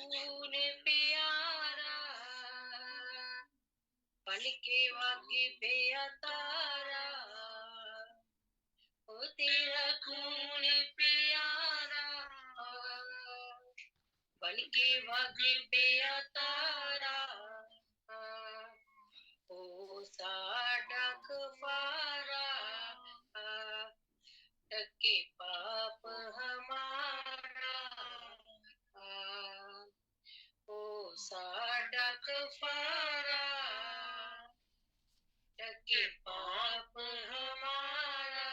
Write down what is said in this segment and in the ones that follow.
खून प्यारा, पल के वागे पे तारा, ओ तेरा खून प्यारा, पल के वागे पे तारा, ओ साडा कफारा, टके पाप हमारा, ओ साडा कफारा, टके पाप हमारा।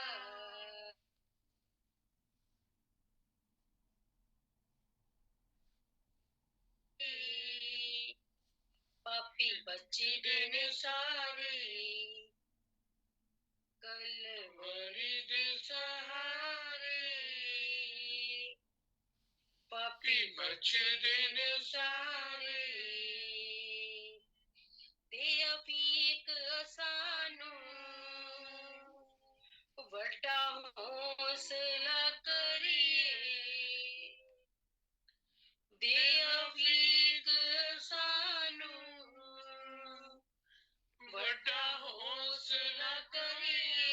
पापी बच्चे देने सारे, कलवरी दे सहारे, पापी बच्चे देने सारे, दिया फीक सानू, वड्डा हौसला करिए, दिया फीक सानू, वड्डा हौसला करिए,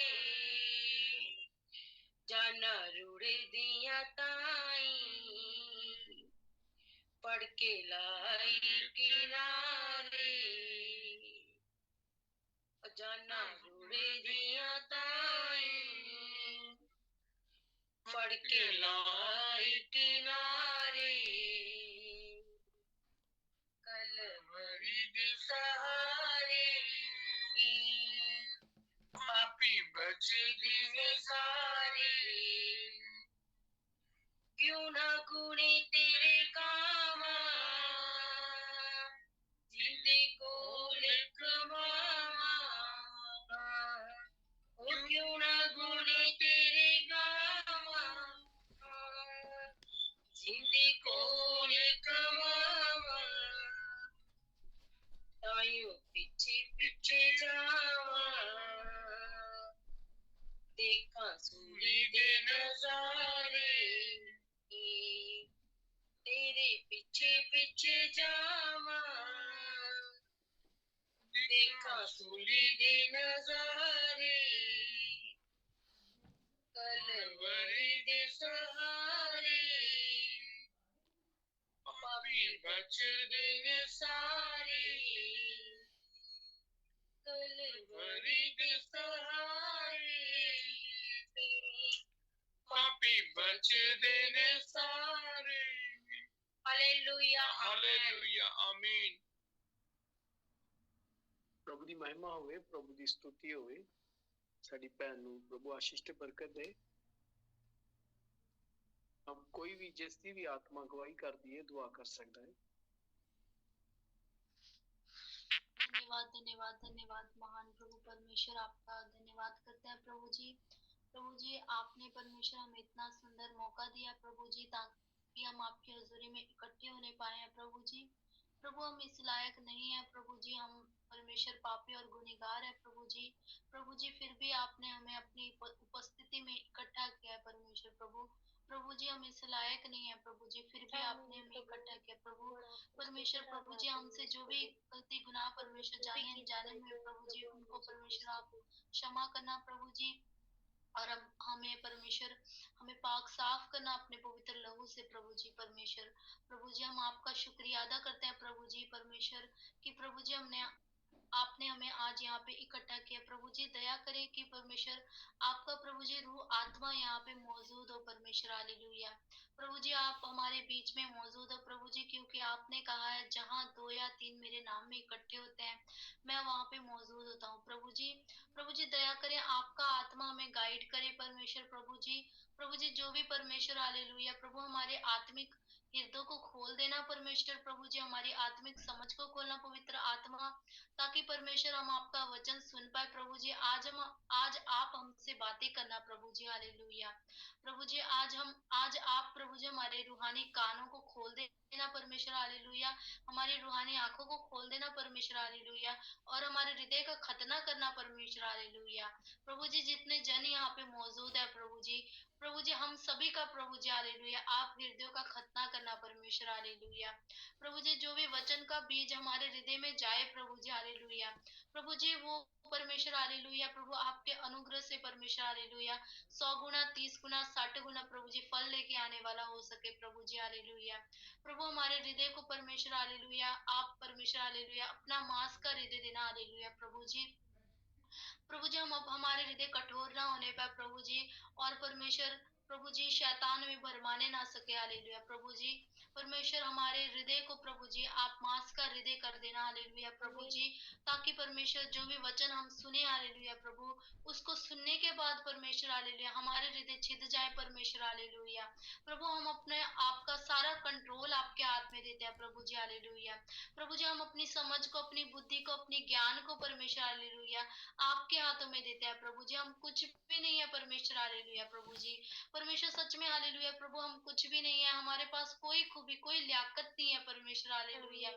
जाना रुड़े दिया ताई, पढ़ के लाई किनारे, जाना रुड़े दिया ताई, पढ़ के लाई किनारे, कलवरी दे सहारे, पापी बचे दिने सारे, क्यों ना गुणे तेरे कामा, जिंदे को लिख मामा, क्यों ना गुणे तेरे कामा, जिंदे को लिख मामा, ताइयों पीछे पीछे जावा, देखा सूरी दे नजारे, तेरे पीछे पीछे जावा, देखा सूरी दे नजारे, कलवरी दे सहारे, पापी बच देने सारे, कलवरी दे सहारे, पापी बच देने सारे। हालेलुया हालेलुया आमीन। प्रभु की महिमा होवे, प्रभु की स्तुति होवे। साडी भैन नूं प्रभु आशीष ते बरकत दे। अब कोई भी जिसकी भी आत्मा गवाही करती है दुआ कर सकता है। धन्यवाद धन्यवाद धन्यवाद महान प्रभु परमेश्वर, आपका धन्यवाद करते हैं प्रभु जी। प्रभु जी, आपने परमेश्वर हमें इतना सुंदर मौका दिया प्रभु जी, ताकि हम आपकी हजूरी में इकट्ठे होने पाए हैं प्रभु जी। प्रभु हम इस लायक नहीं है प्रभु जी, हम परमेश्वर पापी और गुनहगार है प्रभु जी। प्रभु जी फिर भी आपने हमें अपनी उपस्थिति में इकट्ठा किया है परमेश्वर प्रभु। प्रभु जी हम इस लायक नहीं है प्रभु जी, फिर भी आपने हमें इकट्ठा किया प्रभु परमेश्वर। प्रभु जी हमसे जो भी गलती गुनाह परमेश्वर जाने अनजाने में प्रभु जी, उनको परमेश्वर आप क्षमा करना प्रभु जी। और अब हमें परमेश्वर, हमें पाक साफ करना अपने पवित्र लहू से प्रभु जी परमेश्वर। प्रभु जी हम आपका शुक्रिया अदा करते हैं प्रभु जी परमेश्वर कि प्रभु जी आपने हमें आज यहाँ पे इकट्ठा किया प्रभु जी। दया करें कि परमेश्वर आपका प्रभु जी रूह आत्मा यहाँ पे मौजूद हो परमेश्वर। हालेलुया प्रभु जी, आप हमारे बीच में मौजूद हो प्रभु जी, क्योंकि आपने कहा है जहाँ 2 या 3 मेरे नाम में इकट्ठे होते हैं मैं वहाँ पे मौजूद होता हूँ प्रभु जी। प्रभु जी दया करें, आपका आत्मा हमें गाइड करे परमेश्वर प्रभु जी। प्रभु जी जो भी परमेश्वर हालेलुया प्रभु हमारे आत्मिक हृदय को खोल देना परमेश्वर प्रभु जी, हमारी आत्मिक समझ को खोलना पवित्र आत्मा, ताकि परमेश्वर हम आपका वचन सुन पाए प्रभु जी। आज आप हमसे बातें करना प्रभु जी। हालेलुया प्रभु जी, आज आप प्रभु जी हमारे रूहानी कानों को खोल देना परमेश्वर। हालेलुया हमारी रूहानी आंखों को खोल देना परमेश्वर। हालेलुया और हमारे हृदय का खतना करना परमेश्वर। हालेलुया प्रभु जी, जितने जन यहाँ पे मौजूद है प्रभु जी, प्रभु जी हम सभी का प्रभु जी हालेलुया आप हृदयों का खतना करना करना परमेश्वर, हालेलुया। प्रभु जी जो भी वचन का बीज हमारे हृदय में जाए प्रभु जी, हालेलुया। प्रभु जी वो परमेश्वर, हालेलुया, प्रभु आपके अनुग्रह से परमेश्वर, हालेलुया, 100 गुना, 30 गुना, 60 गुना प्रभु जी फल लेके आने वाला हो सके प्रभु जी, हालेलुया। प्रभु हमारे हृदय को परमेश्वर, हालेलुया, आप परमेश्वर, हालेलुया, अपना मांस का हृदय देना, हालेलुया प्रभु जी। प्रभु जी हम अब हमारे हृदय कठोर ना होने पाए प्रभु जी, और परमेश्वर प्रभु जी शैतान में भरमाने ना सके, हालेलुया प्रभु जी। परमेश्वर हमारे हृदय को प्रभु जी आप मांस का हृदय कर देना, हालेलुया प्रभु जी, ताकि परमेश्वर जो भी वचन हम सुने, हालेलुया प्रभु, उसको सुनने के बाद परमेश्वर, हालेलुया, हमारे हृदय छिद जाए परमेश्वर, हालेलुया। प्रभु हम अपने आपका सारा कंट्रोल आपके हाथ में देते हैं प्रभु जी, हालेलुया। प्रभु जी हम अपनी समझ को, अपनी बुद्धि को, अपनी ज्ञान को परमेश्वर, हालेलुया, आपके हाथों में देते हैं प्रभु जी। हम कुछ भी नहीं है परमेश्वर, हालेलुया प्रभु जी। परमेश्वर सच में, हालेलुया प्रभु, हम कुछ भी नहीं है, हमारे पास कोई खूबी, कोई लियाकत नहीं है परमेश्वर, हालेलुया।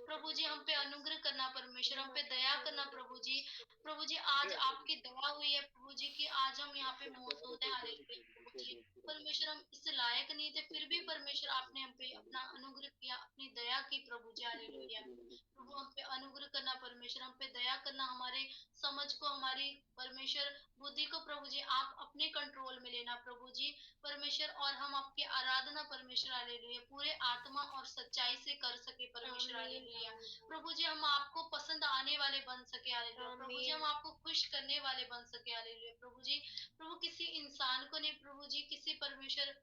प्रभु जी हम पे अनुग्रह करना परमेश्वर, हम पे दया करना प्रभु जी। प्रभु जी आज आपकी दया हुई है प्रभु जी की आज हम यहाँ पे मौजूद है, हालेलुया प्रभु जी। परमेश्वर हम इस लायक नहीं थे, फिर भी परमेश्वर आपने हम पे अपना अनुग्रह किया, अपनी दया की प्रभु जी, हालेलुया। प्रभु हम पे अनुग्रह करना परमेश्वर, हम पे दया करना, हमारे समझ को, हमारी परमेश्वर बुद्धि को प्रभु जी आप अपने कंट्रोल में लेना प्रभु जी परमेश्वर, और हम आपकी आराधना परमेश्वर, हालेलुया, पूरे आत्मा और सच्चाई से कर सके परमेश्वर, हालेलुया। प्रभु जी हम आपको पसंद आने वाले बन सके, हालेलुया प्रभु जी, हम आपको खुश करने वाले बन सके, हालेलुया प्रभु जी। प्रभु किसी इंसान को नहीं प्रभु जी, किसी परमेश्वर,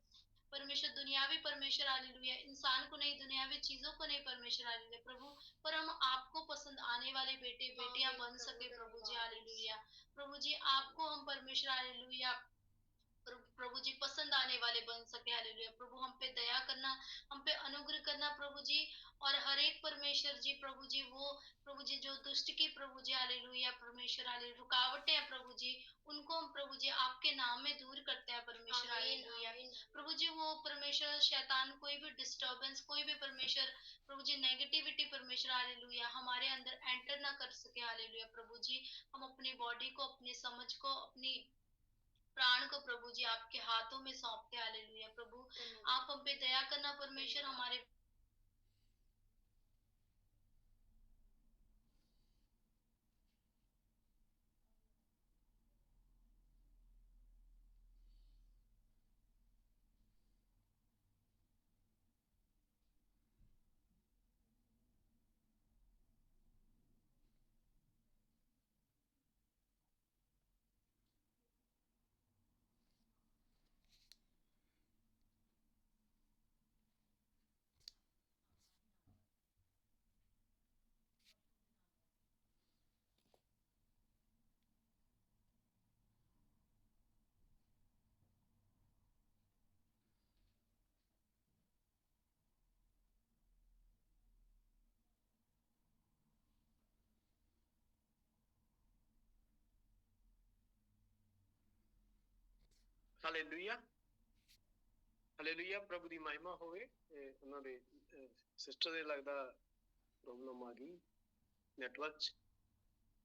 परमेश्वर दुनियावी परमेश्वर, हालेलुया, इंसान को नहीं, दुनियावी चीजों को नहीं परमेश्वर, हालेलुया प्रभु, पर हम आपको पसंद आने वाले बेटे बेटियां बन सके प्रभु जी, हालेलुया। प्रभु जी आपको हम परमेश्वर, हालेलुया, प्रभु जी पसंद आने वाले बन सके, हालेलुया प्रभु। हम पे दया करना, हम पे अनुग्रह करना प्रभु जी, और हर एक परमेश्वर जी प्रभु जी वो प्रभु जी जो दुष्ट की प्रभु जी, हालेलुया परमेश्वर, हालेलुया, रुकावटें हैं प्रभु जी, उनको हम प्रभु जी आपके नाम में दूर करते हैं परमेश्वर, हालेलुया प्रभु जी। वो परमेश्वर शैतान कोई भी डिस्टर्बेंस, कोई भी परमेश्वर प्रभु जी नेगेटिविटी परमेश्वर, हालेलुया, हमारे अंदर एंटर ना कर सके, हालेलुया प्रभु जी। हम अपनी बॉडी को, अपनी समझ को, अपनी प्राण को प्रभु जी आपके हाथों में सौंपते, हालेलुया प्रभु। आप हम पे दया करना परमेश्वर, हमारे ਹਾਲੇਲੂਇਆ ਹਾਲੇਲੂਇਆ ਪ੍ਰਭੂ ਦੀ ਮਹਿਮਾ ਹੋਵੇ। ਉਹਨਾਂ ਦੇ ਸਿਸਟਰ ਦੇ ਲੱਗਦਾ प्रॉब्लम आ गई नेटवर्क।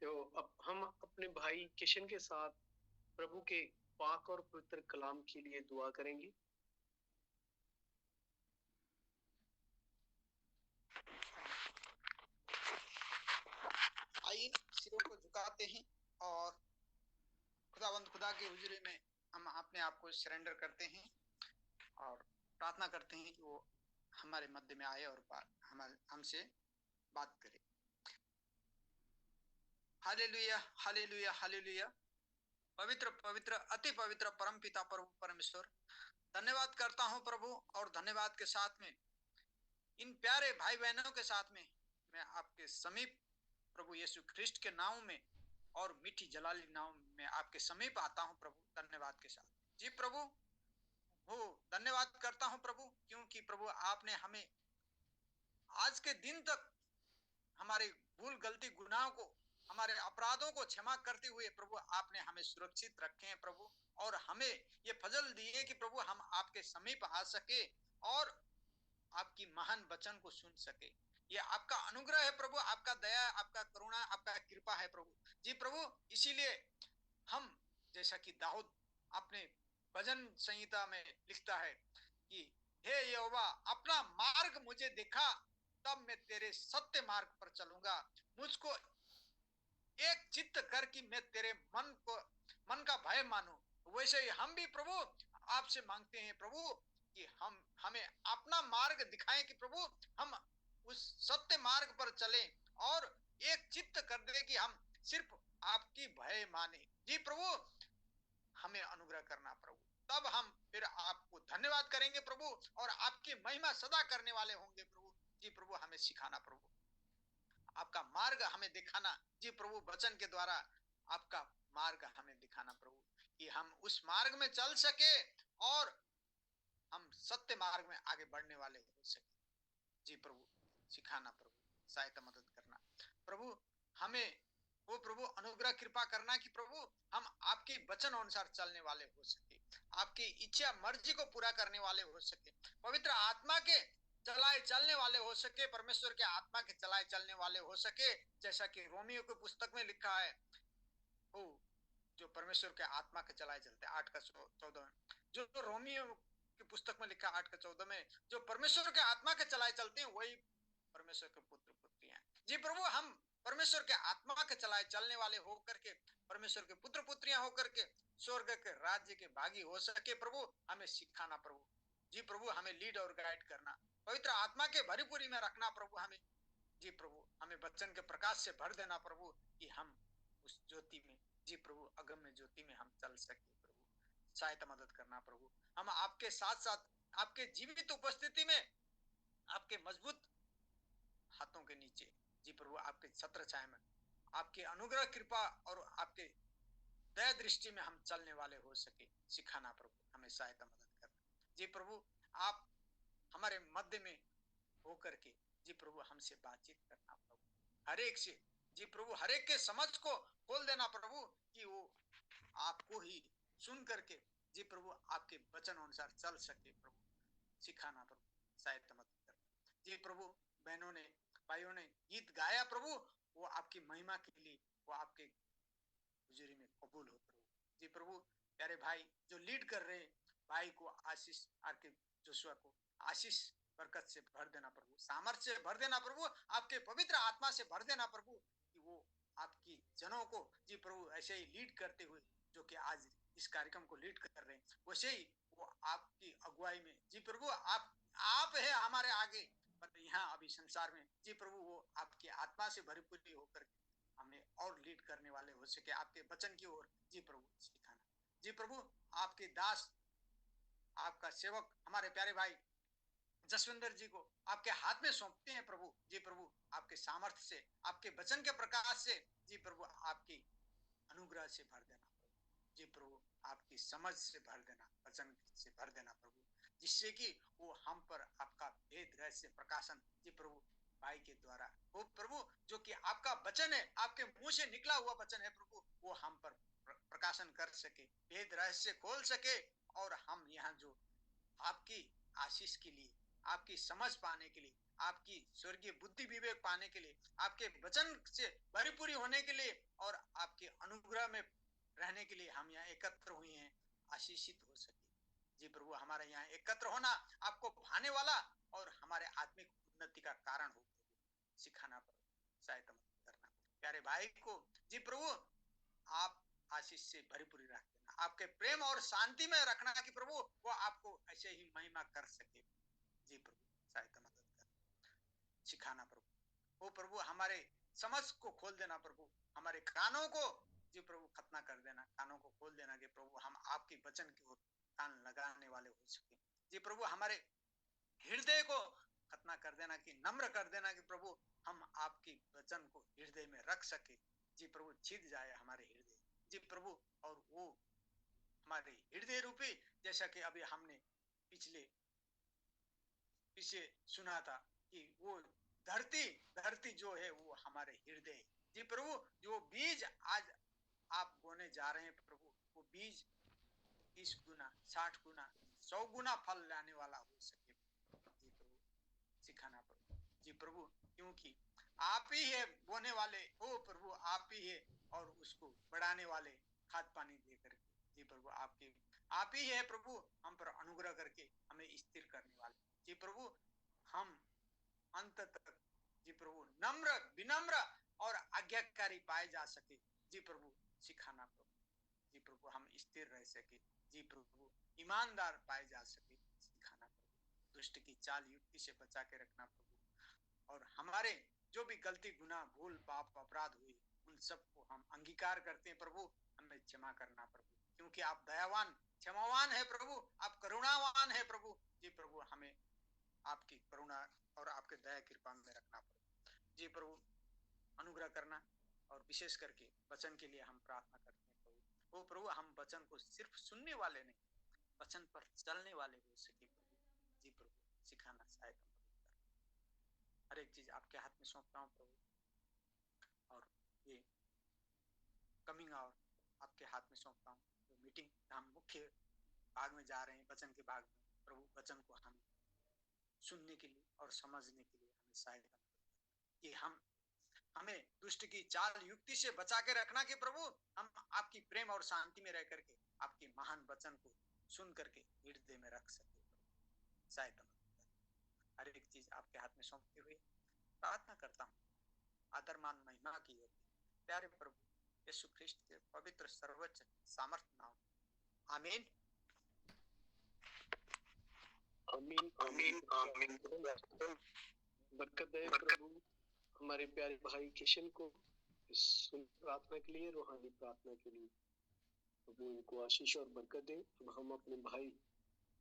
तो अब हम अपने भाई किशन के साथ प्रभु के पाक और पवित्र कलाम के लिए दुआ करेंगे। आइए सिरों को झुकाते हैं और खुदावंद खुदा के हुजूरी में हम अपने आप को सरेंडर करते हैं और प्रार्थना करते हैं कि वो हमारे मध्य में आए और हमसे बात करे। Hallelujah hallelujah hallelujah. पवित्र पवित्र अति पवित्र परम पिता प्रभु परमेश्वर, धन्यवाद करता हूँ प्रभु, और धन्यवाद के साथ में इन प्यारे भाई बहनों के साथ में मैं आपके समीप प्रभु यीशु ख्रिस्ट के नाम में और मीठी जलाली नाम में आपके समीप आता हूँ प्रभु, धन्यवाद के साथ। जी प्रभु, वो धन्यवाद करता हूँ प्रभु, क्योंकि प्रभु आपने हमें आज के दिन तक हमारे भूल गलती गुनाहों को, हमारे अपराधों को क्षमा करते हुए प्रभु आपने हमें सुरक्षित रखे हैं प्रभु, और हमें ये फजल दिए कि प्रभु हम आपके समीप आ सके और आपकी महान वचन को सुन सके। ये आपका अनुग्रह है प्रभु, आपका दया, आपका करुणा, आपका कृपा है प्रभु। जी प्रभु, इसीलिए हम, जैसा कि दाऊद अपने भजन संहिता में लिखता है कि हे यहोवा अपना मार्ग मुझे दिखा, तब मैं तेरे सत्य मार्ग पर चलूंगा। मुझको एक चित्त कर कि मैं तेरे मन का भय मानूं। वैसे ही हम भी प्रभु आपसे मांगते हैं प्रभु कि हम हमें अपना मार्ग दिखाएं कि प्रभु हम उस सत्य मार्ग पर चलें और एक चित्त कर दे कि हम सिर्फ आपकी भय माने। जी प्रभु हमें अनुग्रह करना प्रभु, तब हम फिर आपको धन्यवाद करेंगे प्रभु और आपकी महिमा सदा करने वाले होंगे प्रभु। जी प्रभु हमें सिखाना प्रभु, आपका मार्ग हमें दिखाना। जी प्रभु वचन के द्वारा आपका मार्ग हमें दिखाना प्रभु, कि हम उस मार्ग में चल सके और हम सत्य मार्ग में आगे बढ़ने वाले हो सके। जी प्रभु सिखाना प्रभु, सहायता मदद करना प्रभु। हमें वो प्रभु अनुग्रह कृपा करना कि प्रभु हम आपके वचन अनुसार चलने वाले हो सके, आपकी इच्छा मर्जी को पूरा करने वाले हो सके, पवित्र आत्मा के चलाए चलने वाले हो सके, परमेश्वर के आत्मा के चलाए चलने वाले हो सके। जैसा कि रोमियो की पुस्तक में लिखा है, वो जो परमेश्वर के आत्मा के चलाए चलते, 8:14 में, जो रोमियो की पुस्तक में लिखा 8:14 में, जो परमेश्वर के आत्मा के चलाए चलते हैं वही परमेश्वर के पुत्र पुत्रियां हैं। जी प्रभु हम परमेश्वर के आत्मा के चलाए चलने वाले होकर के, परमेश्वर के पुत्र पुत्रियां होकर के स्वर्ग के राज्य के भागी हो सके प्रभु, हमें सिखाना प्रभु। जी प्रभु हमें लीड और गाइड करना, पवित्र आत्मा के भरीपूरी में रखना प्रभु हमें। जी प्रभु हमें वचन के प्रकाश से भर देना प्रभु, कि हम उस ज्योति में, जी प्रभु अगम्य ज्योति में हम चल सके प्रभु, सहायता मदद करना प्रभु। हम आपके साथ साथ आपके जीवित उपस्थिति में, आपके मजबूत हाथों के नीचे, जी प्रभु आपके छत्र छाया में, आपके अनुग्रह कृपा और आपके दया दृष्टि में हम चलने वाले हो सके, सिखाना प्रभु, हमें सहायता मदद करना। जी प्रभु आप हमारे मध्य में होकर के, जी प्रभु हमसे बातचीत करना प्रभु, हर एक से, जी प्रभु हर एक के समझ को खोल देना प्रभु, कि वो आपको ही सुन करके, जी प्रभु आपके वचन अनुसार चल सके प्रभु, सिखाना प्रभु, सहायता मदद करना। जी प्रभु बहनों ने भाइयों ने गीत गाया प्रभु, वो आपकी महिमा के लिए, वो आपके हुजूरी में कबूल हो प्रभु। जी प्रभु प्यारे भाई जो लीड कर रहे, भाई को आशीष, आर के जोशुआ को आशीष बरकत से भर देना प्रभु, सामर्थ्य से भर देना प्रभु, आपके पवित्र आत्मा से भर देना प्रभु, कि वो आपकी जनों को, जी प्रभु ऐसे ही लीड करते हुए, जो कि आज इस कार्यक्रम को लीड कर रहे हैं, वैसे ही वो आपकी अगुवाई में, जी प्रभु आप है हमारे आगे, पर यहाँ अभी संसार में, जी प्रभु वो आपकी आत्मा से भरपूरी होकर हमें और लीड करने वाले हो सके आपके वचन की ओर। जी प्रभु सिखाना। जी प्रभु आपके दास, आपका सेवक हमारे प्यारे भाई जसविंदर जी को आपके हाथ में सौंपते हैं प्रभु। जी प्रभु आपके सामर्थ्य से, आपके वचन के प्रकाश से, जी प्रभु आपकी अनुग्रह से भर देना प्रभु, जी प्रभु आपकी समझ से भर देना, वचन से भर देना प्रभु, जिससे कि वो हम पर आपका भेद रहस्य प्रकाशन, जी प्रभु भाई के द्वारा वो प्रभु, जो कि आपका वचन है, आपके मुंह से निकला हुआ वचन है प्रभु, वो हम पर प्रकाशन कर सके, भेद रहस्य खोल सके, और हम यहाँ जो आपकी आशीष के लिए, आपकी समझ पाने के लिए, आपकी स्वर्गीय बुद्धि विवेक पाने के लिए, आपके वचन से भरीपूरी होने के लिए और आपके अनुग्रह में रहने के लिए हम यहाँ एकत्र हुए हैं, आशीषित हो सके। जी प्रभु हमारे यहाँ एकत्र होना आपको भाने वाला और हमारे आत्मिक उन्नति का कारण हो प्रभु, सिखाना प्रभु, सहायता करना प्यारे भाई को। जी प्रभु आप आशीष से भरीपूरी रख देना, आपके प्रेम और शांति में रखना, कि प्रभु वो आपको ऐसे ही महिमा कर सके। जी प्रभु सहायता मदद कर सिखाना प्रभु, वो प्रभु हमारे समझ को खोल देना प्रभु, हमारे कानों को, जी प्रभु खतना कर देना, कानों को खोल देना, कि प्रभु हम आपके वचन की ओर कान लगाने वाले हो सके। जी प्रभु हमारे हृदय को खतना कर देना, कि नम्र कर देना, कि प्रभु हम आपकी वचन को हृदय में रख सके। जी प्रभु छिद जाए हमारे हृदय, जी प्रभु, और वो हमारे हृदय रूपी, जैसा कि अभी हमने पीछे सुना था, कि वो धरती जो है वो हमारे हृदय। जी प्रभु जो बीज आज आप बोने जा रहे हैं प्रभु, वो बीज 30 गुना 60 गुना 100 गुना फल लाने वाला हो सके। जी प्रभु सिखाना प्रभु, जी प्रभु क्योंकि आप ही है बोने वाले, ओ प्रभु आप ही है, और उसको बढ़ाने वाले, खाद पानी दे करके जी प्रभु, आप ही है प्रभु हम पर अनुग्रह करके हमें स्थिर करने वाले। जी प्रभु, हम अंत तक जी प्रभु नम्र विनम्र और आज्ञाकारी पाए जा सके। जी प्रभु सिखाना प्रभु। जी प्रभु हम स्थिर रह सके। जी प्रभु ईमानदार पाए जा सके, सिखाना प्रभु। दुष्ट की चाल युक्ति से बचा के रखना प्रभु। और हमारे जो भी गलती गुनाह भूल पाप अपराध हुए उन सबको हम अंगीकार करते हैं प्रभु, हमें क्षमा करना प्रभु, क्योंकि आप दयावान क्षमावान है प्रभु, आप करुणावान है प्रभु। जी प्रभु हमें आपकी करुणा और आपके दया कृपा में रखना प्रभु। जी प्रभु अनुग्रह करना। और विशेष करके वचन के लिए हम प्रार्थना करते हैं प्रभु। वो प्रभु हम वचन को सिर्फ सुनने वाले नहीं, वचन पर चलने वाले हो सके प्रभु। जी प्रभु सिखाना, सहायता करना। हर एक चीज आपके हाथ में सौंपता हूँ प्रभु। और ये कमिंग आवर आपके हाथ में सौंपता हूँ। तो मीटिंग हम मुख्य भाग में जा रहे हैं, वचन के भाग में प्रभु, वचन को हम सुनने के लिए और समझने के लिए हमें सहायता कि हमें दुष्ट की चाल युक्ति से बचा के रखना कि प्रभु हम आपकी प्रेम और शांति में रह करके आपके महान वचन को सुन करके हृदय में रख सके। सहायता हर एक चीज आपके हाथ में सौंपते हुए प्रार्थना करता हूँ, आदर मान महिमा की हो प्यारे प्रभु यीशु ख्रिस्त के पवित्र सर्वोच्च सामर्थ्य नाम, आमीन आमीन आमीन आमीन। बरकत दे प्रभु हमारे प्यारे भाई किशन को इस प्रार्थना के लिए, रूहानी प्रार्थना के लिए। प्रभु उनको आशीष और बरकत दे। अब हम अपने भाई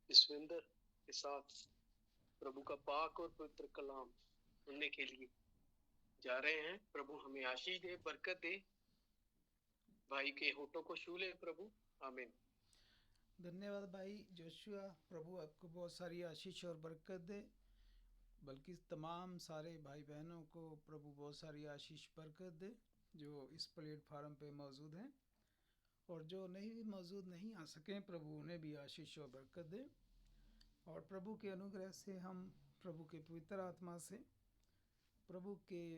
जसविंदर के साथ प्रभु का पाक और पवित्र कलाम सुनने के लिए जा रहे हैं। प्रभु हमें आशीष दे, बरकत दे, भाई के होठों को छू ले प्रभु। आमीन। धन्यवाद भाई जोशुआ। प्रभु आपको बहुत सारी आशीष और बरकत दे। बल्कि तमाम सारे भाई बहनों को प्रभु बहुत सारी आशीष बरकत दे जो इस प्लेटफार्म पे मौजूद हैं, और जो नहीं मौजूद नहीं आ सकें प्रभु उन्हें भी आशीष और बरकत दे। और प्रभु के अनुग्रह से हम प्रभु के पवित्र आत्मा से प्रभु के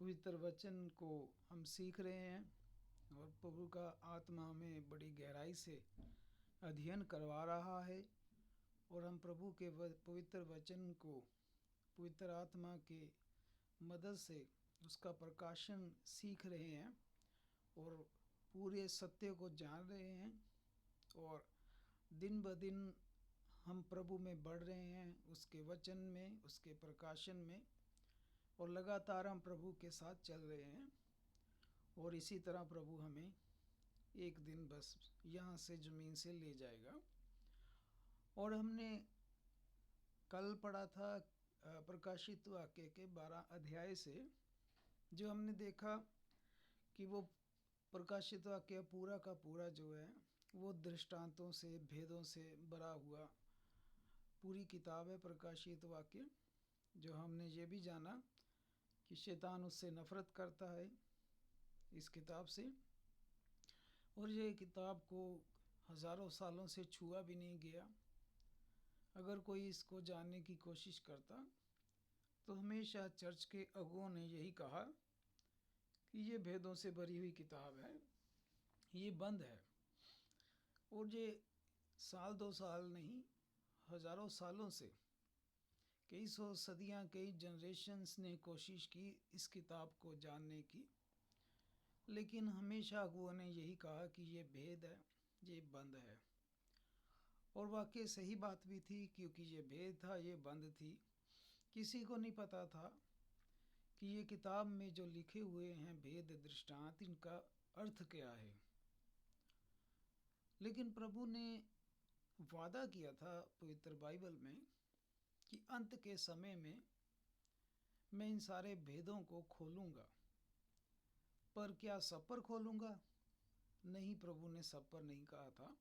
पवित्र वचन को हम सीख रहे हैं, और प्रभु का आत्मा हमें बड़ी गहराई से अध्ययन करवा रहा है, और हम प्रभु के पवित्र वचन को पवित्र आत्मा के मदद से उसका प्रकाशन सीख रहे हैं और पूरे सत्य को जान रहे हैं, और दिन ब दिन हम प्रभु में बढ़ रहे हैं उसके वचन में, उसके प्रकाशन में, और लगातार हम प्रभु के साथ चल रहे हैं। और इसी तरह प्रभु हमें एक दिन बस यहाँ से ज़मीन से ले जाएगा। और हमने कल पढ़ा था प्रकाशित वाक्य के 12 अध्याय से, जो हमने देखा कि वो प्रकाशित वाक्य पूरा का पूरा जो है वो दृष्टांतों से भेदों से भरा हुआ पूरी किताब है प्रकाशित वाक्य। जो हमने ये भी जाना कि शैतान उससे नफरत करता है इस किताब से, और ये किताब को हज़ारों सालों से छुआ भी नहीं गया। अगर कोई इसको जानने की कोशिश करता तो हमेशा चर्च के अगुओं ने यही कहा कि ये भेदों से भरी हुई किताब है, ये बंद है। और ये साल 2 साल नहीं, हज़ारों सालों से, कई सौ सदियाँ, कई जनरेशन्स ने कोशिश की इस किताब को जानने की, लेकिन हमेशा अगुओं ने यही कहा कि ये भेद है, ये बंद है। और वाकई सही बात भी थी, क्योंकि ये भेद था, ये बंद थी। किसी को नहीं पता था कि ये किताब में जो लिखे हुए हैं भेद दृष्टांत, इनका अर्थ क्या है। लेकिन प्रभु ने वादा किया था पवित्र बाइबल में कि अंत के समय में मैं इन सारे भेदों को खोलूँगा। पर क्या सब पर खोलूँगा? नहीं, प्रभु ने सब पर नहीं कहा था।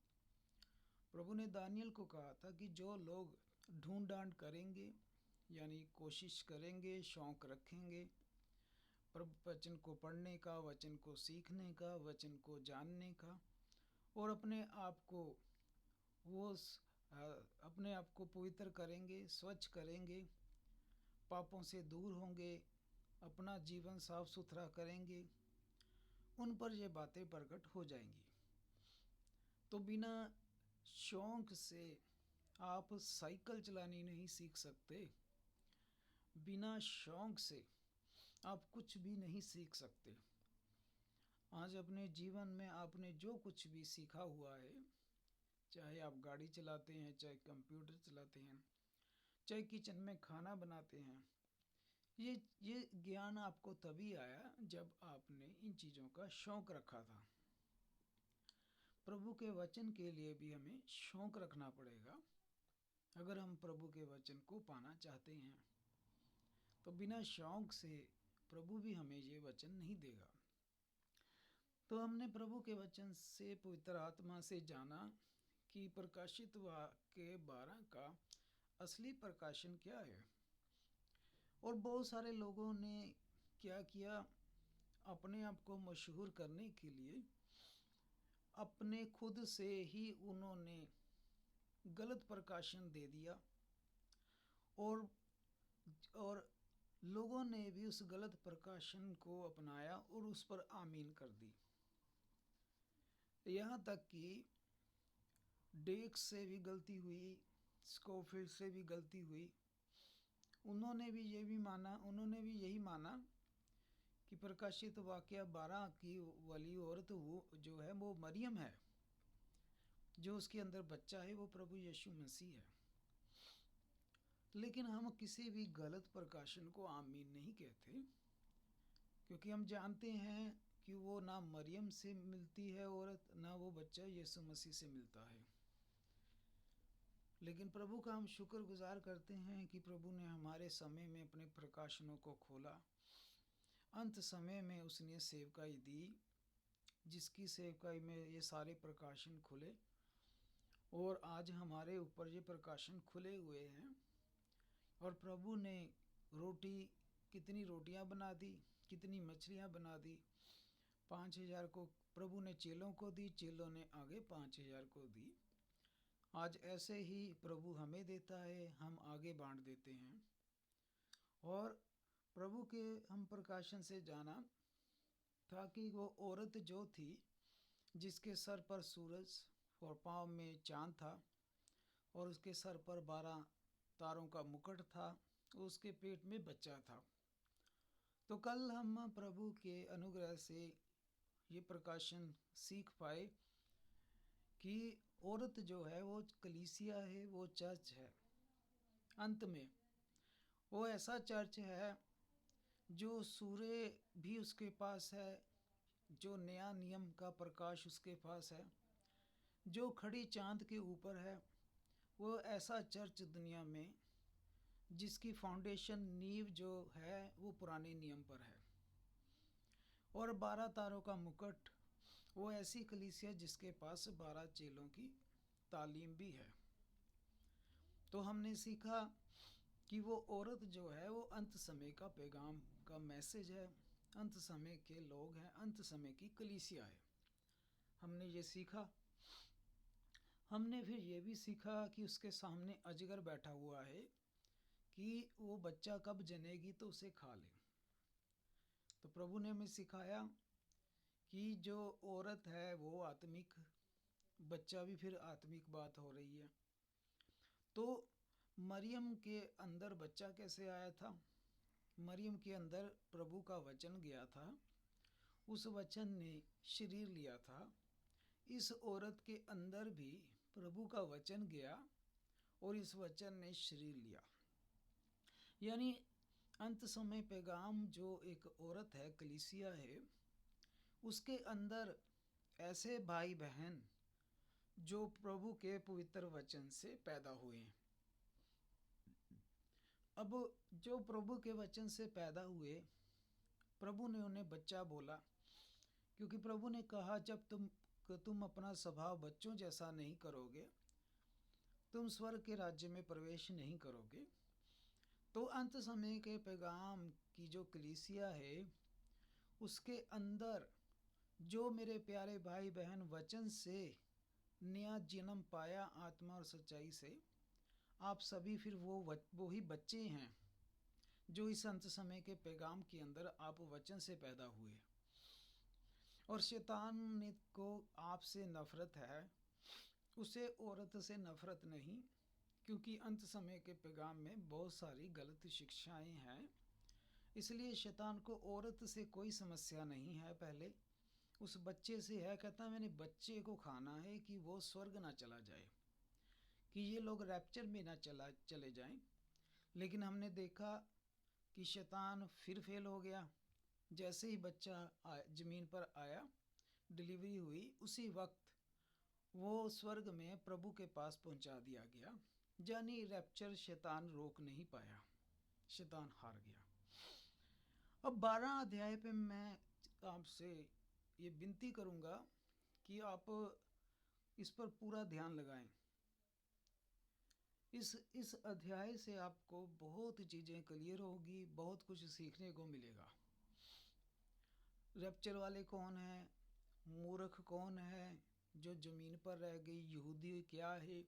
प्रभु ने दानियल को कहा था कि जो लोग ढूंढ डांड करेंगे, यानी कोशिश करेंगे, शौक़ रखेंगे प्रभु वचन को पढ़ने का, वचन को सीखने का, वचन को जानने का, और अपने आप को पवित्र करेंगे, स्वच्छ करेंगे, पापों से दूर होंगे, अपना जीवन साफ सुथरा करेंगे, उन पर ये बातें प्रकट हो जाएंगी। तो बिना शौक से आप साइकिल चलानी नहीं सीख सकते। बिना शौक से आप कुछ भी नहीं सीख सकते। आज अपने जीवन में आपने जो कुछ भी सीखा हुआ है, चाहे आप गाड़ी चलाते हैं, चाहे कंप्यूटर चलाते हैं, चाहे किचन में खाना बनाते हैं, ये ज्ञान आपको तभी आया जब आपने इन चीज़ों का शौक रखा था। प्रभु के वचन के लिए भी हमें शौक रखना पड़ेगा अगर हम प्रभु के वचन को पाना चाहते हैं। तो बिना शौक से प्रभु भी हमें ये वचन नहीं देगा। तो हमने प्रभु के वचन से पवित्र आत्मा से जाना कि प्रकाशित वाक्य 12 का असली प्रकाशन क्या है। और बहुत सारे लोगों ने क्या किया, अपने आप को मशहूर करने के लिए अपने खुद से ही उन्होंने गलत प्रकाशन दे दिया और लोगों ने भी उस गलत प्रकाशन को अपनाया और उस पर आमीन कर दी। यहाँ तक कि डेक्स से भी गलती हुई, स्कोफिल्ड से भी गलती हुई। उन्होंने भी यही माना कि प्रकाशित वाक्य 12 की वाली औरत वो जो है वो मरियम है, जो उसके अंदर बच्चा है वो प्रभु यीशु मसीह है। लेकिन हम किसी भी गलत प्रकाशन को आमीन नहीं कहते, क्योंकि हम जानते हैं कि वो ना मरियम से मिलती है औरत, ना वो बच्चा यीशु मसीह से मिलता है। लेकिन प्रभु का हम शुक्रगुजार करते हैं कि प्रभु ने हमारे समय में अपने प्रकाशनों को खोला। अंत समय में उसने सेवकाई दी, जिसकी सेवकाई में ये सारे प्रकाशन खुले और आज हमारे ऊपर ये प्रकाशन खुले हुए हैं। और प्रभु ने कितनी रोटियां बना दी, कितनी मछलियां बना दी। 5000 को प्रभु ने चेलों को दी, चेलों ने आगे 5000 को दी। आज ऐसे ही प्रभु हमें देता है, हम आगे बांट देते हैं। और प्रभु के हम प्रकाशन से जाना था कि वो औरत जो थी, जिसके सर पर सूरज और पाँव में चांद था और उसके सर पर 12 तारों का मुकुट था, उसके पेट में बच्चा था। तो कल हम प्रभु के अनुग्रह से ये प्रकाशन सीख पाए कि औरत जो है वो कलीसिया है, वो चर्च है। अंत में वो ऐसा चर्च है जो सूर्य भी उसके पास है, जो नया नियम का प्रकाश उसके पास है, जो खड़ी चांद के ऊपर है। वो ऐसा चर्च दुनिया में जिसकी फाउंडेशन नींव जो है वो पुराने नियम पर है। और 12 तारों का मुकुट, वो ऐसी कलीसिया जिसके पास 12 चेलों की तालीम भी है। तो हमने सीखा कि वो औरत जो है वो अंत समय का पैगाम का मैसेज है, अंत समय के लोग हैं, अंत समय की कलीसिया है। हमने ये सीखा। हमने फिर ये भी सीखा कि उसके सामने अजगर बैठा हुआ है कि वो बच्चा कब जनेगी तो उसे खा ले। तो प्रभु ने हमें सिखाया कि जो औरत है वो आत्मिक, बच्चा भी फिर आत्मिक बात हो रही है। तो मरियम के अंदर बच्चा कैसे आया था? मरियम के अंदर प्रभु का वचन गया था, उस वचन ने शरीर लिया था। इस औरत के अंदर भी प्रभु का वचन गया और इस वचन ने शरीर लिया। यानी अंत समय पैगाम जो एक औरत है, कलीसिया है, उसके अंदर ऐसे भाई बहन जो प्रभु के पवित्र वचन से पैदा हुए हैं। अब जो प्रभु के वचन से पैदा हुए, प्रभु ने उन्हें बच्चा बोला, क्योंकि प्रभु ने कहा जब तुम अपना स्वभाव बच्चों जैसा नहीं करोगे, तुम स्वर्ग के राज्य में प्रवेश नहीं करोगे। तो अंत समय के पैगाम की जो कलीसिया है, उसके अंदर जो मेरे प्यारे भाई बहन वचन से नया जन्म पाया आत्मा और सच्चाई से, आप सभी फिर वो ही बच्चे हैं जो इस अंत समय के पैगाम के अंदर आप वचन से पैदा हुए। और शैतान को आपसे नफरत है, उसे औरत से नफरत नहीं, क्योंकि अंत समय के पैगाम में बहुत सारी गलत शिक्षाएं हैं। इसलिए शैतान को औरत से कोई समस्या नहीं है। पहले उस बच्चे से है, कहता मैंने बच्चे को खाना है कि वो स्वर्ग ना चला जाए, कि ये लोग रैप्चर में ना चले जाएं। लेकिन हमने देखा कि शैतान फिर फेल हो गया। जैसे ही बच्चा ज़मीन पर आया, डिलीवरी हुई, उसी वक्त वो स्वर्ग में प्रभु के पास पहुंचा दिया गया। यानी रैप्चर शैतान रोक नहीं पाया, शैतान हार गया। अब 12 अध्याय पे मैं आपसे ये विनती करूंगा कि आप इस पर पूरा ध्यान लगाएं। इस अध्याय से आपको बहुत चीज़ें क्लियर होगी, बहुत कुछ सीखने को मिलेगा। रैप्चर वाले कौन है, मूर्ख कौन है, जो ज़मीन पर रह गई, यहूदी क्या है।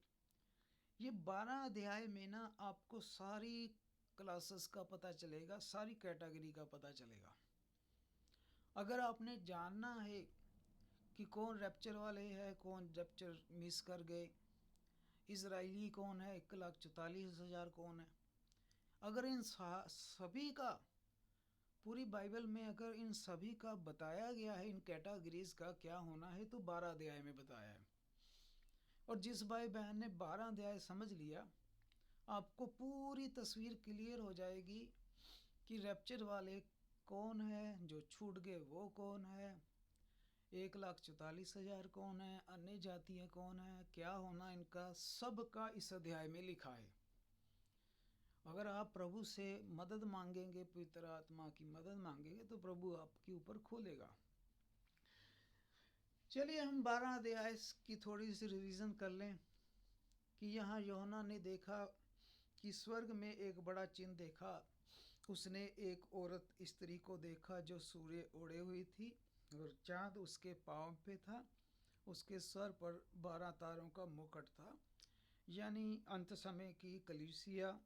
ये 12 अध्याय में ना आपको सारी क्लासेस का पता चलेगा, सारी कैटेगरी का पता चलेगा। अगर आपने जानना है कि कौन रैप्चर वाले हैं, कौन रैप्चर मिस कर गए, इजराइली कौन है, 1,44,000 कौन है, अगर इन सभी का पूरी बाइबल में अगर इन सभी का बताया गया है, इन कैटेगरीज का क्या होना है, तो 12 अध्याय में बताया है। और जिस भाई बहन ने 12 अध्याय समझ लिया, आपको पूरी तस्वीर क्लियर हो जाएगी कि रैप्चर वाले कौन है, जो छूट गए वो कौन है, 1,44,000 कौन है, अन्य जातियाँ कौन है, क्या होना इनका, सब का इस अध्याय में लिखा है। अगर आप प्रभु से मदद मांगेंगे, पवित्र आत्मा की मदद मांगेंगे, तो प्रभु आपके ऊपर खोलेगा। चलिए हम 12 अध्याय की थोड़ी सी रिवीजन कर लें कि यहाँ यूहन्ना ने देखा कि स्वर्ग में एक बड़ा चिन्ह देखा। उसने एक औरत स्त्री को देखा जो सूर्य ओढ़े हुई थी और चाँद उसके पाँव पे था। उसके सर पर 12 तारों का मुकुट था। यानी अंत समय की कलीसिया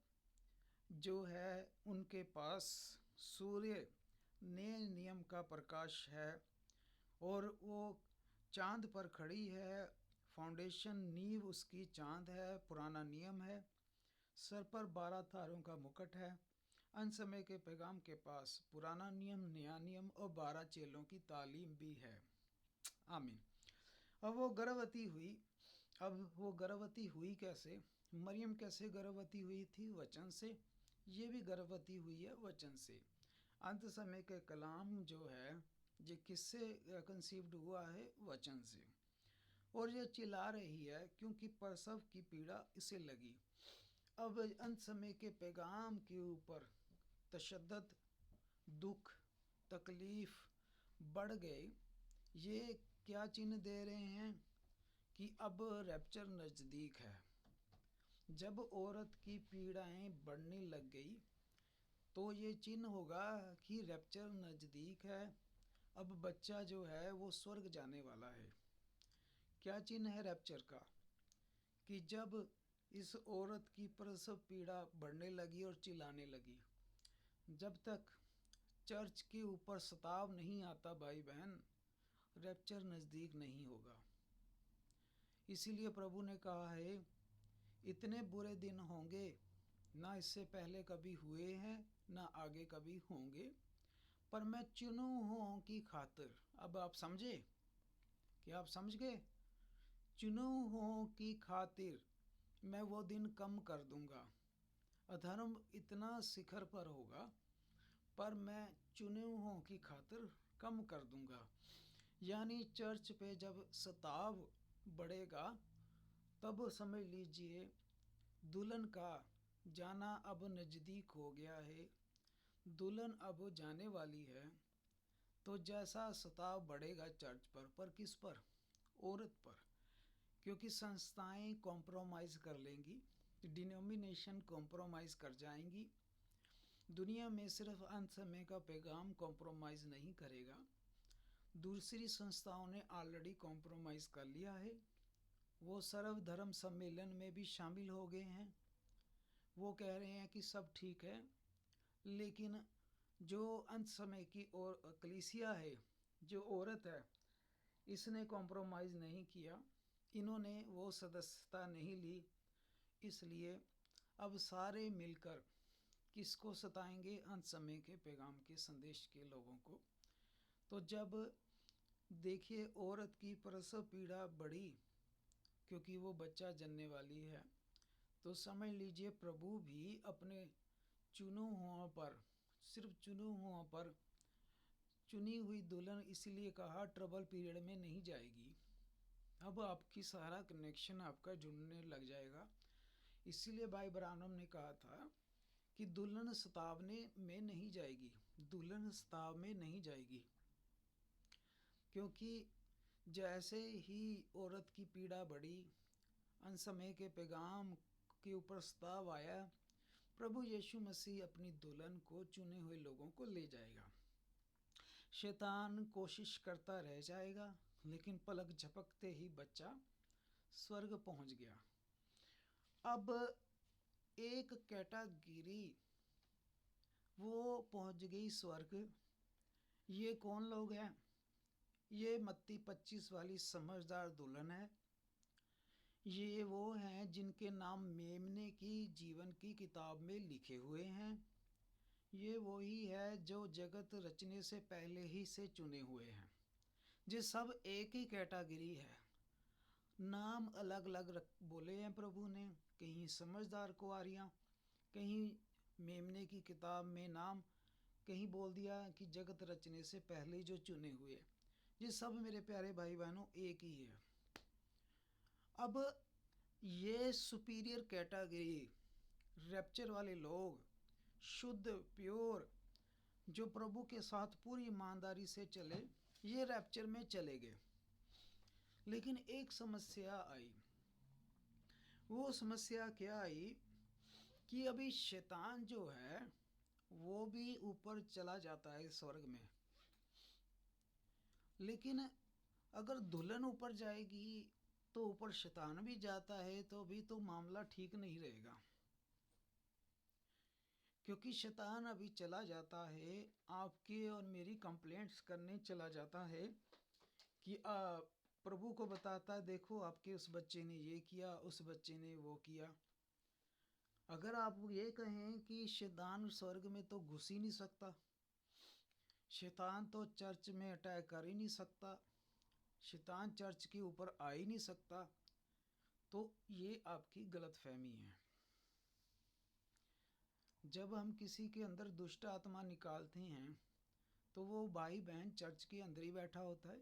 जो है, उनके पास सूर्य नए नियम का प्रकाश है और वो चाँद पर खड़ी है। फाउंडेशन नींव उसकी चाँद है, पुराना नियम है। सर पर 12 तारों का मुकुट है। अंत समय के पैगाम के पास पुराना नियम, नया नियम और 12 चेलों की तालीम भी है। आमीन। अब वो गर्भवती हुई। अब वो गर्भवती हुई कैसे? मरियम कैसे गर्भवती हुई थी? वचन से। ये भी गर्भवती हुई है वचन से। अंत समय के कलाम जो है, ये किससे कंसीव्ड हुआ है? वचन से। और ये चिल्ला रही है क्योंकि प्रसव की पीड़ा इसे लगी। अब अंत समय के पैगाम के ऊपर तशद्दुद, दुख, तकलीफ बढ़ गए। ये क्या चिन्ह दे रहे हैं कि अब रैप्चर नज़दीक है। जब औरत की पीड़ाएं बढ़ने लग गई तो ये चिन्ह होगा कि रैप्चर नज़दीक है। अब बच्चा जो है वो स्वर्ग जाने वाला है। क्या चिन्ह है रैप्चर का? कि जब इस औरत की प्रसव पीड़ा बढ़ने लगी और चिल्लाने लगी, जब तक चर्च के ऊपर सताव नहीं आता भाई बहन, रैप्चर नज़दीक नहीं होगा। इसीलिए प्रभु ने कहा है, इतने बुरे दिन होंगे ना इससे पहले कभी हुए हैं ना आगे कभी होंगे, पर मैं चुनू हुओं की खातिर। अब आप समझे? क्या आप समझ गए? चुनू हुओं की खातिर मैं वो दिन कम कर दूंगा। अधर्म इतना शिखर पर होगा, पर मैं चुने हुओं की खातिर कम कर दूंगा। यानी चर्च पे जब सताव बढ़ेगा, तब समझ लीजिए दुल्हन का जाना अब नज़दीक हो गया है। दुल्हन अब जाने वाली है। तो जैसा सताव बढ़ेगा चर्च पर किस पर? औरत पर। क्योंकि संस्थाएं कॉम्प्रोमाइज़ कर लेंगी, डिनोमिनेशन कॉम्प्रोमाइज़ कर जाएंगी। दुनिया में सिर्फ अंत समय का पैगाम कॉम्प्रोमाइज़ नहीं करेगा। दूसरी संस्थाओं ने ऑलरेडी कॉम्प्रोमाइज़ कर लिया है। वो सर्वधर्म सम्मेलन में भी शामिल हो गए हैं। वो कह रहे हैं कि सब ठीक है, लेकिन जो अंत समय की और कलीसिया है, जो औरत है, इसने कॉम्प्रोमाइज़ नहीं किया। इन्होंने वो सदस्यता नहीं ली, इसलिए अब सारे मिलकर किसको सताएंगे? अंत समय के पैगाम के संदेश के लोगों को। तो जब देखिए औरत की प्रसव पीड़ा बढ़ी क्योंकि वो बच्चा जनने वाली है, तो समझ लीजिए प्रभु भी अपने चुने हुओं पर, सिर्फ चुने हुओं पर, चुनी हुई दुल्हन इसलिए कहा ट्रबल पीरियड में नहीं जाएगी। अब आपकी सारा कनेक्शन आपका जुड़ने लग जाएगा। इसीलिए भाई ब्रानम ने कहा था कि दुल्हन सतावने में नहीं जाएगी, दुल्हन सताव में नहीं जाएगी, क्योंकि जैसे ही औरत की पीड़ा बढ़ी, अनसमय के पैगाम के ऊपर सताव आया, प्रभु यीशु मसीह अपनी दुल्हन को चुने हुए लोगों को ले जाएगा। शैतान कोशिश करता रह जाएगा, लेकिन पलक झपकते ही बच्चा स्वर्ग पहुंच गया। अब एक कैटेगरी वो पहुंच गई स्वर्ग। ये कौन लोग हैं? ये मत्ती 25 वाली समझदार दुल्हन है। ये वो हैं जिनके नाम मेमने की जीवन की किताब में लिखे हुए हैं। ये वही है जो जगत रचने से पहले ही से चुने हुए हैं। ये सब एक ही कैटेगरी है, नाम अलग अलग बोले हैं प्रभु ने। कहीं समझदार कुआरियाँ, कहीं मेमने की किताब में नाम, कहीं बोल दिया कि जगत रचने से पहले जो चुने हुए। ये सब मेरे प्यारे भाई बहनों एक ही है। अब ये सुपीरियर कैटेगरी, रैप्चर वाले लोग, शुद्ध प्योर, जो प्रभु के साथ पूरी ईमानदारी से चले, ये रैप्चर में चले गए। लेकिन एक समस्या आई। वो समस्या क्या आई कि अभी शैतान जो है वो भी ऊपर चला जाता है स्वर्ग में। लेकिन अगर दुल्हन ऊपर जाएगी तो ऊपर शैतान भी जाता है, तो भी तो मामला ठीक नहीं रहेगा, क्योंकि शैतान अभी चला जाता है आपके और मेरी कंप्लेंट्स करने चला जाता है कि प्रभु को बताता है देखो आपके उस बच्चे ने ये किया, उस बच्चे ने वो किया। अगर आप ये कहें कि शैतान स्वर्ग में तो घुस ही नहीं सकता, शैतान तो चर्च में अटैक कर ही नहीं सकता, शैतान चर्च के ऊपर आ ही नहीं सकता, तो ये आपकी गलतफहमी है। जब हम किसी के अंदर दुष्ट आत्मा निकालते हैं तो वो भाई बहन चर्च के अंदर ही बैठा होता है।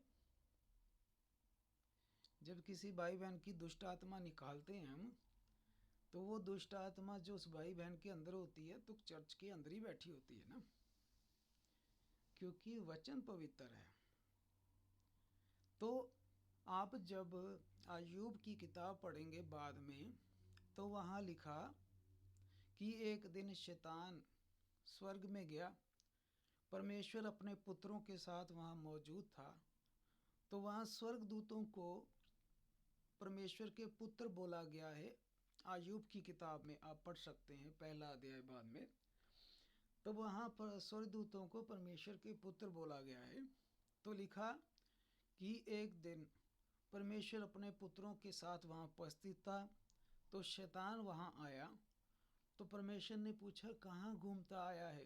जब किसी भाई बहन की दुष्ट आत्मा निकालते हैं हम, तो वो दुष्ट आत्मा जो उस भाई बहन के अंदर होती है तो चर्च के अंदर ही बैठी होती है ना, क्योंकि वचन पवित्र है। तो आप जब अय्यूब की किताब पढ़ेंगे बाद में, तो वहाँ लिखा कि एक दिन शैतान स्वर्ग में गया, परमेश्वर अपने पुत्रों के साथ वहाँ मौजूद था। तो वहाँ स्वर्गदूतों को परमेश्वर के पुत्र बोला गया है। अय्यूब की किताब में आप पढ़ सकते हैं, पहला अध्याय बाद में। तो वहाँ पर स्वर्गदूतों को परमेश्वर के पुत्र बोला गया है। तो लिखा कि एक दिन परमेश्वर अपने पुत्रों के साथ वहाँ उपस्थित था। तो शैतान वहाँ आया, तो परमेश्वर ने पूछा कहाँ घूमता आया है?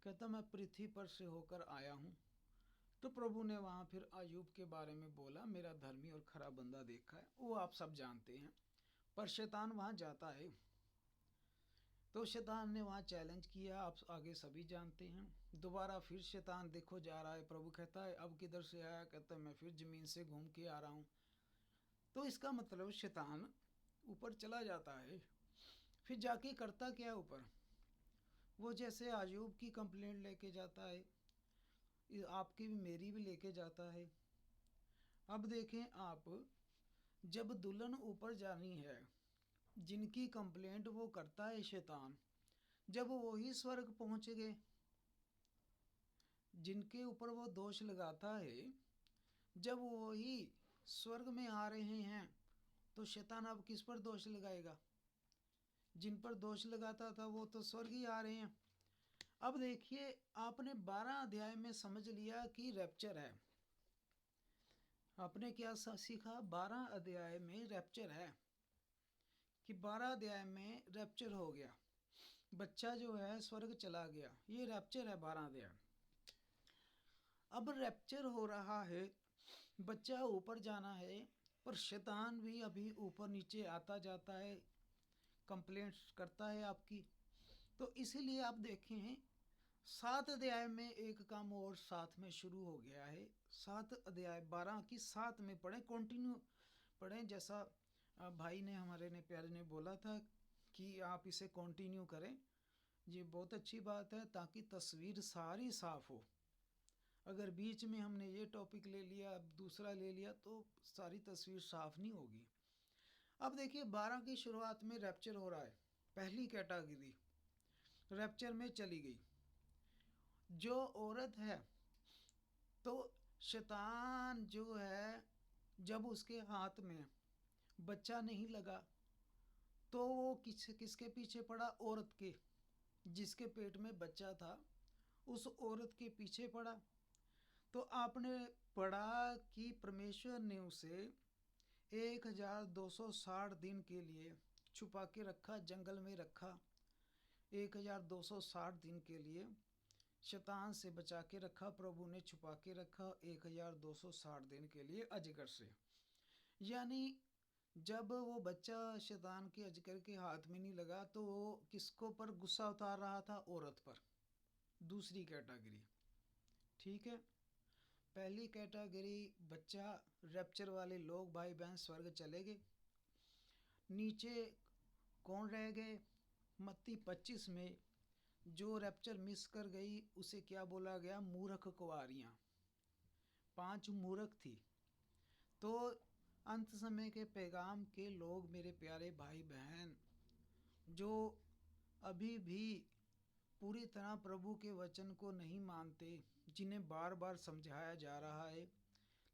कहता मैं पृथ्वी पर से होकर आया हूँ। तो प्रभु ने वहाँ फिर अय्यूब के बारे में बोला, मेरा धर्मी और खरा बंदा देखा है, वो आप सब जानते हैं। पर शैतान वहाँ जाता है। तो शैतान ने वहाँ चैलेंज किया, आप आगे सभी जानते हैं। दोबारा फिर शैतान देखो जा रहा है, प्रभु कहता है अब किधर से आया? कहता है मैं फिर ज़मीन से घूम के आ रहा हूँ। तो इसका मतलब शैतान ऊपर चला जाता है। फिर जाके करता क्या ऊपर? वो जैसे अय्यूब की कंप्लेंट लेके जाता है, आपकी भी मेरी भी लेके जाता है। अब देखें आप, जब दुल्हन ऊपर जानी है, जिनकी कंप्लेंट वो करता है शैतान, जब वो ही स्वर्ग पहुंच गए, जिनके ऊपर वो दोष लगाता है, जब वो ही स्वर्ग में आ रहे हैं, तो शैतान अब किस पर दोष लगाएगा? जिन पर दोष लगाता था वो तो स्वर्ग ही आ रहे हैं। अब देखिए आपने 12 अध्याय में समझ लिया कि रैप्चर है, आपने क्या सीखा? 12 अध्याय में रैप्चर है कि 12 अध्याय में रैप्चर हो गया, बच्चा जो है स्वर्ग चला गया, ये रैप्चर है 12 अध्याय। अब रैप्चर हो रहा है, बच्चा ऊपर जाना है, पर शैतान भी अभी ऊपर नीचे आता जाता है, कंप्लेंट्स करता है आपकी। तो इसीलिए आप देखें 7 अध्याय में एक काम और साथ में शुरू हो गया है। 7 अध्याय 12 की 7 में पढ़ें, कंटिन्यू पढ़ें, जैसा भाई ने हमारे ने प्यारे ने बोला था कि आप इसे कंटिन्यू करें। ये बहुत अच्छी बात है ताकि तस्वीर सारी साफ हो। अगर बीच में हमने ये टॉपिक ले लिया अब दूसरा ले लिया तो सारी तस्वीर साफ नहीं होगी। अब देखिए 12 की शुरुआत में रैप्चर हो रहा है, पहली कैटेगरी रैप्चर में चली गई। जो औरत है तो शैतान जो है जब उसके हाथ में बच्चा नहीं लगा तो वो किसके पीछे पड़ा? औरत के, जिसके पेट में बच्चा था उस औरत के पीछे पड़ा। तो आपने पढ़ा कि परमेश्वर ने उसे 1260 दिन के लिए छुपा के रखा, जंगल में रखा। 1260 दिन के लिए शैतान से बचा के रखा, प्रभु ने छुपा के रखा 1260 दिन के लिए अजगर से। यानी जब वो बच्चा शैतान के अजगर के हाथ में नहीं लगा तो वो किसको पर गुस्सा उतार रहा था? औरत पर। दूसरी कैटेगरी, ठीक है। पहली कैटेगरी बच्चा, रैप्चर वाले लोग भाई बहन स्वर्ग चले गए। नीचे कौन रह गए? मत्ती 25 में जो रैप्चर मिस कर गई उसे क्या बोला गया? मूर्ख कुंवारियाँ। 5 मूर्ख थी। तो अंत समय के पैगाम के लोग, मेरे प्यारे भाई बहन, जो अभी भी पूरी तरह प्रभु के वचन को नहीं मानते, जिन्हें बार बार समझाया जा रहा है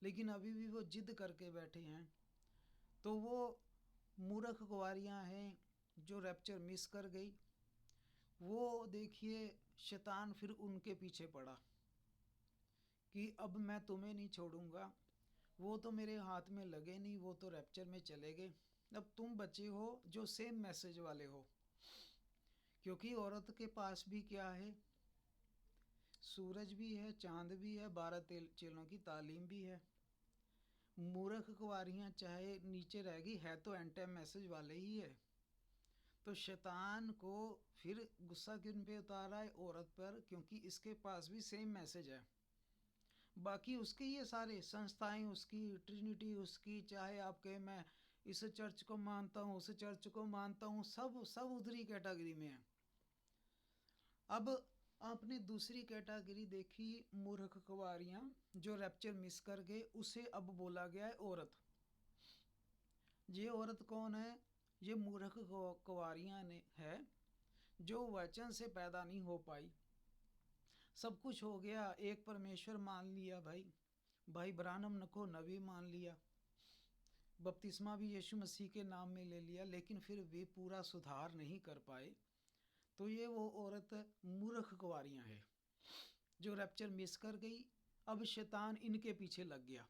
लेकिन अभी भी वो जिद करके बैठे हैं, तो वो मूर्ख कुंवारियाँ हैं जो रैप्चर मिस कर गई। वो देखिए शैतान फिर उनके पीछे पड़ा कि अब मैं तुम्हें नहीं छोड़ूंगा, वो तो मेरे हाथ में लगे नहीं, वो तो रैप्चर में चले गए, अब तुम बचे हो जो सेम मैसेज वाले हो। क्योंकि औरत के पास भी क्या है? सूरज भी है, चांद भी है, 12 चेलों की तालीम भी है। मूर्ख कुंवारियाँ चाहे नीचे रहेगी, है तो एंड टाइम मैसेज वाले ही है। तो शैतान को फिर गुस्सा किन पे उतारा है? औरत पर, क्योंकि इसके पास भी सेम मैसेज है। बाकी उसके ये सारे संस्थाएं, उसकी ट्रिनिटी, उसकी चाहे आप कहें मैं इस चर्च को मानता हूँ, उस चर्च को मानता हूँ, सब उधरी कैटेगरी में है। अब आपने दूसरी कैटेगरी देखी, मूर्ख कुंवारियाँ जो रैप्चर मिस कर गए, उसे अब बोला गया है औरत। ये औरत कौन है? ये मूर्ख कुंवारियाँ ने है जो वचन से पैदा नहीं हो पाई। सब कुछ हो गया, एक परमेश्वर मान लिया, भाई ब्रानम को नबी मान लिया, बपतिस्मा भी यीशु मसीह के नाम में ले लिया, लेकिन फिर वे पूरा सुधार नहीं कर पाए। तो ये वो औरत मूर्ख कुंवारियाँ है जो रैप्चर मिस कर गई। अब शैतान इनके पीछे लग गया,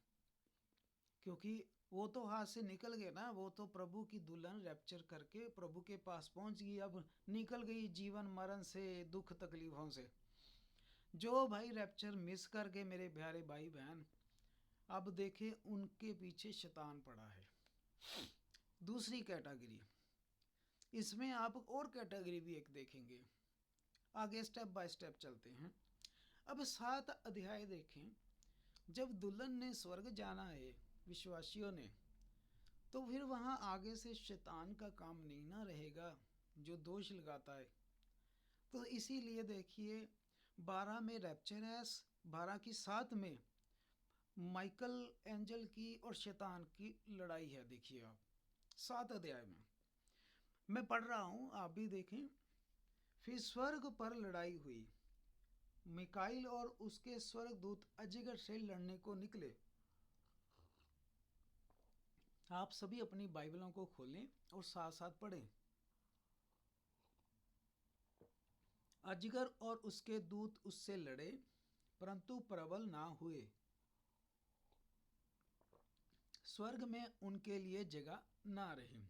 क्योंकि वो तो हाथ से निकल गए ना, वो तो प्रभु की दुल्हन रैप्चर करके प्रभु के पास पहुंच गई, अब निकल गई जीवन मरण से, दुख तकलीफों से। जो भाई रैप्चर मिस कर गए मेरे प्यारे भाई बहन, अब देखें उनके पीछे शैतान पड़ा है। दूसरी कैटेगरी, इसमें आप और कैटेगरी भी एक देखेंगे, आगे स्टेप बाय स्टेप चलते हैं। अब 7 अध्याय देखें। जब दुल्हन ने स्वर्ग जाना है विश्वासियों ने, तो फिर वहाँ आगे से शैतान का काम नहीं ना रहेगा जो दोष लगाता है। तो इसीलिए देखिए 12 में रैप्चर है, 12 की 7 में माइकल एंजल की और शैतान की लड़ाई है। देखिए आप 7 अध्याय में मैं पढ़ रहा हूँ, आप भी देखें। फिर स्वर्ग पर लड़ाई हुई, मिकाइल और उसके स्वर्गदूत अजगर से लड़ने को निकले। आप सभी अपनी बाइबलों को खोलें और साथ साथ पढ़ें। अजगर और उसके दूत उससे लड़े परंतु प्रबल ना हुए। स्वर्ग में उनके लिए जगह ना रही।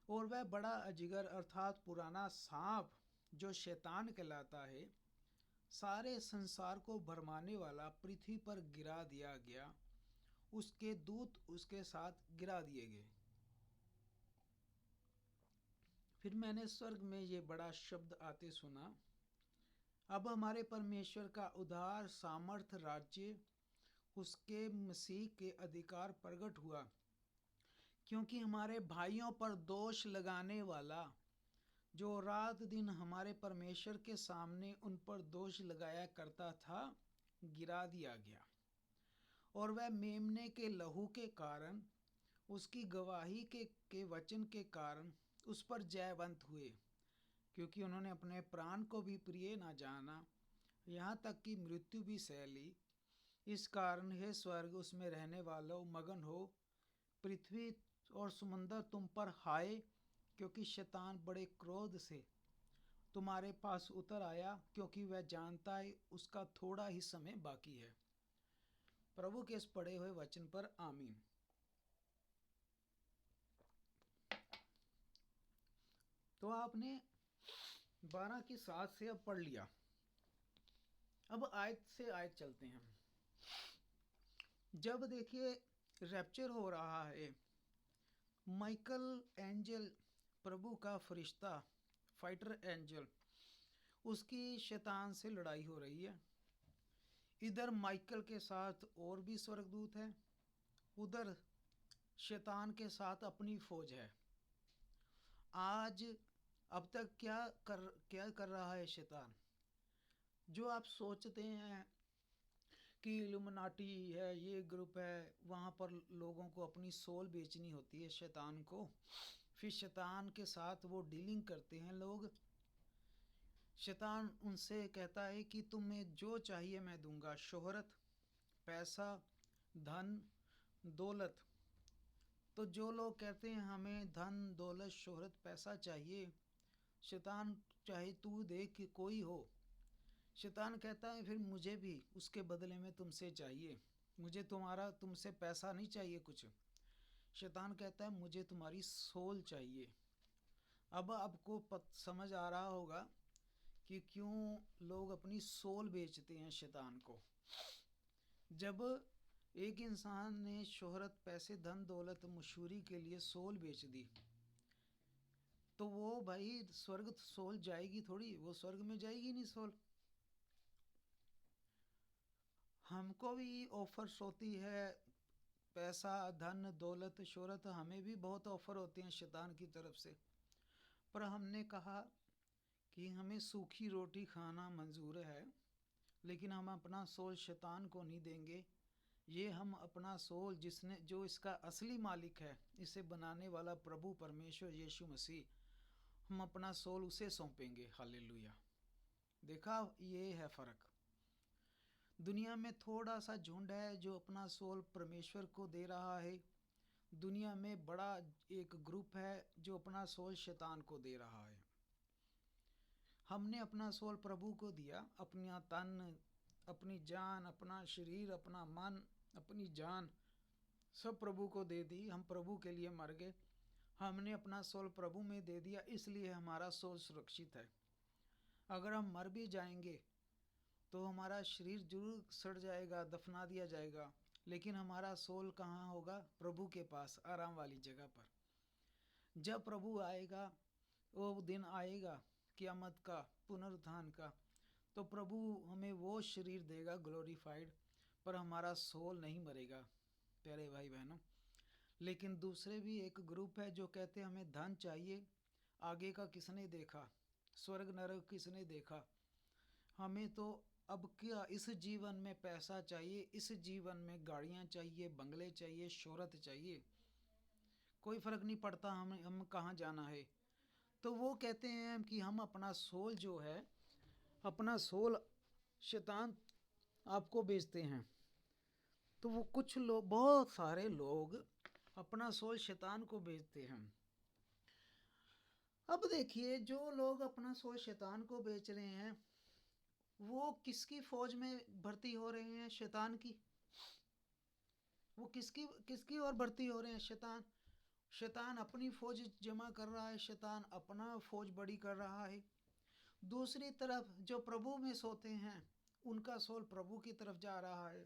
और वह बड़ा अजगर अर्थात पुराना सांप जो शैतान कहलाता है, सारे संसार को भरमाने वाला पृथ्वी पर गिरा दिया गया। उसके दूत उसके साथ गिरा दिए गए। फिर मैंने स्वर्ग में ये बड़ा शब्द आते सुना, अब हमारे परमेश्वर का उदार सामर्थ राज्य उसके मसीह के अधिकार प्रकट हुआ, क्योंकि हमारे भाइयों पर दोष लगाने वाला जो रात दिन हमारे परमेश्वर के सामने उन पर दोष लगाया करता था, गिरा दिया गया। और वह मेमने के लहू के कारण, उसकी गवाही के वचन के कारण उस पर जयवंत हुए, क्योंकि उन्होंने अपने प्राण को भी प्रिय न जाना, यहाँ तक कि मृत्यु भी सह ली। इस कारण हे स्वर्ग उसमें रहने वालों मगन हो, पृथ्वी और समुद्र तुम पर हाय, क्योंकि शैतान बड़े क्रोध से तुम्हारे पास उतर आया, क्योंकि वह जानता है उसका थोड़ा ही समय बाकी है। प्रभु के इस पढ़े हुए वचन पर आमीन। तो आपने 12 की 7 से अब पढ़ लिया। अब आयत से आयत चलते हैं। जब देखिए रैप्चर हो रहा है, माइकल एंजल प्रभु का फरिश्ता, फाइटर एंजल, उसकी शैतान से लड़ाई हो रही है। इधर माइकल के साथ और भी स्वर्गदूत हैं, उधर शैतान के साथ अपनी फौज है। आज अब तक क्या कर रहा है शैतान? जो आप सोचते हैं कि इल्यूमिनाटी है, ये ग्रुप है, वहाँ पर लोगों को अपनी सोल बेचनी होती है शैतान को। फिर शैतान के साथ वो डीलिंग करते हैं लोग। शैतान उनसे कहता है कि तुम्हें जो चाहिए मैं दूंगा, शोहरत, पैसा, धन, दौलत। तो जो लोग कहते हैं हमें धन, दौलत, शोहरत, पैसा चाहिए, शैतान चाहे तू दे कि कोई हो, शैतान कहता है फिर मुझे भी उसके बदले में तुमसे चाहिए। मुझे तुमसे पैसा नहीं चाहिए कुछ। शैतान कहता है मुझे तुम्हारी सोल चाहिए। अब आपको समझ आ रहा होगा कि क्यों लोग अपनी सोल बेचते हैं शैतान को। जब एक इंसान ने शोहरत, पैसे, धन, दौलत, मशहूरी के लिए सोल बेच दी, तो वो भाई स्वर्ग सोल जाएगी थोड़ी, वो स्वर्ग में जाएगी नहीं सोल। हमको भी ऑफर्स होती है, पैसा, धन, दौलत, शोहरत, हमें भी बहुत ऑफर होते हैं शैतान की तरफ से। पर हमने कहा कि हमें सूखी रोटी खाना मंजूर है, लेकिन हम अपना सोल शैतान को नहीं देंगे। ये हम अपना सोल जो इसका असली मालिक है, इसे बनाने वाला प्रभु परमेश्वर यीशु मसीह, हम अपना सोल उसे सौंपेंगे। हालेलुया। देखा, ये है फ़र्क। दुनिया में थोड़ा सा झुंड है जो अपना सोल परमेश्वर को दे रहा है। दुनिया में बड़ा एक ग्रुप है जो अपना सोल शैतान को दे रहा है। हमने अपना सोल प्रभु को दिया, अपना तन, अपनी जान, अपना शरीर, अपना मन, अपनी जान सब प्रभु को दे दी। हम प्रभु के लिए मर गए। हमने अपना सोल प्रभु में दे दिया, इसलिए हमारा सोल सुरक्षित है। अगर हम मर भी जाएंगे तो हमारा शरीर जरूर सड़ जाएगा, दफना दिया जाएगा, लेकिन हमारा सोल कहाँ होगा? प्रभु के पास, आराम वाली जगह पर। जब प्रभु आएगा, वो दिन आएगा क़यामत का, पुनरुत्थान का, तो प्रभु हमें वो शरीर देगा ग्लोरीफाइड, पर हमारा सोल नहीं मरेगा प्यारे भाई बहनों। लेकिन दूसरे भी एक ग्रुप है जो कहते हैं हमें धन चाहिए, आगे का किसने देखा, स्वर्ग नरक किसने देखा, हमें तो अब क्या इस जीवन में पैसा चाहिए, इस जीवन में गाड़ियाँ चाहिए, बंगले चाहिए, शोहरत चाहिए, कोई फ़र्क नहीं पड़ता हम कहाँ जाना है। तो वो कहते हैं कि हम अपना सोल जो है, अपना सोल शैतान आपको बेचते हैं। तो वो कुछ लोग, बहुत सारे लोग अपना सोल शैतान को बेचते हैं। अब देखिए, जो लोग अपना सोल शैतान को बेच रहे हैं, वो किसकी फौज में भर्ती हो रहे हैं? शैतान की। वो किसकी ओर भर्ती हो रहे हैं? शैतान अपनी फौज जमा कर रहा है, शैतान अपना फौज बड़ी कर रहा है। दूसरी तरफ जो प्रभु में सोते हैं उनका सोल प्रभु की तरफ जा रहा है।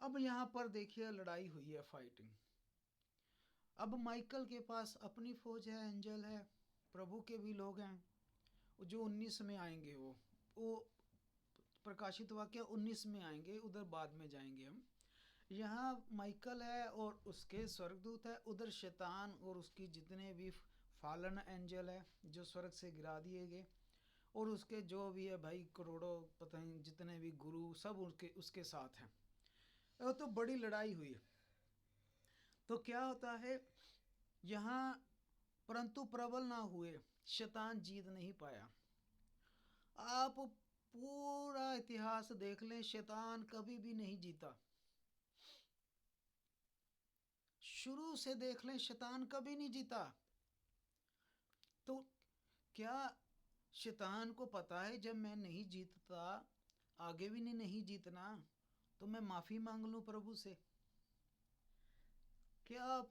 अब यहाँ पर देखिए लड़ाई हुई है, फाइटिंग। अब माइकल के पास अपनी फौज है, एंजल है, प्रभु के भी लोग हैं जो 19 में आएंगे। वो प्रकाशित वाक्य 19 में आएंगे, उधर बाद में जाएंगे हम। यहाँ माइकल है और उसके स्वर्गदूत है, उधर शैतान और उसकी जितने भी फालन एंजल है जो स्वर्ग से गिरा दिए गए, और उसके जो भी है भाई करोड़ों पता नहीं जितने भी गुरु सब उसके साथ हैं। वो तो बड़ी लड़ाई हुई। तो क्या होता है यहाँ, परंतु प्रबल ना हुए, शैतान जीत नहीं पाया। आप पूरा इतिहास देख लें, शैतान कभी भी नहीं जीता। शुरू से देख लें, शैतान कभी नहीं जीता। तो क्या शैतान को पता है जब मैं नहीं जीतता, आगे भी नहीं जीतना, तो मैं माफ़ी मांग लूँ प्रभु से? क्या आप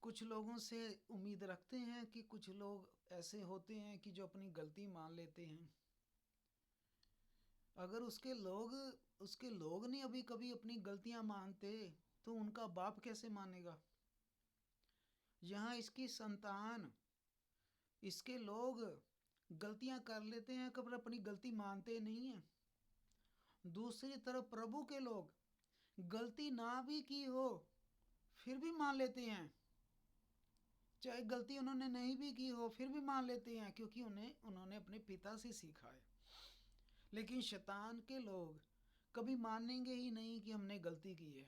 कुछ लोगों से उम्मीद रखते हैं कि कुछ लोग ऐसे होते हैं कि जो अपनी गलती मान लेते हैं? अगर उसके लोग नहीं अभी कभी अपनी गलतियां मानते तो उनका बाप कैसे मानेगा? यहाँ इसकी संतान, इसके लोग गलतियां कर लेते हैं, कभी अपनी गलती मानते नहीं हैं। दूसरी तरफ प्रभु के लोग गलती ना भी की हो फिर भी मान लेते हैं, चाहे गलती उन्होंने नहीं भी की हो फिर भी मान लेते हैं, क्योंकि उन्होंने अपने पिता से सीखा है। लेकिन शैतान के लोग कभी मानेंगे ही नहीं कि हमने गलती की है।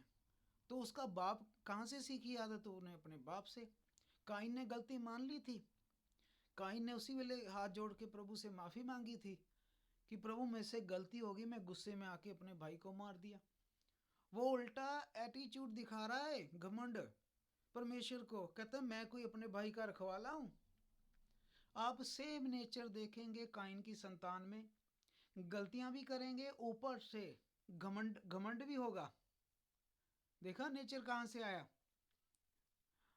तो उसका बाप कहाँ से सीखी आदत? उन्हें अपने बाप से। काइन ने गलती मान ली थी, काइन ने उसी वेले हाथ जोड़ के प्रभु से माफ़ी मांगी थी कि प्रभु मेरे से गलती होगी, मैं गुस्से में आके अपने भाई को मार दिया। वो उल्टा एटीट्यूड दिखा रहा है, घमंड परमेश्वर को, कहता है मैं कोई अपने भाई का रखवाला हूँ। आप सेम नेचर देखेंगे काइन की संतान में, गलतियां भी करेंगे, ऊपर से घमंड भी होगा। देखा नेचर कहाँ से आया?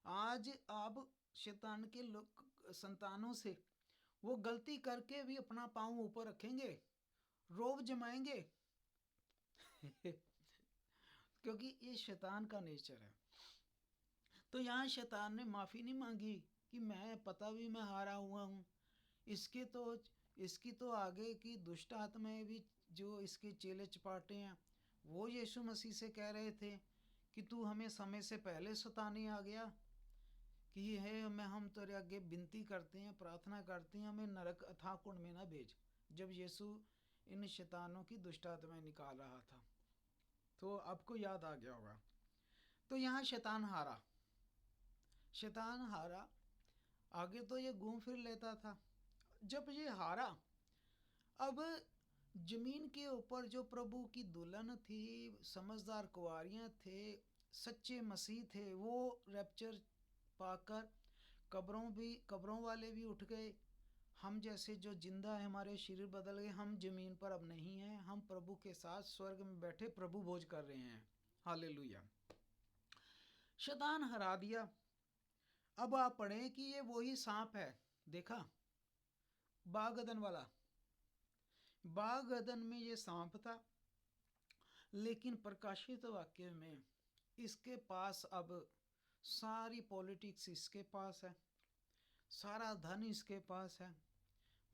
आज आप शैतान के संतानों से वो गलती करके भी अपना पाँव ऊपर रखेंगे, रोब जमाएंगे क्योंकि ये शैतान का नेचर है। तो यहाँ शैतान ने माफ़ी नहीं मांगी कि मैं पता भी मैं हारा हुआ हूँ। इसकी तो आगे की दुष्ट आत्माएं भी जो इसके चेले चपाटे हैं वो यीशु मसीह से कह रहे थे कि तू हमें समय से पहले सताने आ गया, कि है हम तेरे आगे विनती करते हैं, प्रार्थना करते हैं, हमें नरक अथाह कुंड में ना भेज। जब यीशु इन शैतानों की दुष्ट आत्माएं निकाल रहा था, तो आपको याद आ गया होगा। तो यहाँ शैतान हारा। आगे तो ये घूम फिर लेता था। जब ये हारा, अब जमीन के ऊपर जो प्रभु की दुल्हन थी, समझदार कुंवारियाँ थे, सच्चे मसीह थे, वो रैप्चर पाकर कब्रों वाले भी उठ गए। हम जैसे जो जिंदा है, हमारे शरीर बदल गए, हम जमीन पर अब नहीं हैं, हम प्रभु के साथ स्वर्ग में बैठे प्रभु भोज कर रहे हैं। हालेलुया। शैतान हरा दिया। अब आप पढ़ें कि ये वही सांप है, देखा बाग अदन वाला। बाग अदन में ये सांप था, लेकिन प्रकाशित वाक्य में इसके पास अब सारी पॉलिटिक्स इसके पास है, सारा धन इसके पास है,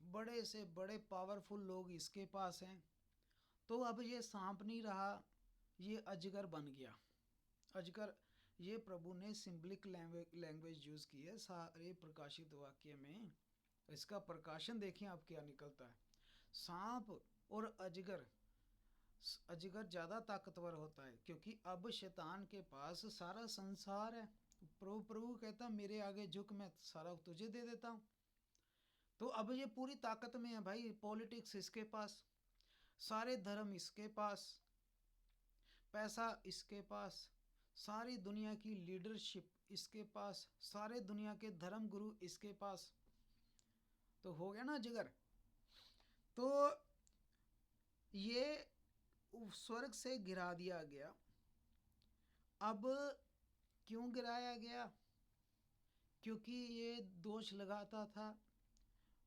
बड़े से बड़े पावरफुल लोग इसके पास हैं। तो अब ये सांप नहीं रहा, ये अजगर बन गया। अजगर, ये प्रभु ने सिंबलिक लैंग्वेज यूज़ की है सारे प्रकाशित वाक्य में। इसका प्रकाशन देखिए आप क्या निकलता है। सांप और अजगर ज़्यादा ताकतवर होता है, क्योंकि अब शैतान के पास सारा संसार है। प्रभु कहता मेरे आगे झुक, मैं सारा तुझे दे देता हूँ। तो अब ये पूरी ताकत में है भाई। पॉलिटिक्स इसके पास, सारे धर्म इसके पास, पैसा इसके पास, सारी दुनिया की लीडरशिप इसके पास, सारे दुनिया के धर्म गुरु इसके पास। तो हो गया ना जिगर। तो ये स्वर्ग से गिरा दिया गया। अब क्यों गिराया गया? क्योंकि ये दोष लगाता था,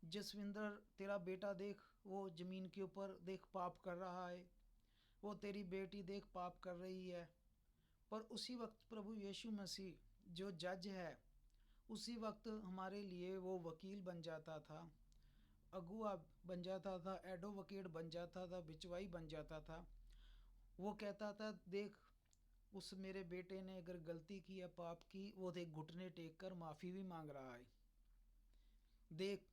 जसविंदर तेरा बेटा देख वो ज़मीन के ऊपर देख पाप कर रहा है, वो तेरी बेटी देख पाप कर रही है। पर उसी वक्त प्रभु यीशु मसीह जो जज है, उसी वक्त हमारे लिए वो वकील बन जाता था, अगुआ बन जाता था, एडवोकेट बन जाता था, बिचवाई बन जाता था। वो कहता था देख उस मेरे बेटे ने अगर गलती की है, पाप की, वो देख घुटने टेक कर माफ़ी भी मांग रहा है, देख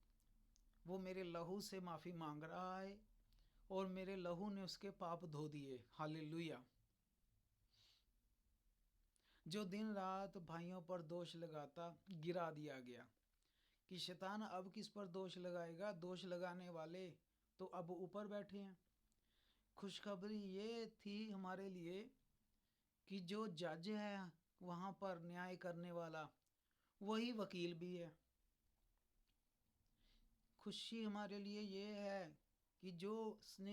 वो मेरे लहू से माफ़ी मांग रहा है और मेरे लहू ने उसके पाप धो दिए। हालेलुया। जो दिन रात भाइयों पर दोष लगाता, गिरा दिया गया कि शैतान अब किस पर दोष लगाएगा? दोष लगाने वाले तो अब ऊपर बैठे हैं। खुशखबरी ये थी हमारे लिए कि जो जज है वहाँ पर न्याय करने वाला, वही वकील भी है। खुशी हमारे लिए ये है कि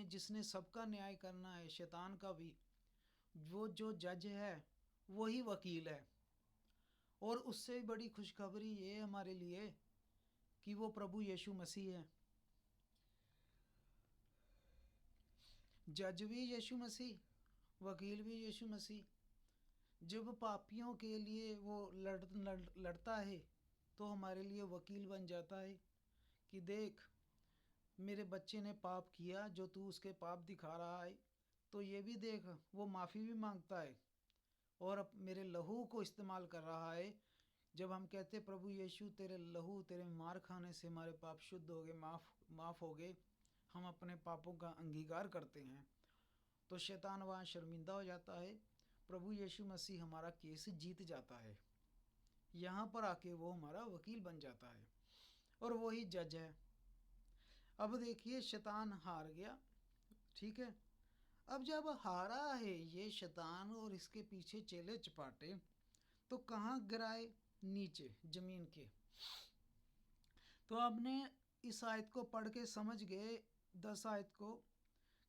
जिसने सबका न्याय करना है, शैतान का भी, वो जो जज है वही वकील है। और उससे बड़ी खुशखबरी ये हमारे लिए कि वो प्रभु यीशु मसीह है। जज भी यीशु मसीह, वकील भी यीशु मसीह। जब पापियों के लिए वो लड़ता है तो हमारे लिए वकील बन जाता है कि देख मेरे बच्चे ने पाप किया, जो तू उसके पाप दिखा रहा है, तो ये भी देख वो माफ़ी भी मांगता है और अब मेरे लहू को इस्तेमाल कर रहा है। जब हम कहते प्रभु यीशु तेरे लहू, तेरे मार खाने से हमारे पाप शुद्ध हो गए, माफ़ हो गए, हम अपने पापों का अंगीकार करते हैं, तो शैतान वहाँ शर्मिंदा हो जाता है। प्रभु यीशु मसीह हमारा केस जीत जाता है, यहाँ पर आके वो हमारा वकील बन जाता है और वही जज है। अब देखिए शैतान हार गया, ठीक है। अब जब हारा है ये शैतान और इसके पीछे चेले चपाटे, तो कहाँ गिराए? नीचे जमीन के। तो आपने इस आयत को पढ़ के समझ गए, 10 आयत को।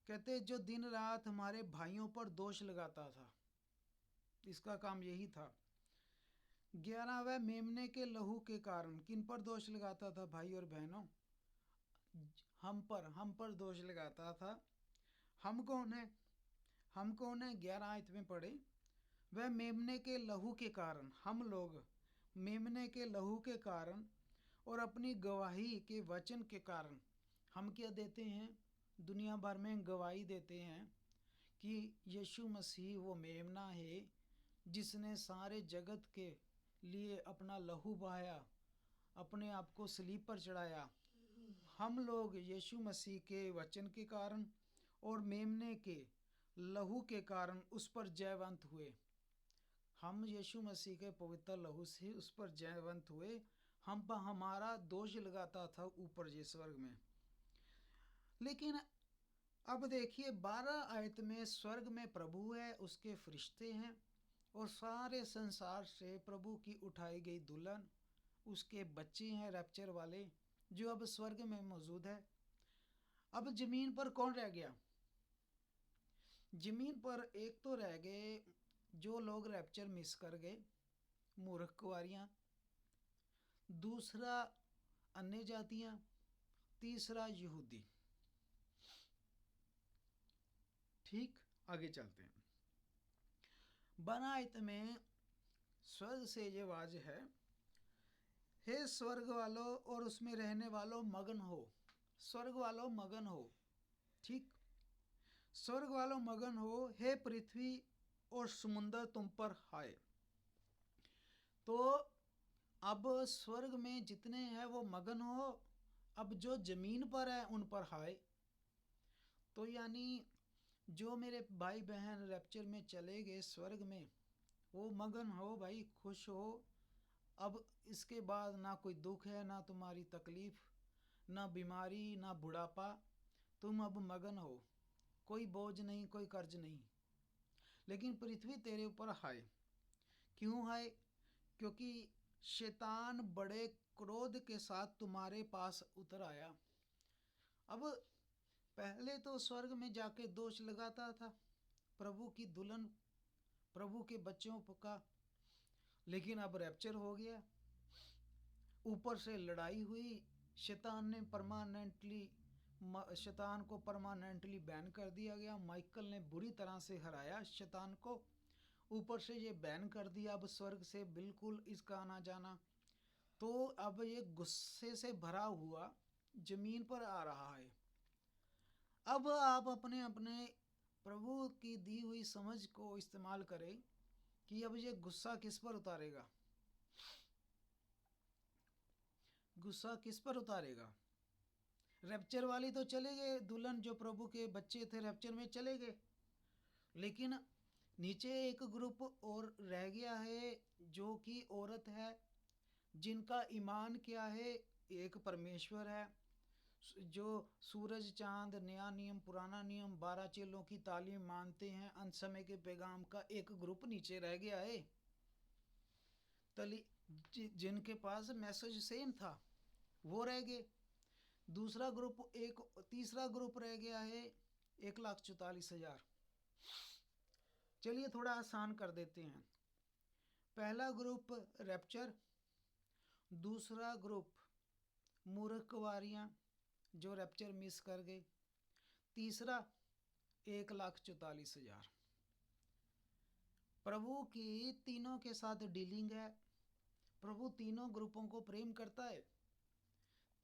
कहते जो दिन रात हमारे भाइयों पर दोष लगाता था, इसका काम यही था। 11वां मेमने के लहू के कारण किन पर दोष लगाता था भाई और बहनों? हम पर दोष लगाता था। हम कौन है? 11 आयत में पढ़े, वह मेमने के लहू के कारण, हम लोग मेमने के लहू के कारण और अपनी गवाही के वचन के कारण हम क्या देते हैं? दुनिया भर में गवाही देते हैं कि यीशु मसीह वो मेमना है जिसने सारे जगत के लिए अपना लहू बहाया, अपने आप को सलीब पर चढ़ाया। हम लोग यीशु मसीह के वचन के कारण और मेमने के लहू के कारण उस पर जयवंत हुए। हम यीशु मसीह के पवित्र लहू से उस पर जयवंत हुए। हम पर हमारा दोष लगाता था ऊपर जे स्वर्ग में। लेकिन अब देखिए 12 आयत में स्वर्ग में प्रभु है, उसके फरिश्ते हैं और सारे संसार से प्रभु की उठाई गई दुल्हन, उसके बच्चे हैं रैप्चर वाले, जो अब स्वर्ग में मौजूद है। अब जमीन पर कौन रह गया? जमीन पर एक तो रह गए जो लोग रैप्चर मिस कर गए, मूर्ख कुंवारियाँ, दूसरा अन्य जातियाँ, तीसरा यहूदी। ठीक, आगे चलते हैं। 12 आयत में स्वर्ग से ये आवाज है, हे स्वर्ग वालों और उसमें रहने वालों मगन हो। स्वर्ग वालों मगन हो, ठीक। स्वर्ग वालों मगन हो, हे पृथ्वी और समुद्र तुम पर हाय। तो अब स्वर्ग में जितने हैं वो मगन हो, अब जो जमीन पर है उन पर हाय। तो यानी जो मेरे भाई बहन रैप्चर में चले गए स्वर्ग में, वो मगन हो भाई, खुश हो। अब इसके बाद ना कोई दुख है, ना तुम्हारी तकलीफ, ना बीमारी, ना बुढ़ापा, तुम अब मगन हो, कोई बोझ नहीं, कोई कर्ज नहीं। लेकिन पृथ्वी तेरे ऊपर हाय। क्यों हाय? क्योंकि शैतान बड़े क्रोध के साथ तुम्हारे पास उतर आया। अब पहले तो स्वर्ग में जाके दोष लगाता था, प्रभु की दुल्हन प्रभु के बच्चों का। लेकिन अब रैप्चर हो गया, ऊपर से लड़ाई हुई, शैतान को परमानेंटली बैन कर दिया गया। माइकल ने बुरी तरह से हराया शैतान को, ऊपर से ये बैन कर दिया अब स्वर्ग से बिल्कुल इसका आना जाना। तो अब ये गुस्से से भरा हुआ जमीन पर आ रहा है। अब आप अपने अपने प्रभु की दी हुई समझ को इस्तेमाल करें कि अब ये गुस्सा किस पर उतारेगा, गुस्सा किस पर उतारेगा। रैप्चर वाली तो चले गए, दुल्हन जो प्रभु के बच्चे थे रैप्चर में चले गए, लेकिन नीचे एक ग्रुप और रह गया है जो कि औरत है, जिनका ईमान क्या है, एक परमेश्वर है, जो सूरज चांद नया नियम पुराना नियम 12 चेलों की तालीम मानते हैं। अंत समय के पैगाम का एक ग्रुप नीचे रह गया है, जिनके पास मैसेज सेम था वो रह गए। दूसरा ग्रुप, एक तीसरा ग्रुप रह गया है 1,44,000। चलिए थोड़ा आसान कर देते हैं। पहला ग्रुप रैप्चर, दूसरा ग्रुप मूर्ख कुंवारियाँ जो रैप्चर मिस कर गए, तीसरा 1,44,000। प्रभु की तीनों के साथ डीलिंग है। प्रभु तीनों ग्रुपों को प्रेम करता है,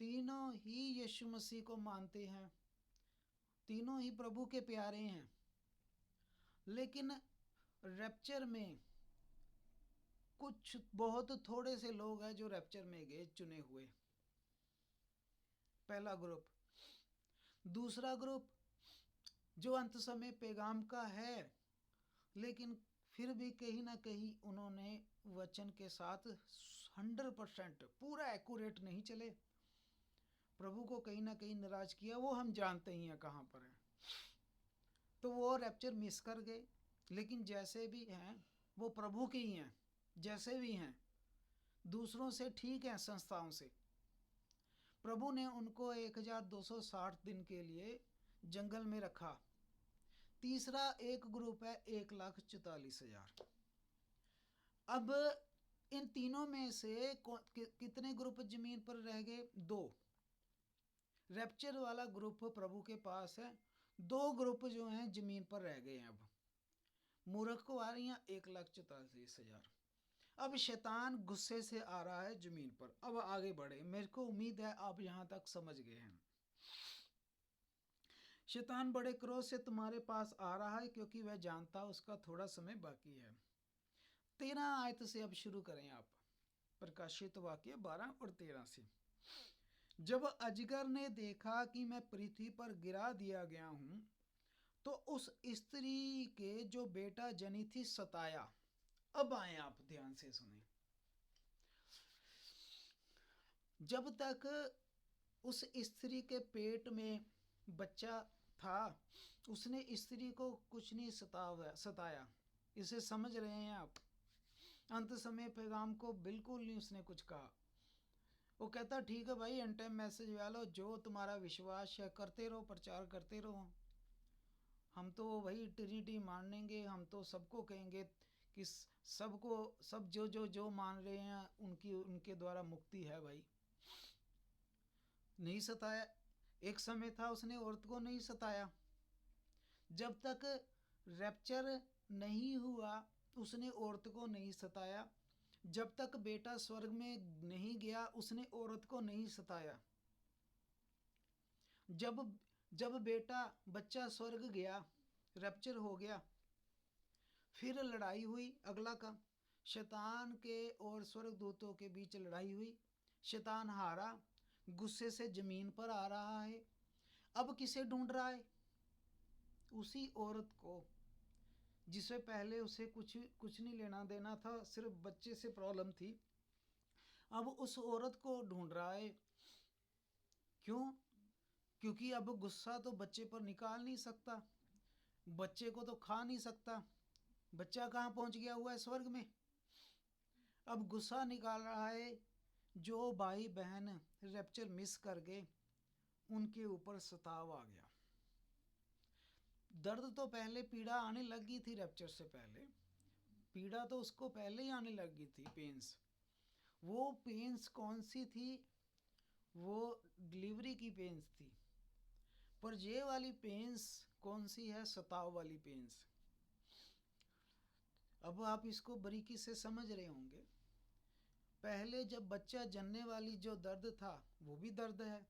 तीनों ही यीशु मसीह को मानते हैं, तीनों ही प्रभु के प्यारे हैं। लेकिन रैप्चर में कुछ बहुत थोड़े से लोग हैं जो रैप्चर में गए, चुने हुए, पहला ग्रुप। दूसरा ग्रुप जो अंत समय पैगाम का है, लेकिन फिर भी कहीं ना कहीं उन्होंने वचन के साथ 100% पूरा एक्यूरेट नहीं चले, प्रभु को कहीं ना कहीं नाराज किया, वो हम जानते ही हैं कहाँ पर है। तो वो रैप्चर मिस कर गए। लेकिन जैसे भी हैं वो प्रभु के ही हैं, जैसे भी हैं, दूसरों से ठीक हैं, संस्थाओं से। प्रभु ने उनको 1260 दिन के लिए जंगल में रखा। तीसरा एक ग्रुप है 1,44,000। अब इन तीनों में से कितने ग्रुप जमीन पर रह गए? 2। रैप्चर वाला ग्रुप प्रभु के पास है, 2 ग्रुप जो हैं जमीन पर रह गए हैं। अब मूर्ख कुंवारियाँ 1,44,000। अब शैतान गुस्से से आ रहा है जमीन पर। अब आगे बढ़े, मेरे को उम्मीद है आप यहाँ तक समझ गए हैं। शैतान बड़े क्रोध से तुम्हारे पास आ रहा है, क्योंकि वह जानता उसका थोड़ा समय बाकी है। 13 आयत से अब शुरू करें आप, प्रकाशित वाक्य 12 और 13 से। जब अजगर ने देखा कि मैं पृथ्वी पर गिरा दिया गया हूँ, तो उस स्त्री के जो बेटा जनी थी सताया। अब आए आप ध्यान से सुने। जब तक उस स्त्री के पेट में बच्चा था, उसने स्त्री को कुछ नहीं सताया। इसे समझ रहे हैं आप? अंत समय पैगाम को बिल्कुल नहीं उसने कुछ कहा। वो कहता ठीक है भाई, एंड टाइम मैसेज वालों, जो तुम्हारा विश्वास है करते रहो, प्रचार करते रहो, हम तो वही ट्रिनिटी मानेंगे, हम तो सबको कहेंगे कि सबको सब जो मान रहे हैं उनके द्वारा मुक्ति है भाई। नहीं सताया। एक समय था उसने औरत को नहीं सताया। जब तक रैप्चर नहीं हुआ उसने औरत को नहीं सताया। जब तक बेटा स्वर्ग में नहीं गया उसने औरत को नहीं सताया। जब बच्चा स्वर्ग गया, रैप्चर हो गया, फिर लड़ाई हुई। अगला का शैतान के और स्वर्गदूतों के बीच लड़ाई हुई। शैतान हारा, गुस्से से जमीन पर आ रहा है। अब किसे ढूंढ रहा है? उसी औरत को जिससे पहले उसे कुछ नहीं लेना देना था, सिर्फ बच्चे से प्रॉब्लम थी। अब उस औरत को ढूंढ रहा है। क्यों? क्योंकि अब गुस्सा तो बच्चे पर निकाल नहीं सकता, बच्चे को तो खा नहीं सकता। बच्चा कहाँ पहुंच गया हुआ है? स्वर्ग में। अब गुस्सा निकाल रहा है जो भाई बहन रैप्चर मिस कर गए, उनके ऊपर सताव आ गया। दर्द तो पहले, पीड़ा आने लगी थी रैप्चर से पहले, पीड़ा तो उसको पहले ही आने लगी थी, पेन्स। वो पेन्स कौन सी थी? वो डिलीवरी की पेन्स थी। पर ये वाली पेन्स कौन सी है? सताव वाली पेन्स। अब आप इसको बारीकी से समझ रहे होंगे। पहले जब बच्चा जनने वाली जो दर्द था वो भी दर्द है,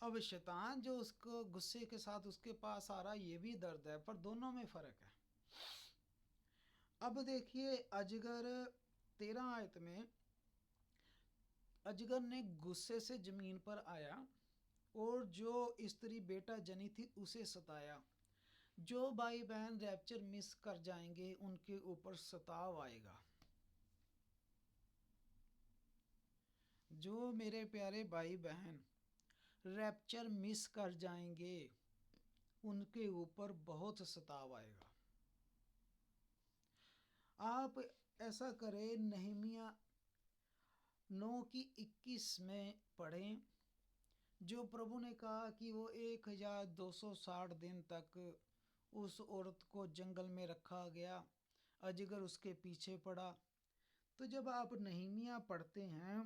अब शैतान जो उसको गुस्से के साथ उसके पास आ रहा ये भी दर्द है, पर दोनों में फर्क है। अब देखिए अजगर 13 आयत में, अजगर ने गुस्से से जमीन पर आया और जो स्त्री बेटा जनी थी उसे सताया। जो भाई बहन रैप्चर मिस कर जाएंगे उनके ऊपर सताव आएगा। जो मेरे प्यारे भाई बहन रैप्चर मिस कर जाएंगे उनके ऊपर बहुत सताव आएगा। आप ऐसा करें, नहमिया 9:21 में पढ़ें, जो प्रभु ने कहा कि वो 1260 दिन तक उस औरत को जंगल में रखा गया, अजगर उसके पीछे पड़ा। तो जब आप नहमिया पढ़ते हैं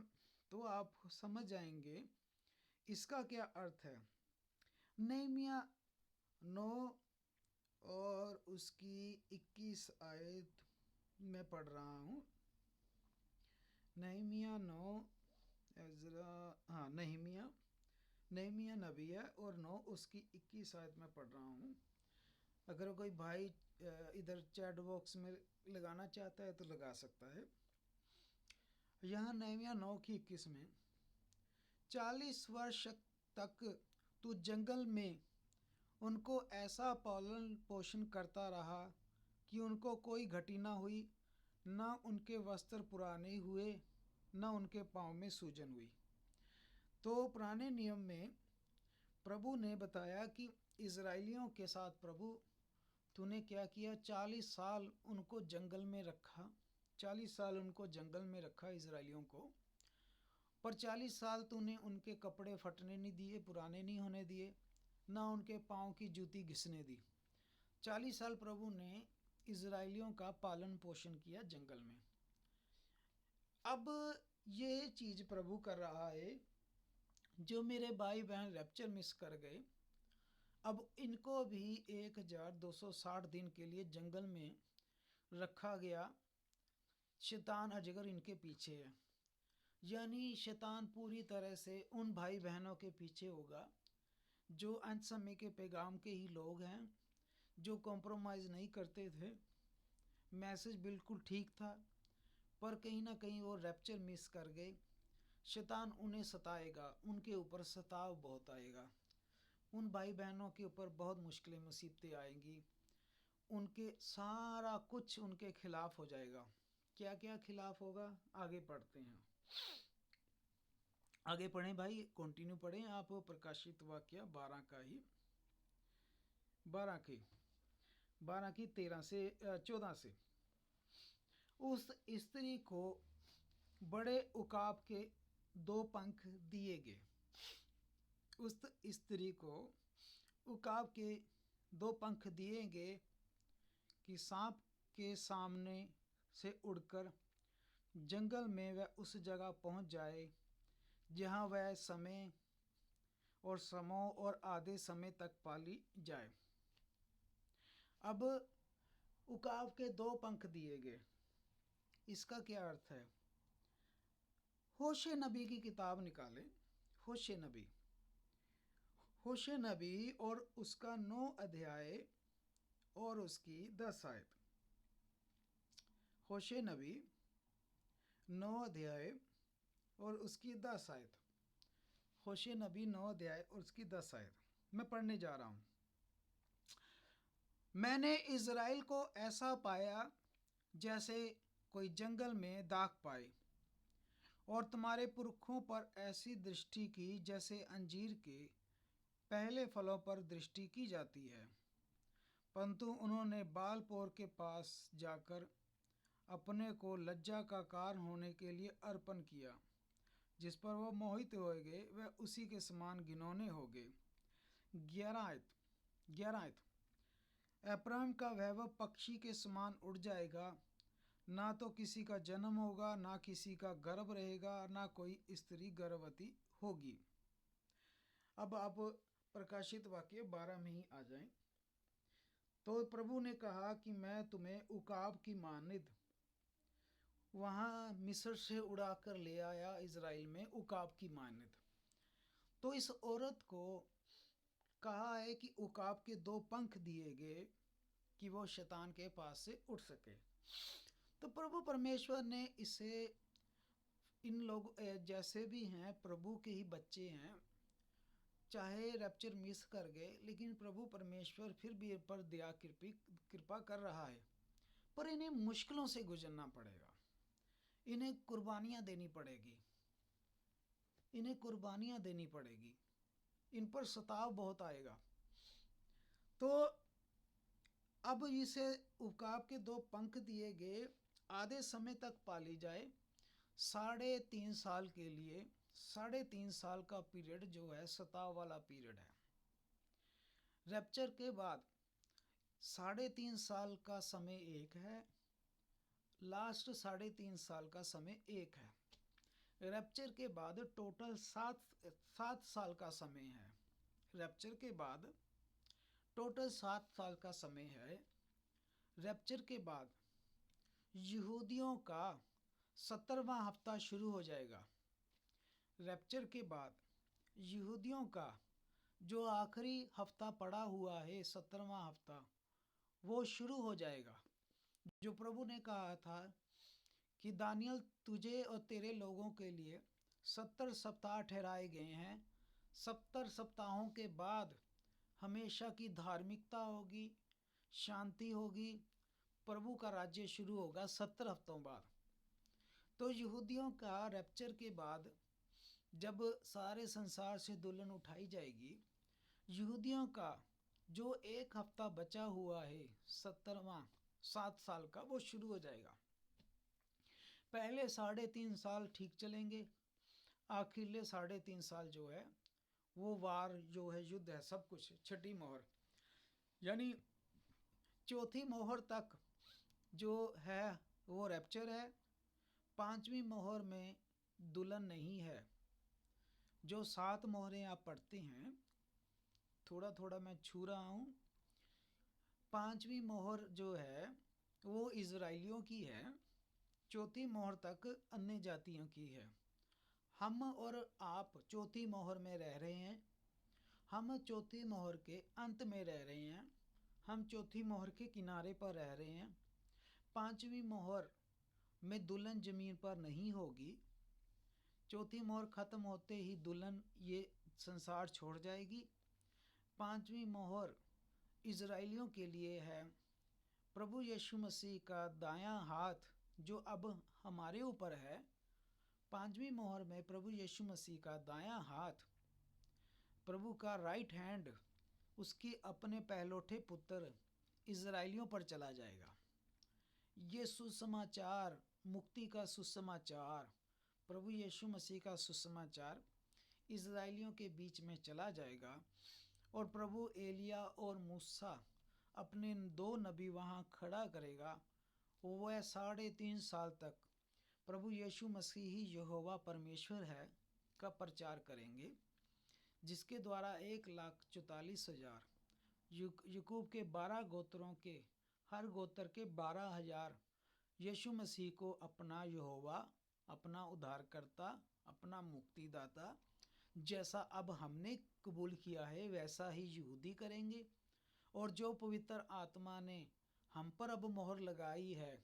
तो आप समझ जाएंगे इसका क्या अर्थ है। नहमिया 9 और उसकी 21 आयत मैं पढ़ रहा हूँ। नहमिया 9 एजरा, हाँ नहमिया नबी है और 9 उसकी 21 आयत में पढ़ रहा हूँ। अगर कोई भाई इधर चैट बॉक्स में लगाना चाहता है तो लगा सकता है। यहाँ नहमिया 9:21 में, 40 वर्ष तक तू जंगल में उनको ऐसा पालन पोषण करता रहा कि उनको कोई घटी न हुई, न उनके वस्त्र पुराने हुए, न उनके पाँव में सूजन हुई। तो पुराने नियम में प्रभु ने बताया कि इज़राइलियों के साथ प्रभु तूने क्या किया, 40 साल उनको जंगल में रखा, 40 साल उनको जंगल में रखा इज़राइलियों को, पर 40 साल तूने उनके कपड़े फटने नहीं दिए, पुराने नहीं होने दिए, ना उनके पाँव की जूती घिसने दी। 40 साल प्रभु ने इज़राइलियों का पालन पोषण किया जंगल में। अब ये चीज़ प्रभु कर रहा है, जो मेरे भाई बहन रैप्चर मिस कर गए, अब इनको भी 1260 दिन के लिए जंगल में रखा गया। शैतान अजगर इनके पीछे है, यानी शैतान पूरी तरह से उन भाई बहनों के पीछे होगा जो अंत समय के पैगाम के ही लोग हैं, जो कॉम्प्रोमाइज़ नहीं करते थे। मैसेज बिल्कुल ठीक था, पर कहीं ना कहीं वो रैप्चर मिस कर गए। शैतान उन्हें सताएगा, उनके ऊपर सताव बहुत आएगा, उन भाई बहनों के ऊपर बहुत मुश्किलें मुसीबतें आएंगी, उनके सारा कुछ उनके खिलाफ हो जाएगा। क्या क्या खिलाफ होगा आगे पढ़ते हैं। आगे पढ़ें भाई, कंटिन्यू पढ़ें आप। प्रकाशित वाक्य 12 का ही 12 की 13 से 14 से। उस स्त्री को बड़े उकाब के 2 पंख दिए गए। उस स्त्री को उकाब के 2 पंख दिए गए कि सांप के सामने से उड़कर जंगल में वह उस जगह पहुंच जाए जहां वह समय और समों और आधे समय तक पाली जाए। अब उकाब के 2 पंख दिए गए, इसका क्या अर्थ है? होशे नबी की किताब निकालें, होशे नबी और उसका 9 अध्याय और उसकी 10 आयत। होशे नबी 9 अध्याय और उसकी 10 आयत। होशे नबी 9 अध्याय और उसकी 10 आयत मैं पढ़ने जा रहा हूँ। मैंने इज़राइल को ऐसा पाया जैसे कोई जंगल में दाख पाए, और तुम्हारे पुरखों पर ऐसी दृष्टि की जैसे अंजीर के पहले फलों पर दृष्टि की जाती है। परंतु उन्होंने बाल पोर के पास जाकर अपने को लज्जा का कारण होने के लिए अर्पण किया, जिस पर वह मोहित हो गए, वह उसी के समान घिनौने हो गए। 11 आयत। अब्राहम का वैभव पक्षी के समान उड़ जाएगा, ना तो किसी का जन्म होगा, ना किसी का गर्भ रहेगा, ना कोई स्त्री गर्भवती होगी। अब आप प्रकाशित वाक्य 12 में ही आ जाएं। तो प्रभु ने कहा कि मैं तुम्हें उकाब की मानिद वहाँ मिस्र से उड़ा कर ले आया, इज़राइल में उकाब की मानिद। तो इस औरत को कहा है कि उकाब के 2 पंख दिए गए कि वो शैतान के पास से उठ सके। तो प्रभु परमेश्वर ने इसे, इन लोग जैसे भी हैं प्रभु के ही बच्चे हैं, चाहे रैप्चर मिस कर गए, लेकिन प्रभु परमेश्वर फिर भी इन पर दया कृपा कर रहा है। पर इन्हें मुश्किलों से गुजरना पड़ेगा, इन्हें कुर्बानियाँ देनी पड़ेगी, इन्हें कुर्बानियाँ देनी पड़ेगी, इन पर सताव बहुत आएगा। तो अब इसे उकाब के 2 पंख दिए गए, आधे समय तक पाली जाए, 3.5 साल के लिए। 3.5 साल का पीरियड जो है सताव वाला पीरियड है। रैप्चर के बाद 3.5 साल का समय एक है, लास्ट 3.5 साल का समय एक है। रैप्चर के बाद टोटल 7 साल का समय है। रैप्चर के बाद टोटल 7 साल का समय है। रैप्चर के बाद यहूदियों का 70वां हफ्ता शुरू हो जाएगा। रैप्चर के बाद यहूदियों का जो आखिरी हफ्ता पड़ा हुआ है, 70वां हफ्ता, वो शुरू हो जाएगा। जो प्रभु ने कहा था कि दानियल तुझे और तेरे लोगों के लिए 70 सप्ताह ठहराए गए हैं। 70 सप्ताहों के बाद हमेशा की धार्मिकता होगी, शांति होगी, प्रभु का राज्य शुरू होगा 70 हफ्तों बाद। तो यहूदियों का रैप्चर के बाद जब सारे संसार से दुल्हन उठाई जाएगी, यहूदियों का जो एक हफ्ता बचा हुआ है 70वां 7 साल का, वो शुरू हो जाएगा। पहले 3.5 साल ठीक चलेंगे, आखिरले 3.5 साल जो है वो वार जो है, युद्ध है, सब कुछ। छठी मोहर यानी चौथी मोहर तक जो है वो रैप्चर है। 5वीं मोहर में दुल्हन नहीं है। जो 7 मोहरें आप पढ़ते हैं, थोड़ा थोड़ा मैं छू रहा हूँ। 5वीं मोहर जो है वो इजराइलियों की है, चौथी मोहर तक अन्य जातियों की है। हम और आप चौथी मोहर में रह रहे हैं। हम चौथी मोहर के अंत में रह रहे हैं। हम चौथी मोहर के किनारे पर रह रहे हैं। 5वीं मोहर में दुल्हन जमीन पर नहीं होगी। चौथी मोहर खत्म होते ही दुल्हन ये संसार छोड़ जाएगी। 5वीं मोहर इजराइलियों के लिए है। प्रभु यीशु मसीह का दायां हाथ जो अब हमारे ऊपर है, 5वीं मोहर में प्रभु यीशु मसीह का दायां हाथ, प्रभु का राइट हैंड, उसके अपने पहलौठे पुत्र इजराइलियों पर चला जाएगा। ये सुसमाचार, मुक्ति का सुसमाचार, प्रभु यीशु मसीह का सुसमाचार इजराइलियों के बीच में चला जाएगा। और प्रभु एलिया और मूसा अपने 2 नबी वहाँ खड़ा करेगा। वह 3.5 साल तक प्रभु यीशु मसीह ही यहोवा परमेश्वर है का प्रचार करेंगे, जिसके द्वारा 1,44,000 याकूब के 12 गोत्रों के हर गोत्र के 12,000 यीशु मसीह को अपना यहोवा, अपना उद्धारकर्ता, अपना मुक्तिदाता, जैसा अब हमने कबूल किया है वैसा ही यहूदी करेंगे। और जो पवित्र आत्मा ने हम पर अब मोहर लगाई है,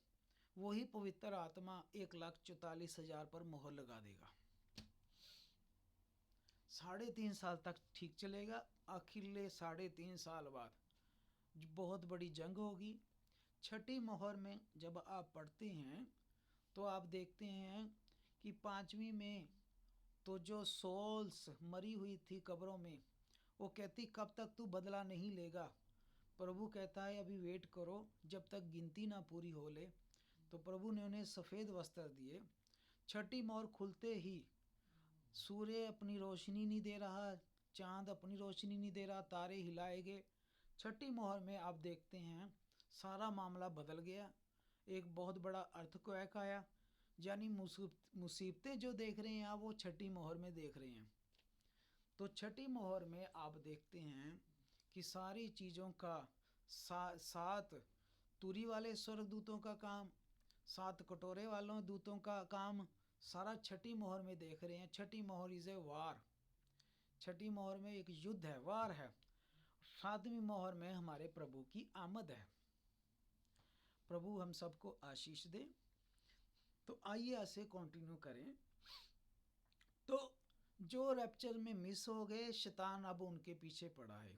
वही पवित्र आत्मा 1,44,000 पर मोहर लगा देगा। 3.5 साल तक ठीक चलेगा। आखिरले 3.5 साल बाद बहुत बड़ी जंग होगी। छठी मोहर में जब आप पढ़ते हैं तो आप देखते हैं कि 5वीं में तो जो सोल्स मरी हुई थी कब्रों में, वो कहती कब तक तू बदला नहीं लेगा। प्रभु कहता है अभी वेट करो जब तक गिनती ना पूरी हो ले। तो प्रभु ने उन्हें सफ़ेद वस्त्र दिए। छठी मोहर खुलते ही सूर्य अपनी रोशनी नहीं दे रहा, चांद अपनी रोशनी नहीं दे रहा, तारे हिलाए गए। छठी मोहर में आप देखते हैं सारा मामला बदल गया। एक बहुत बड़ा अर्थक्वेक आया, यानी मुसीबतें जो देख रहे हैं आप वो छठी मोहर में देख रहे हैं। तो छठी मोहर में आप देखते हैं कि सारी चीज़ों का सात तुरी वाले स्वर्गदूतों का काम, सात कटोरे वालों दूतों का काम, सारा छठी मोहर में देख रहे हैं। छठी मोहर इज़ ए वार, छठी मोहर में एक युद्ध है, वार है। सातवीं मोहर में हमारे प्रभु की आमद है। प्रभु हम सबको आशीष दे। तो आइए ऐसे कंटिन्यू करें। तो जो रैप्चर में मिस हो गए, शैतान अब उनके पीछे पड़ा है,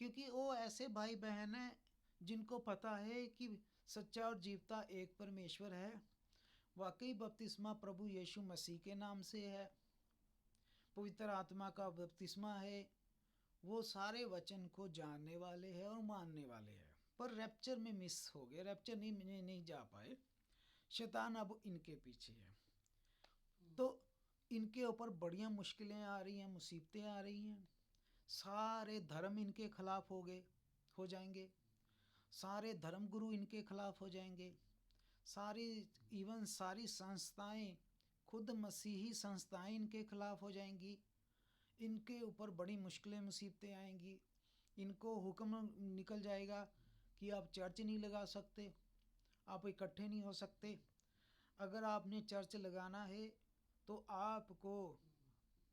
क्योंकि वो ऐसे भाई बहन हैं जिनको पता है कि सच्चा और जीवता एक परमेश्वर है। वाकई बपतिस्मा प्रभु यीशु मसीह के नाम से है, पवित्र आत्मा का बपतिस्मा है। वो सारे वचन को जानने वाले हैं और मानने वाले हैं, पर रैप्चर में मिस हो गए, रैप्चर नहीं जा पाए। शैतान अब इनके पीछे है। तो इनके ऊपर बढ़िया मुश्किलें आ रही हैं, मुसीबतें आ रही हैं। सारे धर्म इनके खिलाफ हो जाएंगे, सारे धर्म गुरु इनके खिलाफ हो जाएंगे, सारी संस्थाएं, खुद मसीही संस्थाएं इनके खिलाफ हो जाएंगी। इनके ऊपर बड़ी मुश्किलें मुसीबतें आएंगी। इनको हुक्म निकल जाएगा कि आप चर्च नहीं लगा सकते, आप इकट्ठे नहीं हो सकते। अगर आपने चर्च लगाना है तो आपको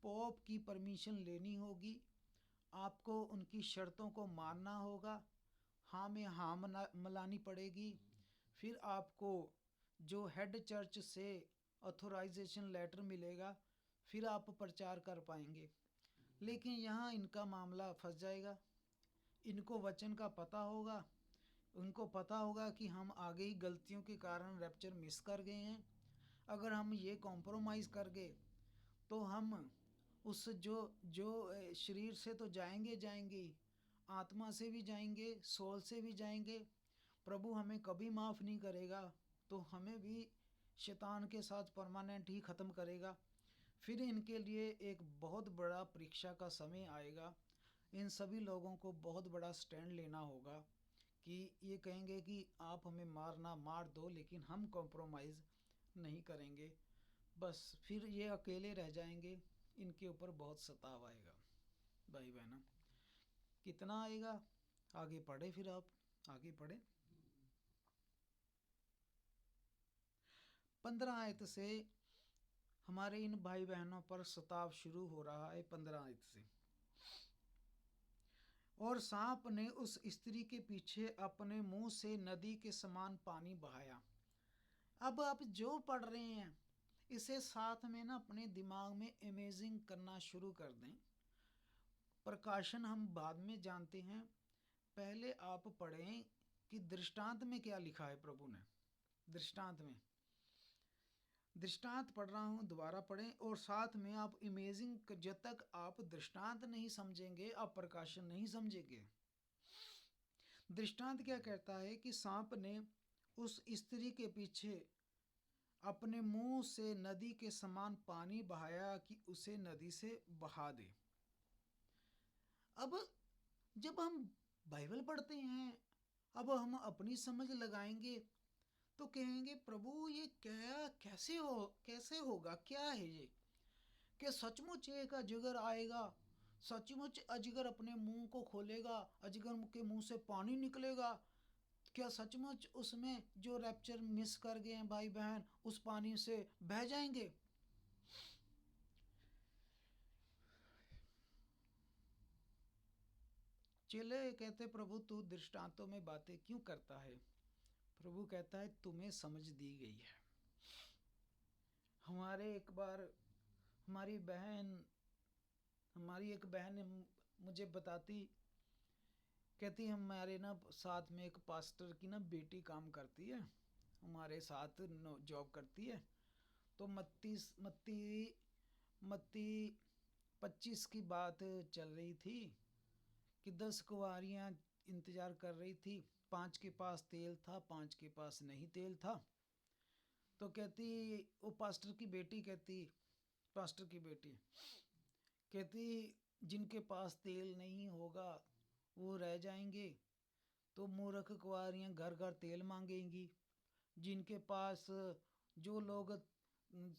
पोप की परमिशन लेनी होगी, आपको उनकी शर्तों को मानना होगा, हाँ में हाँ मिलानी पड़ेगी। फिर आपको जो हेड चर्च से ऑथोराइजेशन लेटर मिलेगा, फिर आप प्रचार कर पाएंगे। लेकिन यहाँ इनका मामला फंस जाएगा। इनको वचन का पता होगा, उनको पता होगा कि हम आगे ही गलतियों के कारण रैप्चर मिस कर गए हैं। अगर हम ये कॉम्प्रोमाइज़ कर गए तो हम उस जो शरीर से तो जाएंगे, आत्मा से भी जाएंगे, सोल से भी जाएंगे। प्रभु हमें कभी माफ़ नहीं करेगा, तो हमें भी शैतान के साथ परमानेंट ही ख़त्म करेगा। फिर इनके लिए एक बहुत बड़ा परीक्षा का समय आएगा। इन सभी लोगों को बहुत बड़ा स्टैंड लेना होगा कि ये कहेंगे कि आप हमें मारना मार दो, लेकिन हम कॉम्प्रोमाइज़ नहीं करेंगे। बस फिर ये अकेले रह जाएंगे। इनके ऊपर बहुत सताव आएगा। भाई बहनों, कितना आएगा? आगे पढ़े, फिर आप आगे पढ़े। 15 आयत से हमारे इन भाई बहनों पर सताव शुरू हो रहा है। 15 आयत से, और सांप ने उस स्त्री के पीछे अपने मुंह से नदी के समान पानी बहाया। अब आप जो पढ़ रहे हैं इसे साथ में ना अपने दिमाग में इमेजिंग करना शुरू कर दें। प्रकाशन हम बाद में जानते हैं, पहले आप पढ़ें कि दृष्टांत में क्या लिखा है प्रभु ने। दृष्टांत पढ़ रहा हूँ, दोबारा पढ़ें। और साथ में आप इमेजिंग, जब तक आप दृष्टांत नहीं समझेंगे आप प्रकाशन नहीं समझेंगे। दृष्टांत क्या कहता है कि सांप ने उस स्त्री के पीछे अपने मुंह से नदी के समान पानी बहाया कि उसे नदी से बहा दे। अब जब हम बाइबल पढ़ते हैं, अब हम अपनी समझ लगाएंगे तो कहेंगे प्रभु ये क्या, कैसे होगा, क्या है ये? कि सचमुच एक अजगर आएगा, सचमुच अजगर अपने मुंह को खोलेगा, अजगर के मुंह से पानी निकलेगा? क्या सचमुच उसमें जो रैप्चर मिस कर गए हैं भाई बहन उस पानी से बह जाएंगे? चेले कहते प्रभु तू दृष्टांतों में बातें क्यों करता है? प्रभु कहता है तुम्हें समझ दी गई है। हमारी एक बहन ने मुझे बताती, कहती हमारे ना साथ में एक पास्टर की ना बेटी काम करती है, हमारे साथ जॉब करती है। तो मत्ती 25 की बात चल रही थी कि 10 कुंवारियाँ इंतज़ार कर रही थी, 5 के पास तेल था, 5 के पास नहीं तेल था। तो कहती वो पास्टर की बेटी कहती जिनके पास तेल नहीं होगा वो रह जाएंगे। तो मूर्ख कुंवारियाँ घर घर तेल मांगेंगी, जिनके पास जो लोग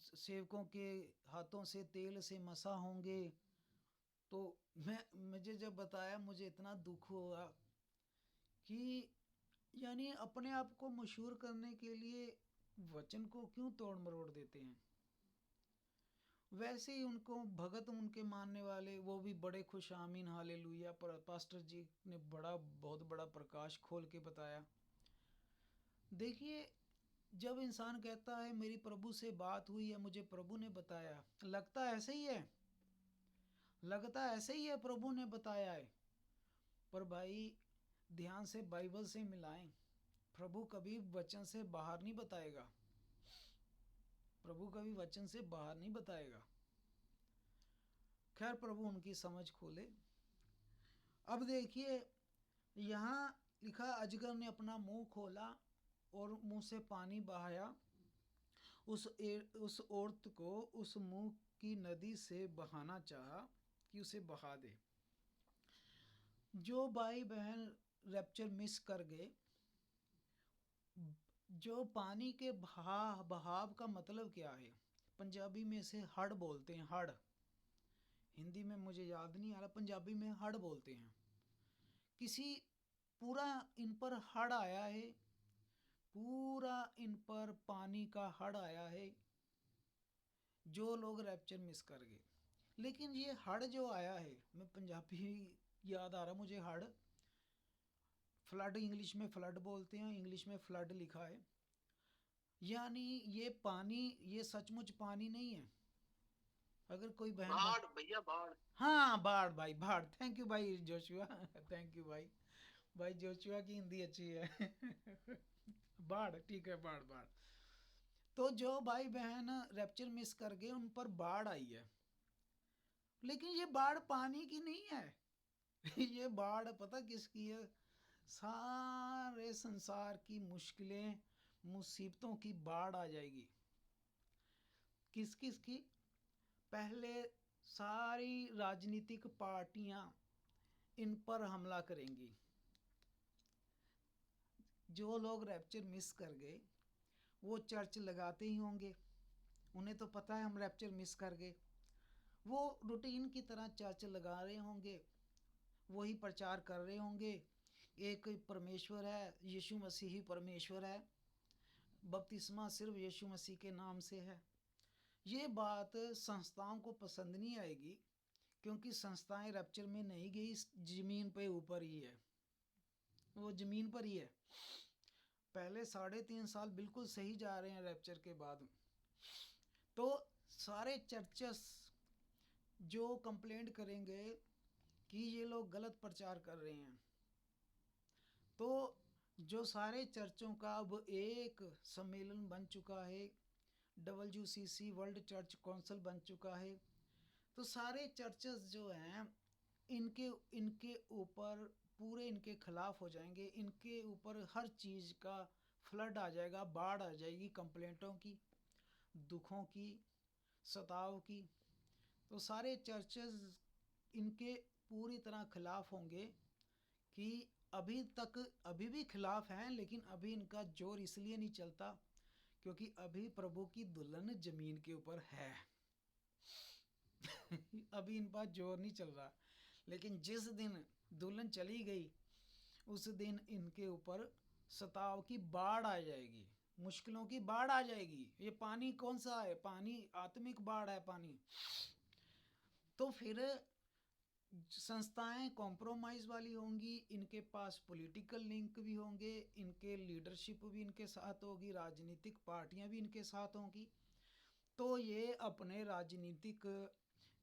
सेवकों के हाथों से तेल से मसा होंगे। तो मुझे जब बताया मुझे इतना दुख हुआ कि यानी अपने आप को मशहूर करने के लिए वचन को क्यों तोड़ मरोड़ देते हैं। वैसे ही उनको भगत उनके मानने वाले वो भी बड़े खुश आमीन हालेलुया। पर पास्टर जी ने बहुत बड़ा प्रकाश खोल के बताया। देखिए, जब इंसान कहता है मेरी प्रभु से बात हुई है, मुझे प्रभु ने बताया, लगता ऐसे ही है, लगता ऐसे ही है प्रभु ने बताया है। पर भाई ध्यान से बाइबल से मिलाएं। प्रभु कभी वचन से बाहर नहीं बताएगा, प्रभु कभी वचन से बाहर नहीं बताएगा। खैर प्रभु उनकी समझ खोले। अब देखिए यहाँ लिखा, अजगर ने अपना मुंह खोला और मुंह से पानी बहाया, उस औरत को उस मुंह की नदी से बहाना चाहा कि उसे बहा दे। जो भाई बहन रैप्चर मिस कर गए, जो पानी के बहाव का मतलब क्या है, पंजाबी में से हड़ बोलते हैं, हड़। हिंदी में मुझे याद नहीं आ रहा, पंजाबी में हड़ बोलते हैं। किसी पूरा इन पर हड़ आया है, पूरा इन पर पानी का हड़ आया है, जो लोग रैप्चर मिस कर गए। लेकिन ये हड़ जो आया है, मैं पंजाबी याद आ रहा मुझे, हड़ फ्लड, इंग्लिश में फ्लड बोलते हैं, इंग्लिश में फ्लड लिखा है। यानी ये पानी, ये सचमुच पानी नहीं है। अगर कोई बहन बाढ़ भैया, बाढ़। हाँ बाढ़ भाई, बाढ़। थैंक यू भाई जोशुआ, थैंक यू भाई। भाई जोशुआ की हिंदी अच्छी है। बाढ़, ठीक है, बाढ़ बाढ़। तो जो भाई बहन रैप्चर मिस कर गए उन पर बाढ़ आई है। लेकिन ये बाढ़ पानी की नहीं है। ये बाढ़ पता किसकी है? सारे संसार की मुश्किलें, मुसीबतों की बाढ़ आ जाएगी। किस किस की? पहले सारी राजनीतिक पार्टियां इन पर हमला करेंगी। जो लोग रैप्चर मिस कर गए वो चर्च लगाते ही होंगे, उन्हें तो पता है हम रैप्चर मिस कर गए। वो रूटीन की तरह चर्च लगा रहे होंगे, वही प्रचार कर रहे होंगे, एक परमेश्वर है, यीशु मसीह ही परमेश्वर है, बपतिस्मा सिर्फ यीशु मसीह के नाम से है। ये बात संस्थाओं को पसंद नहीं आएगी, क्योंकि संस्थाएं रैप्चर में नहीं गई, ज़मीन पे ऊपर ही है, वो ज़मीन पर ही है। पहले 3.5 साल बिल्कुल सही जा रहे हैं रैप्चर के बाद। तो सारे चर्चेस जो कंप्लेंट करेंगे कि ये लोग गलत प्रचार कर रहे हैं, तो जो सारे चर्चों का अब एक सम्मेलन बन चुका है, WCC वर्ल्ड चर्च काउंसिल बन चुका है। तो सारे चर्चेस जो हैं इनके इनके ऊपर पूरे इनके खिलाफ हो जाएंगे, इनके ऊपर हर चीज़ का फ्लड आ जाएगा, बाढ़ आ जाएगी, कंप्लेंटों की, दुखों की, सताव की। तो सारे चर्चेस इनके पूरी तरह खिलाफ होंगे कि अभी भी खिलाफ हैं, लेकिन अभी इनका जोर इसलिए नहीं चलता क्योंकि अभी प्रभु की दुल्हन जमीन के ऊपर है। अभी इन पर जोर नहीं चल रहा। लेकिन जिस दिन दुल्हन चली गई उस दिन इनके ऊपर सताव की बाढ़ आ जाएगी, मुश्किलों की बाढ़ आ जाएगी। ये पानी कौन सा है? पानी आत्मिक बाढ़ है पानी। तो फिर संस्थाएं कॉम्प्रोमाइज़ वाली होंगी, इनके पास पॉलिटिकल लिंक भी होंगे, इनके लीडरशिप भी इनके साथ होगी, राजनीतिक पार्टियां भी इनके साथ होंगी। तो ये अपने राजनीतिक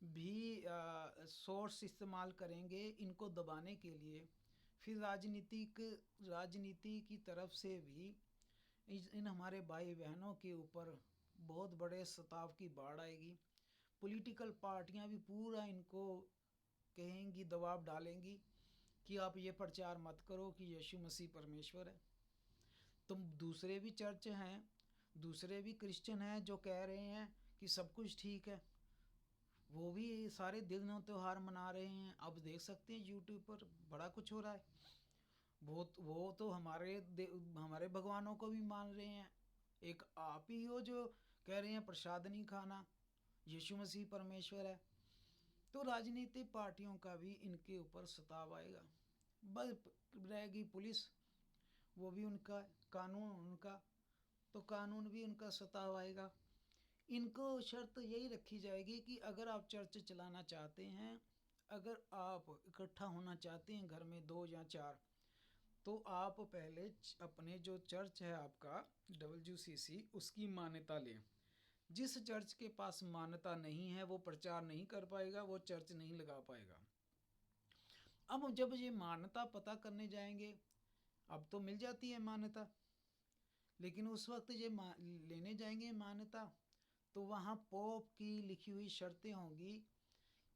भी सोर्स इस्तेमाल करेंगे इनको दबाने के लिए। फिर राजनीति की तरफ से भी इन हमारे भाई बहनों के ऊपर बहुत बड़े सताव की बाढ़ आएगी। पॉलिटिकल पार्टियां भी पूरा इनको कहेंगी, दबाव डालेंगी कि आप ये प्रचार मत करो कि यीशु मसीह परमेश्वर है। तुम दूसरे भी चर्च हैं, दूसरे भी क्रिश्चियन हैं जो कह रहे हैं कि सब कुछ ठीक है, वो भी सारे दिन त्योहार मना रहे हैं। अब देख सकते हैं यूट्यूब पर बड़ा कुछ हो रहा है। वो तो हमारे भगवानों को भी मान रहे हैं, एक आप ही हो जो कह रहे हैं प्रसाद नहीं खाना, यीशु मसीह परमेश्वर है। तो राजनीतिक पार्टियों का भी इनके ऊपर सताव आएगा। बस रहेगी पुलिस, वो भी उनका कानून, उनका तो कानून भी उनका सताव आएगा। इनको शर्त यही रखी जाएगी कि अगर आप चर्च चलाना चाहते हैं, अगर आप इकट्ठा होना चाहते हैं घर में 2 या 4, तो आप पहले अपने जो चर्च है आपका WCC उसकी मान्यता लें। जिस चर्च के पास मान्यता नहीं है वो प्रचार नहीं कर पाएगा, वो चर्च नहीं लगा पाएगा। अब जब ये मान्यता पता करने जाएंगे, अब तो मिल जाती है मान्यता, लेकिन उस वक्त ये लेने जाएंगे मान्यता, तो वहाँ पोप की लिखी हुई शर्तें होंगी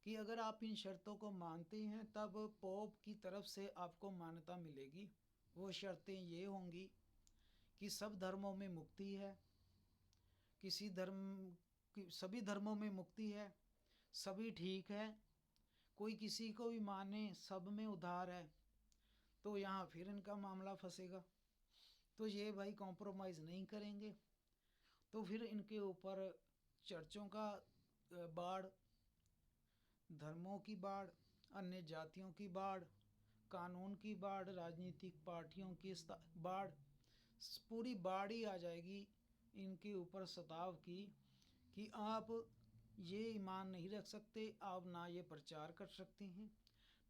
कि अगर आप इन शर्तों को मानते हैं तब पोप की तरफ से आपको मान्यता मिलेगी। वो शर्तें ये होंगी कि सब धर्मों में मुक्ति है, किसी धर्म सभी धर्मों में मुक्ति है, सभी ठीक है, कोई किसी को भी माने, सब में उधार है। तो यहाँ फिर इनका मामला फंसेगा। तो ये भाई कॉम्प्रोमाइज़ नहीं करेंगे, तो फिर इनके ऊपर चर्चों का बाढ़, धर्मों की बाढ़, अन्य जातियों की बाढ़, कानून की बाढ़, राजनीतिक पार्टियों की बाढ़, पूरी बाढ़ ही आ जाएगी इनके ऊपर सताव की कि आप ये ईमान नहीं रख सकते, आप ना ये प्रचार कर सकते हैं,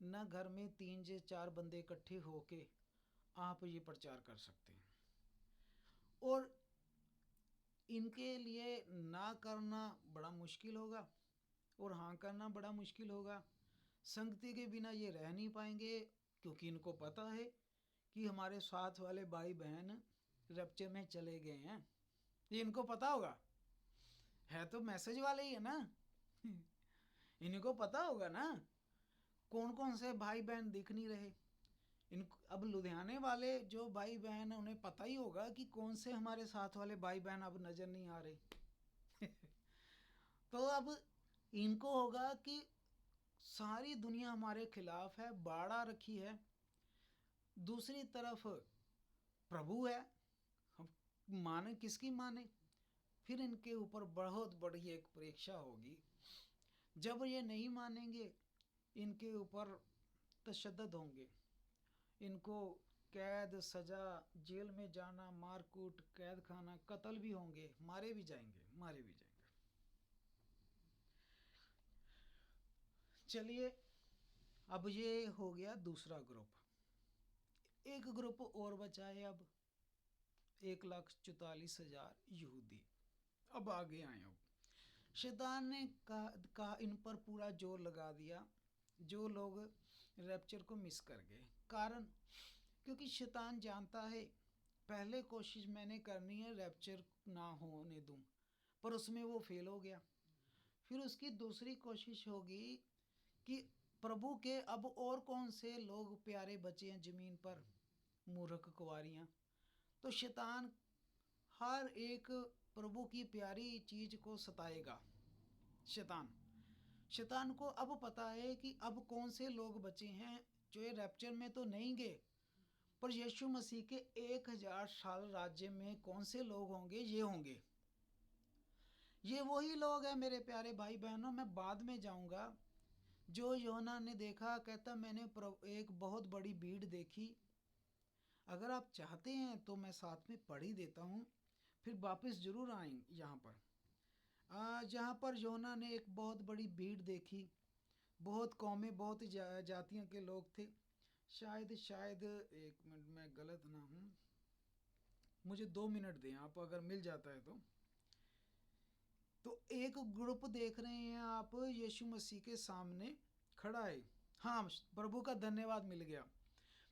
ना घर में 3 से 4 बंदे इकट्ठे होके आप ये प्रचार कर सकते हैं। और इनके लिए ना करना बड़ा मुश्किल होगा और हाँ करना बड़ा मुश्किल होगा। संगति के बिना ये रह नहीं पाएंगे, क्योंकि इनको पता है कि हमारे साथ वाले भाई बहन रैप्चर में चले गए हैं। ये इनको पता होगा, है तो मैसेज वाले ही है ना इनको पता होगा ना कौन कौन से भाई बहन दिख नहीं रहे। इनको अब लुधियाने वाले जो भाई बहन है उन्हें पता ही होगा कि कौन से हमारे साथ वाले भाई बहन अब नज़र नहीं आ रहे तो अब इनको होगा कि सारी दुनिया हमारे खिलाफ है, बाड़ा रखी है, दूसरी तरफ प्रभु है, हम माने किसकी माने। फिर इनके ऊपर बहुत बड़ी एक परीक्षा होगी। जब ये नहीं मानेंगे इनके ऊपर तशद्दुद होंगे, इनको कैद, सजा, जेल में जाना, मारकूट, कैद खाना, कत्ल भी होंगे, मारे भी जाएंगे, मारे भी जाएंगे। चलिए, अब ये हो गया दूसरा ग्रुप। एक ग्रुप और बचा है अब, 1,44,000 यहूदी अब आगे आए। अब शैतान ने का इन पर पूरा जोर लगा दिया, जो लोग रैप्चर को मिस कर गए। कारण क्योंकि शैतान जानता है पहले कोशिश मैंने करनी है रैप्चर ना होने दूं, पर उसमें वो फेल हो गया। फिर उसकी दूसरी कोशिश होगी कि प्रभु के अब और कौन से लोग प्यारे बचे हैं ज़मीन पर, मूर्ख कुंवारियाँ। तो शैतान हर एक प्रभु की प्यारी चीज़ को सताएगा। शैतान को अब पता है कि अब कौन से लोग बचे हैं जो ये रैप्चर में तो नहीं गए, पर यीशु मसीह के 1000 साल राज्य में कौन से लोग होंगे, ये होंगे। ये वही लोग हैं मेरे प्यारे भाई बहनों, मैं बाद में जाऊंगा। जो योना ने देखा, कहता मैंने एक बहुत बड़ी भीड़ देखी। अगर आप चाहते हैं तो मैं साथ में पढ़ ही देता हूँ, फिर वापस जरूर आएंगे यहाँ पर। जहाँ पर योना ने एक बहुत बड़ी भीड़ देखी, बहुत कौमें, बहुत जातियों के लोग थे। शायद एक मिनट, मैं गलत ना हूँ, मुझे 2 मिनट दें आप, अगर मिल जाता है तो एक ग्रुप देख रहे हैं आप, यीशु मसीह के सामने खड़ा है। हाँ, प्रभु का धन्यवाद, मिल गया।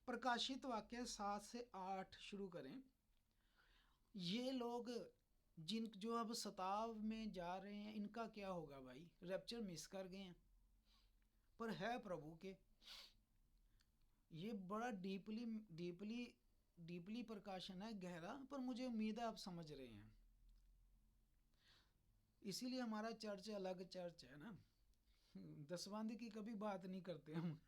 प्रकाशित वाक्य 7 से 8 शुरू करें। ये लोग जो अब सताव में जा रहे हैं, इनका क्या होगा भाई, रैप्चर मिस कर गए हैं, पर है प्रभु के। ये बड़ा डीपली प्रकाशन है, गहरा, पर मुझे उम्मीद है आप समझ रहे हैं। इसीलिए हमारा चर्च अलग चर्च है ना, दसबंदी की कभी बात नहीं करते हम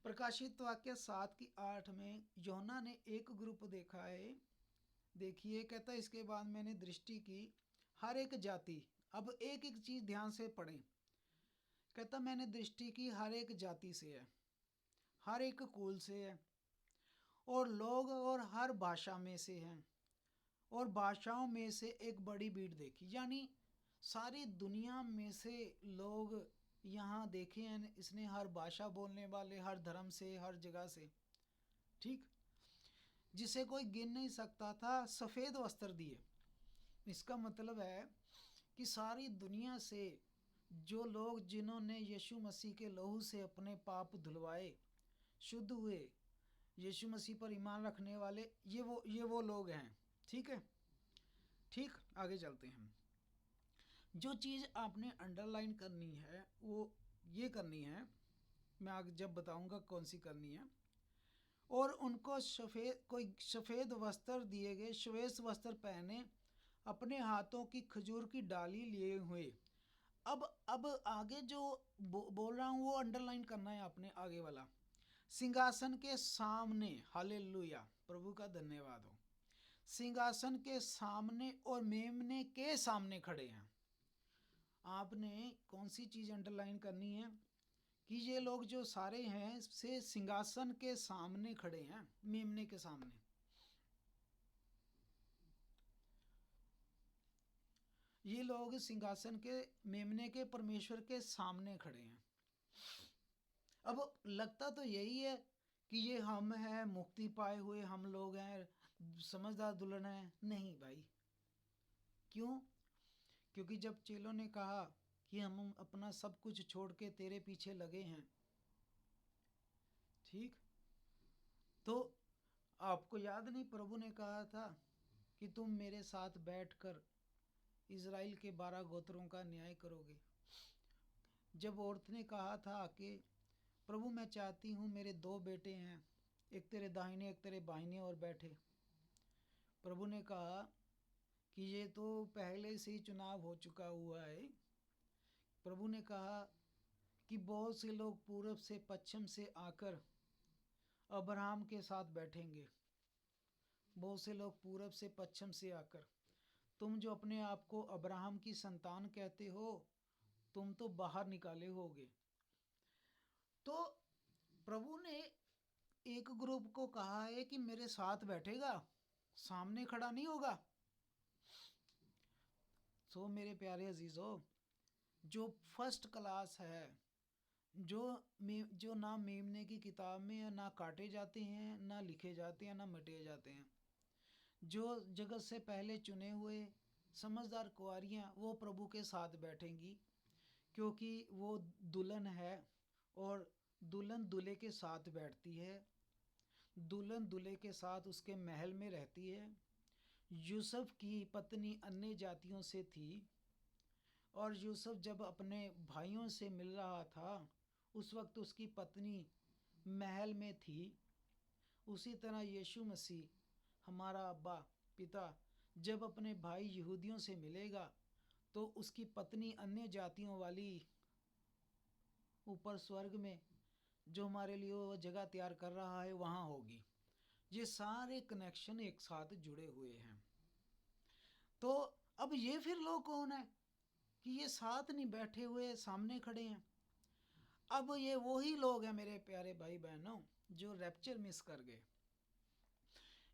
प्रकाशित वाक्य 7 की 8 में यूहन्ना ने एक ग्रुप देखा है देखिए, कहता इसके बाद मैंने दृष्टि की हर एक जाति, अब एक एक चीज ध्यान से पढ़ें। कहता मैंने दृष्टि की हर एक जाति से है, हर एक कुल से है, और लोग और हर भाषा में से हैं, और भाषाओं में से एक बड़ी भीड़ देखी। यानी सारी दुनिया में से लोग यहाँ देखे हैं इसने, हर भाषा बोलने वाले, हर धर्म से, हर जगह से, ठीक, जिसे कोई गिन नहीं सकता था। सफ़ेद वस्त्र दिए, इसका मतलब है कि सारी दुनिया से जो लोग जिन्होंने यीशु मसीह के लहू से अपने पाप धुलवाए, शुद्ध हुए, यीशु मसीह पर ईमान रखने वाले, ये वो लोग हैं। ठीक है, ठीक, आगे चलते हैं। जो चीज़ आपने अंडरलाइन करनी है वो ये करनी है, मैं आगे जब बताऊंगा कौन सी करनी है। और उनको कोई सफ़ेद वस्त्र दिए गए, श्वेत वस्त्र पहने, अपने हाथों की खजूर की डाली लिए हुए। अब आगे जो बोल रहा हूँ वो अंडरलाइन करना है आपने, आगे वाला। सिंहासन के सामने, हालेलुया, प्रभु का धन्यवाद हो, सिंहासन के सामने और मेमने के सामने खड़े हैं। आपने कौन सी चीज़ अंडरलाइन करनी है कि ये लोग जो सारे हैं से सिंहासन के सामने खड़े हैं, मेमने के सामने। ये लोग सिंहासन के, मेमने के, परमेश्वर के सामने खड़े हैं। अब लगता तो यही है कि ये हम हैं, मुक्ति पाए हुए हम लोग हैं, समझदार दुल्हन है। नहीं भाई, क्यों? क्योंकि जब चेलों ने कहा कि हम अपना सब कुछ छोड़ के तेरे पीछे लगे हैं, ठीक, तो आपको याद नहीं प्रभु ने कहा था कि तुम मेरे साथ बैठकर इज़राइल के 12 गोत्रों का न्याय करोगे। जब औरत ने कहा था कि प्रभु मैं चाहती हूँ, मेरे 2 बेटे हैं, एक तेरे दाहिने एक तेरे बाहिने और बैठे, प्रभु ने कहा कि ये तो पहले से ही चुनाव हो चुका हुआ है। प्रभु ने कहा कि बहुत से लोग पूरब से पश्चिम से आकर अब्राहम के साथ बैठेंगे, बहुत से लोग पूरब से पश्चिम से आकर। तुम जो अपने आप को अब्राहम की संतान कहते हो, तुम तो बाहर निकाले होगे। तो प्रभु ने एक ग्रुप को कहा है कि मेरे साथ बैठेगा, सामने खड़ा नहीं होगा। सो मेरे प्यारे अजीजों, जो फर्स्ट क्लास है, जो ना मेमने की किताब में ना काटे जाते हैं, ना लिखे जाते हैं, ना मिटे जाते हैं, जो जगत से पहले चुने हुए समझदार कुंवारियाँ, वो प्रभु के साथ बैठेंगी, क्योंकि वो दुल्हन है और दुल्हन दूल्हे के साथ बैठती है, दुल्हन दूल्हे के साथ उसके महल में रहती है। यूसुफ की पत्नी अन्य जातियों से थी, और यूसुफ जब अपने भाइयों से मिल रहा था उस वक्त उसकी पत्नी महल में थी। उसी तरह यीशु मसीह हमारा अब्बा पिता जब अपने भाई यहूदियों से मिलेगा तो उसकी पत्नी अन्य जातियों वाली ऊपर स्वर्ग में जो हमारे लिए वो जगह तैयार कर रहा है वहाँ होगी। ये सारे कनेक्शन एक साथ जुड़े हुए हैं। तो अब ये फिर लोग कौन है कि ये साथ नहीं बैठे हुए, सामने खड़े हैं? अब ये वही लोग हैं मेरे प्यारे भाई बहनों जो रैप्चर मिस कर गए।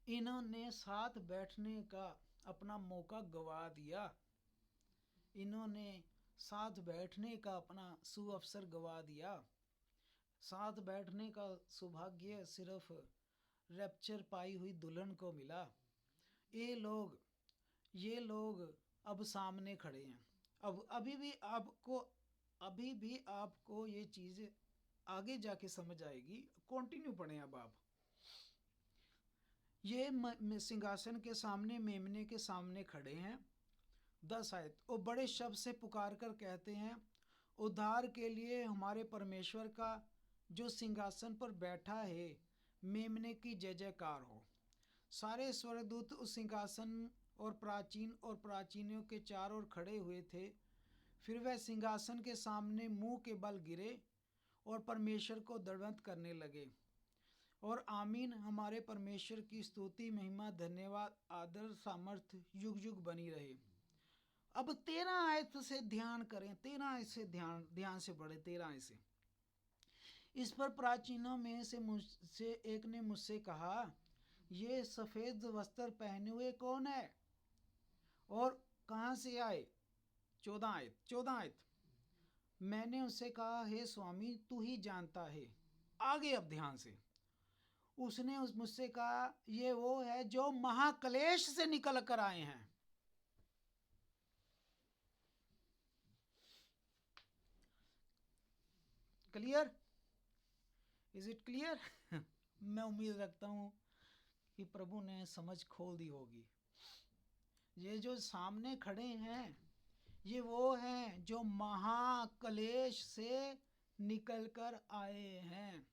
इन्होंने साथ बैठने का अपना मौका गवा दिया, इन्होंने साथ बैठने का अपना सुअवसर गवा दिया। साथ बैठने का सौभाग्य सिर्फ रैप्चर पाई हुई दुल्हन को मिला। ये लोग अब सामने खड़े हैं। अब अभी भी आपको ये चीज़ आगे जाके समझ आएगी। कंटिन्यू पढ़ें अब आप। ये सिंहासन के सामने, मेमने के सामने खड़े हैं। 10 आयत, और बड़े शब्द से पुकार कर कहते हैं, उद्धार के लिए हमारे परमेश्वर का जो सिंहासन पर बैठा है, मेमने की जय जयकार हो। सारे स्वर्गदूत उस सिंहासन और प्राचीनों के चारों ओर खड़े हुए थे। फिर वह सिंहासन के सामने मुंह के बल गिरे और परमेश्वर को दंडवत करने लगे। और आमीन। हमारे परमेश्वर की स्तुति, महिमा, धन्यवाद, आदर, सामर्थ्य युग युग बनी रहे। अब 13 आयत से ध्यान करें, 13 आयत से ध्यान से पढ़े। 13 आयत से, इस पर प्राचीनों में से मुझसे एक ने मुझसे कहा, ये सफेद वस्त्र पहने हुए कौन है और कहाँ से आए? 14 आयत। मैंने उससे कहा, हे स्वामी, तू ही जानता है। आगे अब ध्यान से, उसने मुझसे कहा, ये वो है जो महाक्लेश से निकल कर आए हैं। क्लियर? Is it clear? मैं उम्मीद रखता हूं कि प्रभु ने समझ खोल दी होगी। ये जो सामने खड़े हैं, ये वो हैं जो महाक्लेश से निकल कर आए हैं।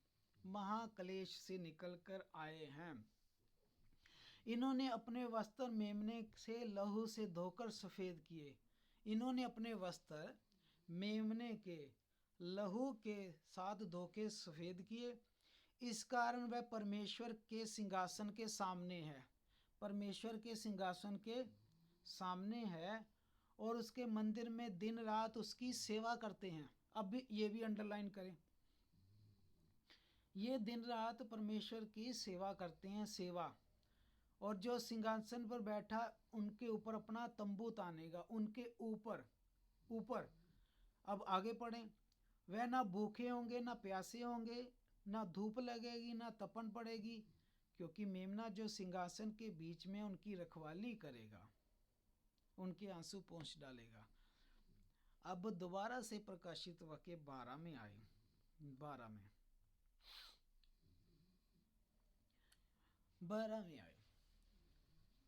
महाक्लेश से निकल कर आए हैं। इन्होंने अपने वस्त्र मेमने से लहू से धोकर सफेद किए। इन्होंने अपने वस्त्र मेमने के लहू के साथ धोके सफेद किए। इस कारण वह परमेश्वर के सिंहासन के सामने है। परमेश्वर के सिंहासन के सामने है और उसके मंदिर में दिन रात उसकी सेवा करते हैं। अब भी ये भी अंडरलाइन करें, ये दिन रात परमेश्वर की सेवा करते हैं, सेवा। और जो सिंहासन पर बैठा उनके ऊपर अपना तंबू तानेगा, उनके ऊपर। अब आगे पढ़ें, वह ना भूखे होंगे ना प्यासे होंगे, ना धूप लगेगी ना तपन पड़ेगी, क्योंकि मेमना जो सिंहासन के बीच में उनकी रखवाली करेगा, उनके आंसू पोंछ डालेगा। अब दोबारा से प्रकाशित वाक्य 12 में आए। 12 में आए।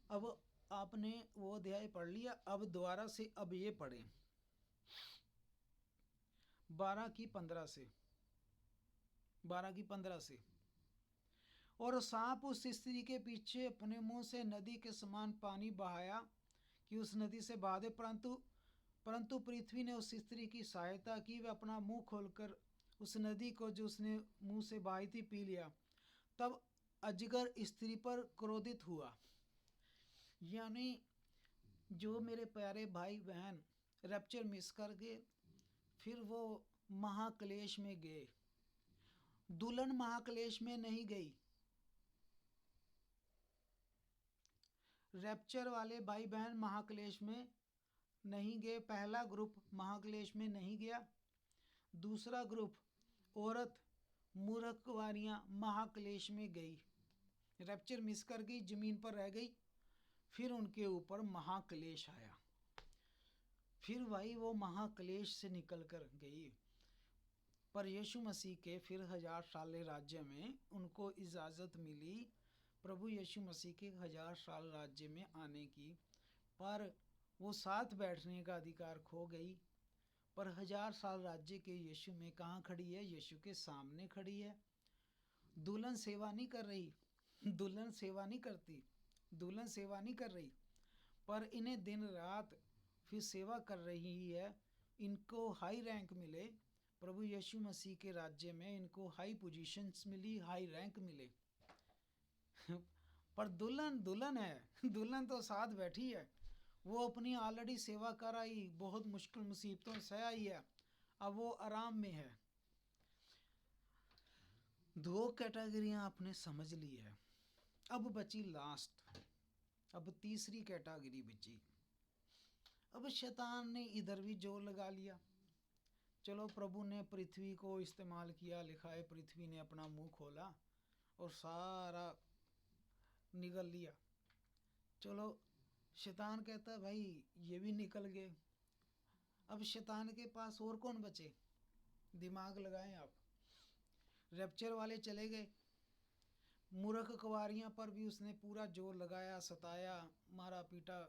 अब आपने वो अध्याय पढ़ लिया, अब दोबारा से अब ये पढ़ें 12 की 15 से। और सांप उस स्त्री के पीछे अपने मुंह से नदी के समान पानी बहाया कि उस नदी से बहा दे, परंतु पृथ्वी ने उस स्त्री की सहायता की। वह अपना मुंह खोलकर उस नदी को जो उसने मुंह से बहाई थी पी लिया। तब अजगर स्त्री पर क्रोधित हुआ। यानी जो मेरे प्यारे भाई बहन रैप्चर मिस कर गए, फिर वो महाक्लेश में गए। दुल्हन महाक्लेश में नहीं गई। रैप्चर वाले भाई बहन महाक्लेश में नहीं गए। पहला ग्रुप महाक्लेश में नहीं गया। दूसरा ग्रुप औरत मूर्ख कुंवारियां महाक्लेश में गई, रैप्चर मिस कर गई, जमीन पर रह गई। फिर उनके ऊपर महाक्लेश आया। फिर भाई वो महाक्लेश से निकल कर गई। पर यीशु मसीह के फिर 1000 साल राज्य में उनको इजाज़त मिली, प्रभु यीशु मसीह के 1000 साल राज्य में आने की। पर वो साथ बैठने का अधिकार खो गई। पर 1000 साल राज्य के यीशु में कहाँ खड़ी है? यीशु के सामने खड़ी है। दुल्हन सेवा नहीं कर रही, दुल्हन सेवा नहीं करती, दुल्हन सेवा नहीं कर रही, पर इन्हें दिन रात फिर सेवा कर रही है। इनको हाई रैंक मिले, प्रभु यीशु मसीह के राज्य में इनको हाई पोजीशंस मिली, हाई रैंक मिले। पर दुल्हन है, दुल्हन तो साथ बैठी है। वो अपनी ऑलरेडी सेवा कर आई, बहुत मुश्किल मुसीबतों से आई है, अब वो आराम में है। 2 कैटेगरियां आपने समझ ली है। अब बची लास्ट, अब तीसरी कैटेगरी बची। अब शैतान ने इधर भी जोर लगा लिया। चलो, प्रभु ने पृथ्वी को इस्तेमाल किया। लिखा है पृथ्वी ने अपना मुंह खोला और सारा निगल लिया। चलो, शैतान कहता है भाई ये भी निकल गए। अब शैतान के पास और कौन बचे? दिमाग लगाएं आप। रैप्चर वाले चले गए। मूर्ख कुंवारियां पर भी उसने पूरा जोर लगाया, सताया, मारा पीटा,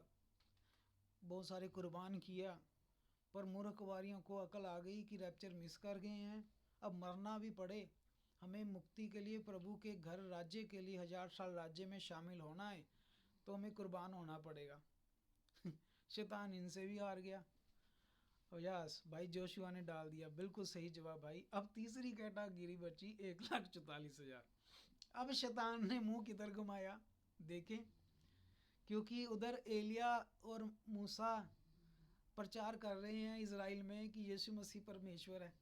बहुत सारे कुर्बान किया। पर मूर्ख कुंवारियों को अकल आ गई कि रैप्चर मिस कर गए हैं, अब मरना भी पड़े, हमें मुक्ति के लिए, प्रभु के घर राज्य के लिए, 1000 साल राज्य में शामिल होना है, तो हमें कुर्बान होना पड़ेगा। शैतान इनसे भी हार गया। और यस भाई, जोशुआ ने डाल दिया बिल्कुल सही जवाब भाई। अब तीसरी कैटेगरी बची 1,44,000। अब शैतान ने मुंह किधर घुमाया, देखें, क्योंकि उधर एलिया और मूसा प्रचार कर रहे हैं इजराइल में कि यीशु मसीह परमेश्वर है।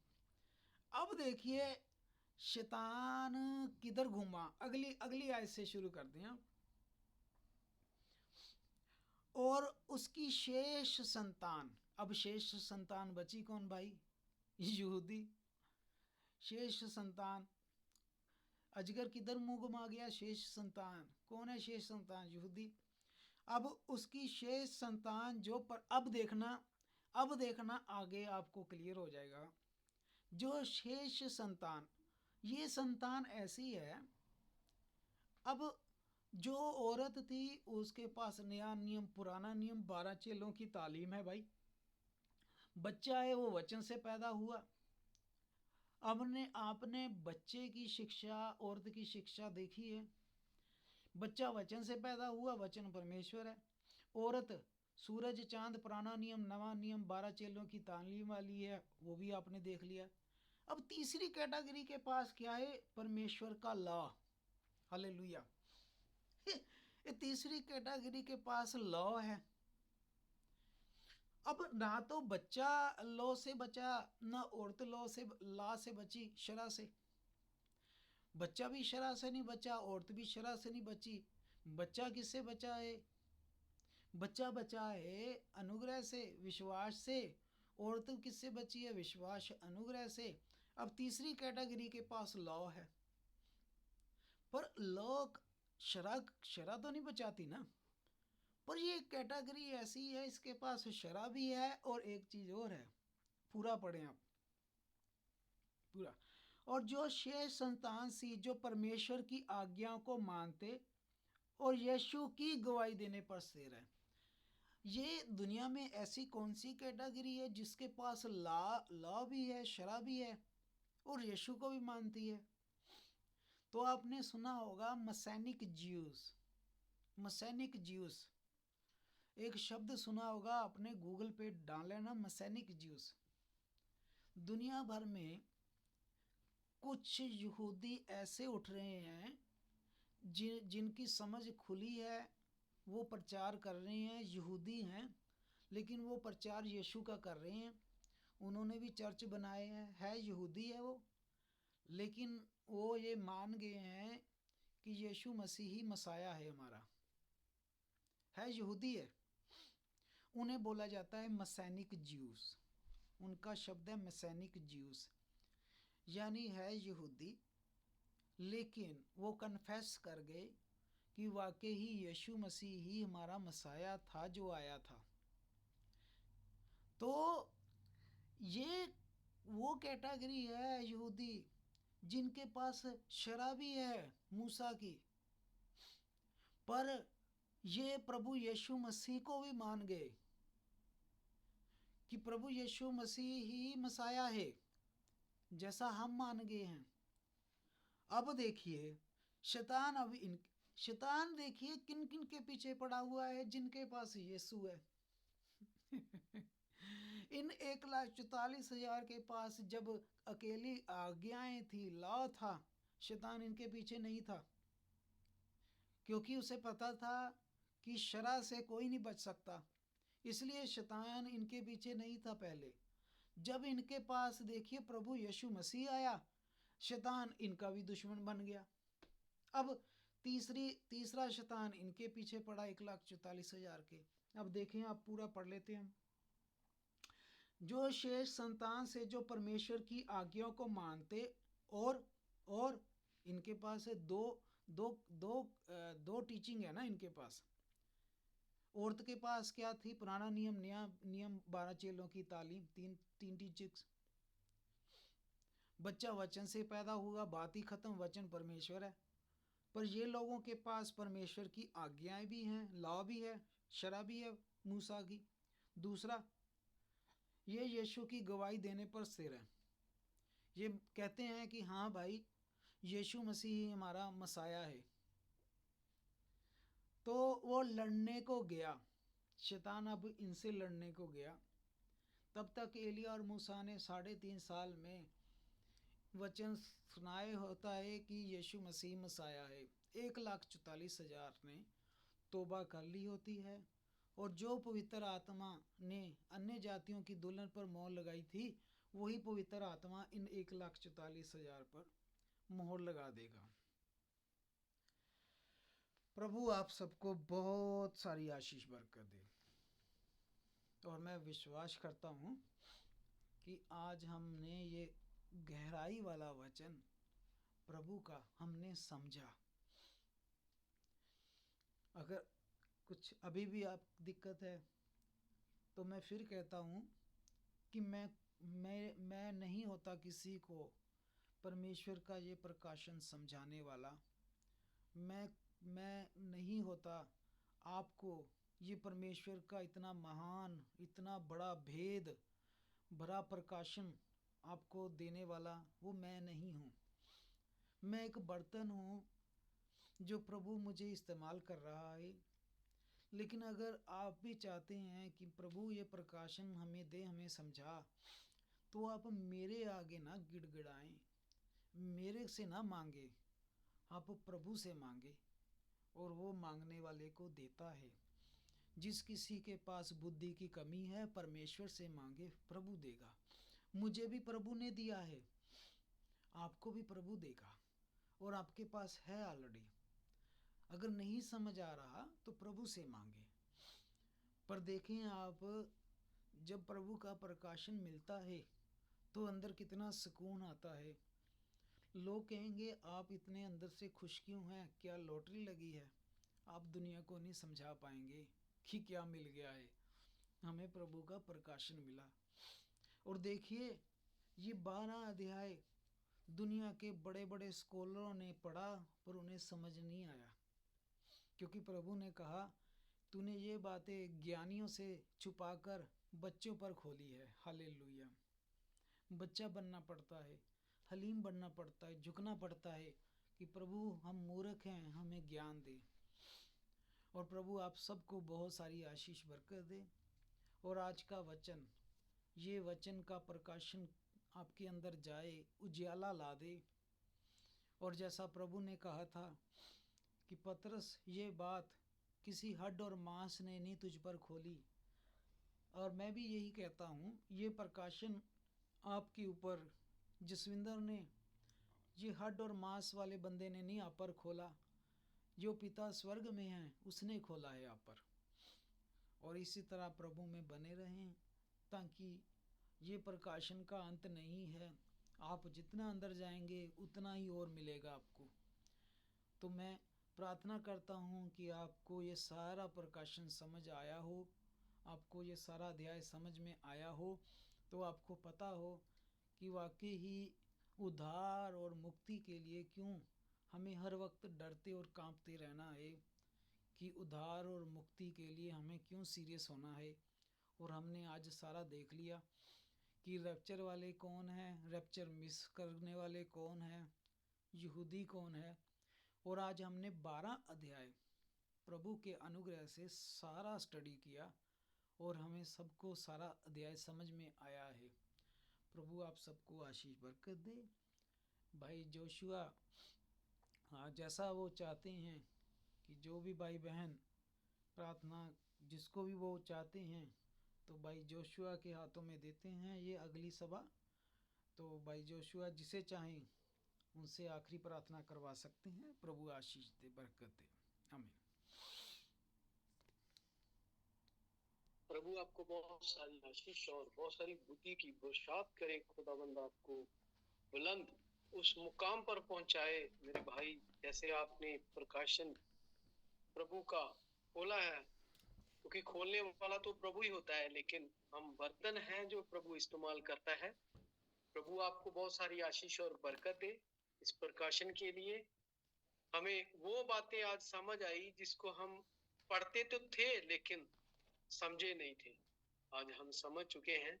अब देखिए शैतान किधर घूमा, अगली आयत से शुरू कर दें आप। और उसकी शेष संतान, अब शेष संतान बची कौन भाई? यहूदी। शेष संतान, अजगर किधर मुंह घुमा गया? शेष संतान। कौन है शेष संतान? यहूदी। अब उसकी शेष संतान जो पर, अब देखना आगे आपको क्लियर हो जाएगा। जो शेष संतान, ये संतान ऐसी है, अब जो औरत थी उसके पास नया नियम पुराना नियम 12 चेलों की तालीम है भाई। बच्चा है वो वचन से पैदा हुआ। आपने बच्चे की शिक्षा, औरत की शिक्षा देखी है। बच्चा वचन से पैदा हुआ, वचन परमेश्वर है। औरत सूरज चांद पुराना नियम नवा नियम 12 चेलों की तालीम वाली है, वो भी आपने देख लिया। अब तीसरी कैटेगरी के पास क्या है? परमेश्वर का लॉ। हालेलुया। ये तीसरी कैटेगरी के पास लॉ है। अब ना तो बच्चा लॉ से बचा, ना औरत लॉ से बची, शरा से। बच्चा भी शरा से नहीं बचा, औरत भी शरा से नहीं बची। बच्चा किससे बचा है? बच्चा बचा है अनुग्रह से, विश्वास से। औरत किससे बची है? विश्वास अनुग्रह से। अब तीसरी कैटेगरी के पास लॉ है, पर लॉ शरा तो नहीं बचाती ना। पर ये कैटेगरी ऐसी है, इसके पास शरा भी है और एक चीज और है। पूरा पढ़ें आप, पूरा। और जो शेष संतान सी जो परमेश्वर की आज्ञाओं को मानते और यीशु की गवाही देने पर स्थिर है। ये दुनिया में ऐसी कौन सी कैटेगरी है जिसके पास लॉ भी है, शरा भी है और यीशु को भी मानती है? तो आपने सुना होगा मसैनिक ज्यूस। मसैनिक ज्यूस एक शब्द सुना होगा, आपने गूगल पे डाल लेना, मसैनिक ज्यूस। दुनिया भर में कुछ यहूदी ऐसे उठ रहे हैं जिनकी समझ खुली है, वो प्रचार कर रहे हैं, यहूदी हैं, लेकिन वो प्रचार यीशु का कर रहे हैं। उन्होंने भी चर्च बनाए हैं, है यहूदी है वो, लेकिन वो ये मान गए हैं कि यीशु मसीह ही मसाया है हमारा, है यहूदी है। उन्हें बोला जाता है मसैनिक ज्यूस। उनका शब्द है मसैनिक ज्यूस, यानी है यहूदी, लेकिन वो कन्फेस कर गए कि वाकई ही यीशु मसीह ही हमारा मसाया था जो आया था। तो ये वो कैटेगरी है यहूदी जिनके पास शरा भी है मूसा की, पर ये प्रभु यीशु मसीह को भी मान गए कि प्रभु यीशु मसीह ही मसाया है, जैसा हम मान गए हैं। अब देखिए शैतान देखिए किन किन के पीछे पड़ा हुआ है, जिनके पास यीशु है। इन 1,44,000 के पास जब अकेली आज्ञाएं थी, लॉ था, शैतान इनके पीछे नहीं था, क्योंकि उसे पता था कि शरा से कोई नहीं बच सकता। इसलिए शैतान इनके पीछे नहीं था पहले। जब इनके पास देखिए प्रभु यीशु मसीह आया, शैतान इनका भी दुश्मन बन गया। अब तीसरा शैतान इनके पीछे पड़ा 1,44,000 के। अब देखें, आप पूरा पढ़ लेते हैं। जो शेष संतान से जो परमेश्वर की आज्ञाओं को मानते और इनके पास है दो टीचिंग है ना इनके पास। औरत के पास क्या थी? पुराना नियम नया नियम 12 चेलों की तालीम, तीन टीचिंग्स। बच्चा वचन से पैदा हुआ, बात ही खत्म, वचन परमेश्वर है। पर ये लोगों के पास परमेश्वर की आज्ञाएं भी हैं, लॉ भी है, शरा भी है मूसा की। दूसरा, ये यीशु की गवाही देने पर स्थिर है। ये कहते हैं कि हाँ भाई यीशु मसीह ही हमारा मसाया है। तो वो लड़ने को गया, शैतान अब इनसे लड़ने को गया। तब तक एलिया और मूसा ने 3.5 साल में वचन सुनाए होता है कि यीशु मसीह मसाया है, 1,44,000 ने तौबा कर ली होती है। और जो पवित्र आत्मा ने अन्य जातियों की दुल्हन पर मोहर लगाई थी, वही पवित्र आत्मा इन 1,44,000 पर मोहर लगा देगा। प्रभु आप सबको बहुत सारी आशीष बरकत दे। और मैं विश्वास करता हूँ कि आज हमने ये गहराई वाला वचन प्रभु का हमने समझा। अगर कुछ अभी भी आप दिक्कत है तो मैं फिर कहता हूँ कि मैं नहीं होता किसी को परमेश्वर का ये प्रकाशन समझाने वाला, मैं नहीं होता आपको ये परमेश्वर का इतना महान, इतना बड़ा भेद भरा प्रकाशन आपको देने वाला, वो मैं नहीं हूँ। मैं एक बर्तन हूँ जो प्रभु मुझे इस्तेमाल कर रहा है। लेकिन अगर आप भी चाहते हैं कि प्रभु ये प्रकाशन हमें दे, हमें समझा, तो आप मेरे आगे ना गिड़गिड़ाएं, मेरे से ना मांगे, आप प्रभु से मांगे और वो मांगने वाले को देता है। जिस किसी के पास बुद्धि की कमी है, परमेश्वर से मांगे, प्रभु देगा। मुझे भी प्रभु ने दिया है, आपको भी प्रभु देगा और आपके पास है ऑलरेडी। अगर नहीं समझ आ रहा तो प्रभु से मांगे। पर देखें आप, जब प्रभु का प्रकाशन मिलता है तो अंदर कितना सुकून आता है। लोग कहेंगे आप इतने अंदर से खुश क्यों हैं, क्या लॉटरी लगी है? आप दुनिया को नहीं समझा पाएंगे कि क्या मिल गया है। हमें प्रभु का प्रकाशन मिला। और देखिए, ये 12 अध्याय दुनिया के बड़े बड़े स्कॉलरों ने पढ़ा पर उन्हें समझ नहीं आया, क्योंकि प्रभु ने कहा तूने ये बातें ज्ञानियों से छुपाकर बच्चों पर खोली है। हालेलुया। बच्चा बनना पड़ता है, हलीम बनना पड़ता है, झुकना पड़ता है कि प्रभु हम मूर्ख हैं, हमें ज्ञान दे। और प्रभु आप सबको बहुत सारी आशीष बरकत दे। और आज का वचन, ये वचन का प्रकाशन आपके अंदर जाए, उजियाला ला दे। और जैसा प्रभु ने कहा था कि पतरस, ये बात किसी हड्ड और मांस ने नहीं तुझ पर खोली, और मैं भी यही कहता हूँ, ये प्रकाशन आपके ऊपर जसविंदर ने, ये हड्ड और मांस वाले बंदे ने नहीं आप पर खोला, जो पिता स्वर्ग में है उसने खोला है आप पर। और इसी तरह प्रभु में बने रहें, ताकि ये प्रकाशन का अंत नहीं है। आप जितना अंदर जाएंगे उतना ही और मिलेगा आपको। तो मैं प्रार्थना करता हूँ कि आपको ये सारा प्रकाशन समझ आया हो, आपको ये सारा अध्याय समझ में आया हो, तो आपको पता हो कि वाकई ही उद्धार और मुक्ति के लिए क्यों हमें हर वक्त डरते और कांपते रहना है, कि उद्धार और मुक्ति के लिए हमें क्यों सीरियस होना है। और हमने आज सारा देख लिया कि रैप्चर वाले कौन हैं, रैप्चर मिस करने वाले कौन हैं, यहूदी कौन है। और आज हमने 12 अध्याय प्रभु के अनुग्रह से सारा स्टडी किया और हमें सबको सारा अध्याय समझ में आया है। प्रभु आप सबको आशीष बरकत दे। भाई जोशुआ, हाँ, जैसा वो चाहते हैं कि जो भी भाई बहन प्रार्थना जिसको भी वो चाहते हैं, तो भाई जोशुआ के हाथों में देते हैं ये अगली सभा। तो भाई जोशुआ जिसे चाहें उनसे आखिरी प्रार्थना करवा सकते हैं। प्रभु आशीष दे, बरकत दे। आमीन। प्रभु आपको बहुत सारी आशीष और बहुत सारी बुद्धि की बरसात करे। खुदाबंद आपको बुलंद उस मुकाम पर पहुंचाए। मेरे भाई, जैसे आपने प्रकाशन प्रभु का खोला है, क्योंकि खोलने वाला तो प्रभु ही होता है, लेकिन हम बर्तन हैं जो प्रभु इस्तेमाल करता है। प्रभु आपको बहुत सारी आशीष और बरकत दे। इस प्रकाशन के लिए हमें वो बातें आज समझ आई जिसको हम पढ़ते तो थे लेकिन समझे नहीं थे। आज हम समझ चुके हैं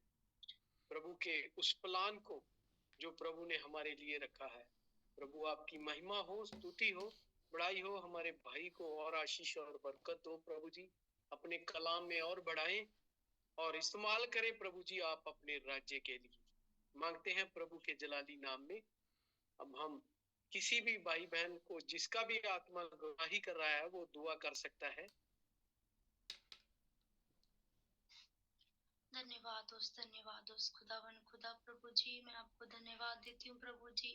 प्रभु के उस प्लान को जो प्रभु ने हमारे लिए रखा है। प्रभु आपकी महिमा हो, स्तुति हो, बड़ाई हो। हमारे भाई को और आशीष और बरकत दो प्रभु जी, अपने कलाम में और बढ़ाएं और इस्तेमाल करें प्रभु जी, आप अपने राज्य के लिए। मांगते हैं प्रभु के जलाली नाम में, अब हम किसी भी भाई बहन को जिसका भी आत्मा गवाही कर रहा है वो दुआ कर सकता है। धन्यवाद उस खुदावन खुदा प्रभु जी, मैं आपको धन्यवाद देती हूँ प्रभु जी।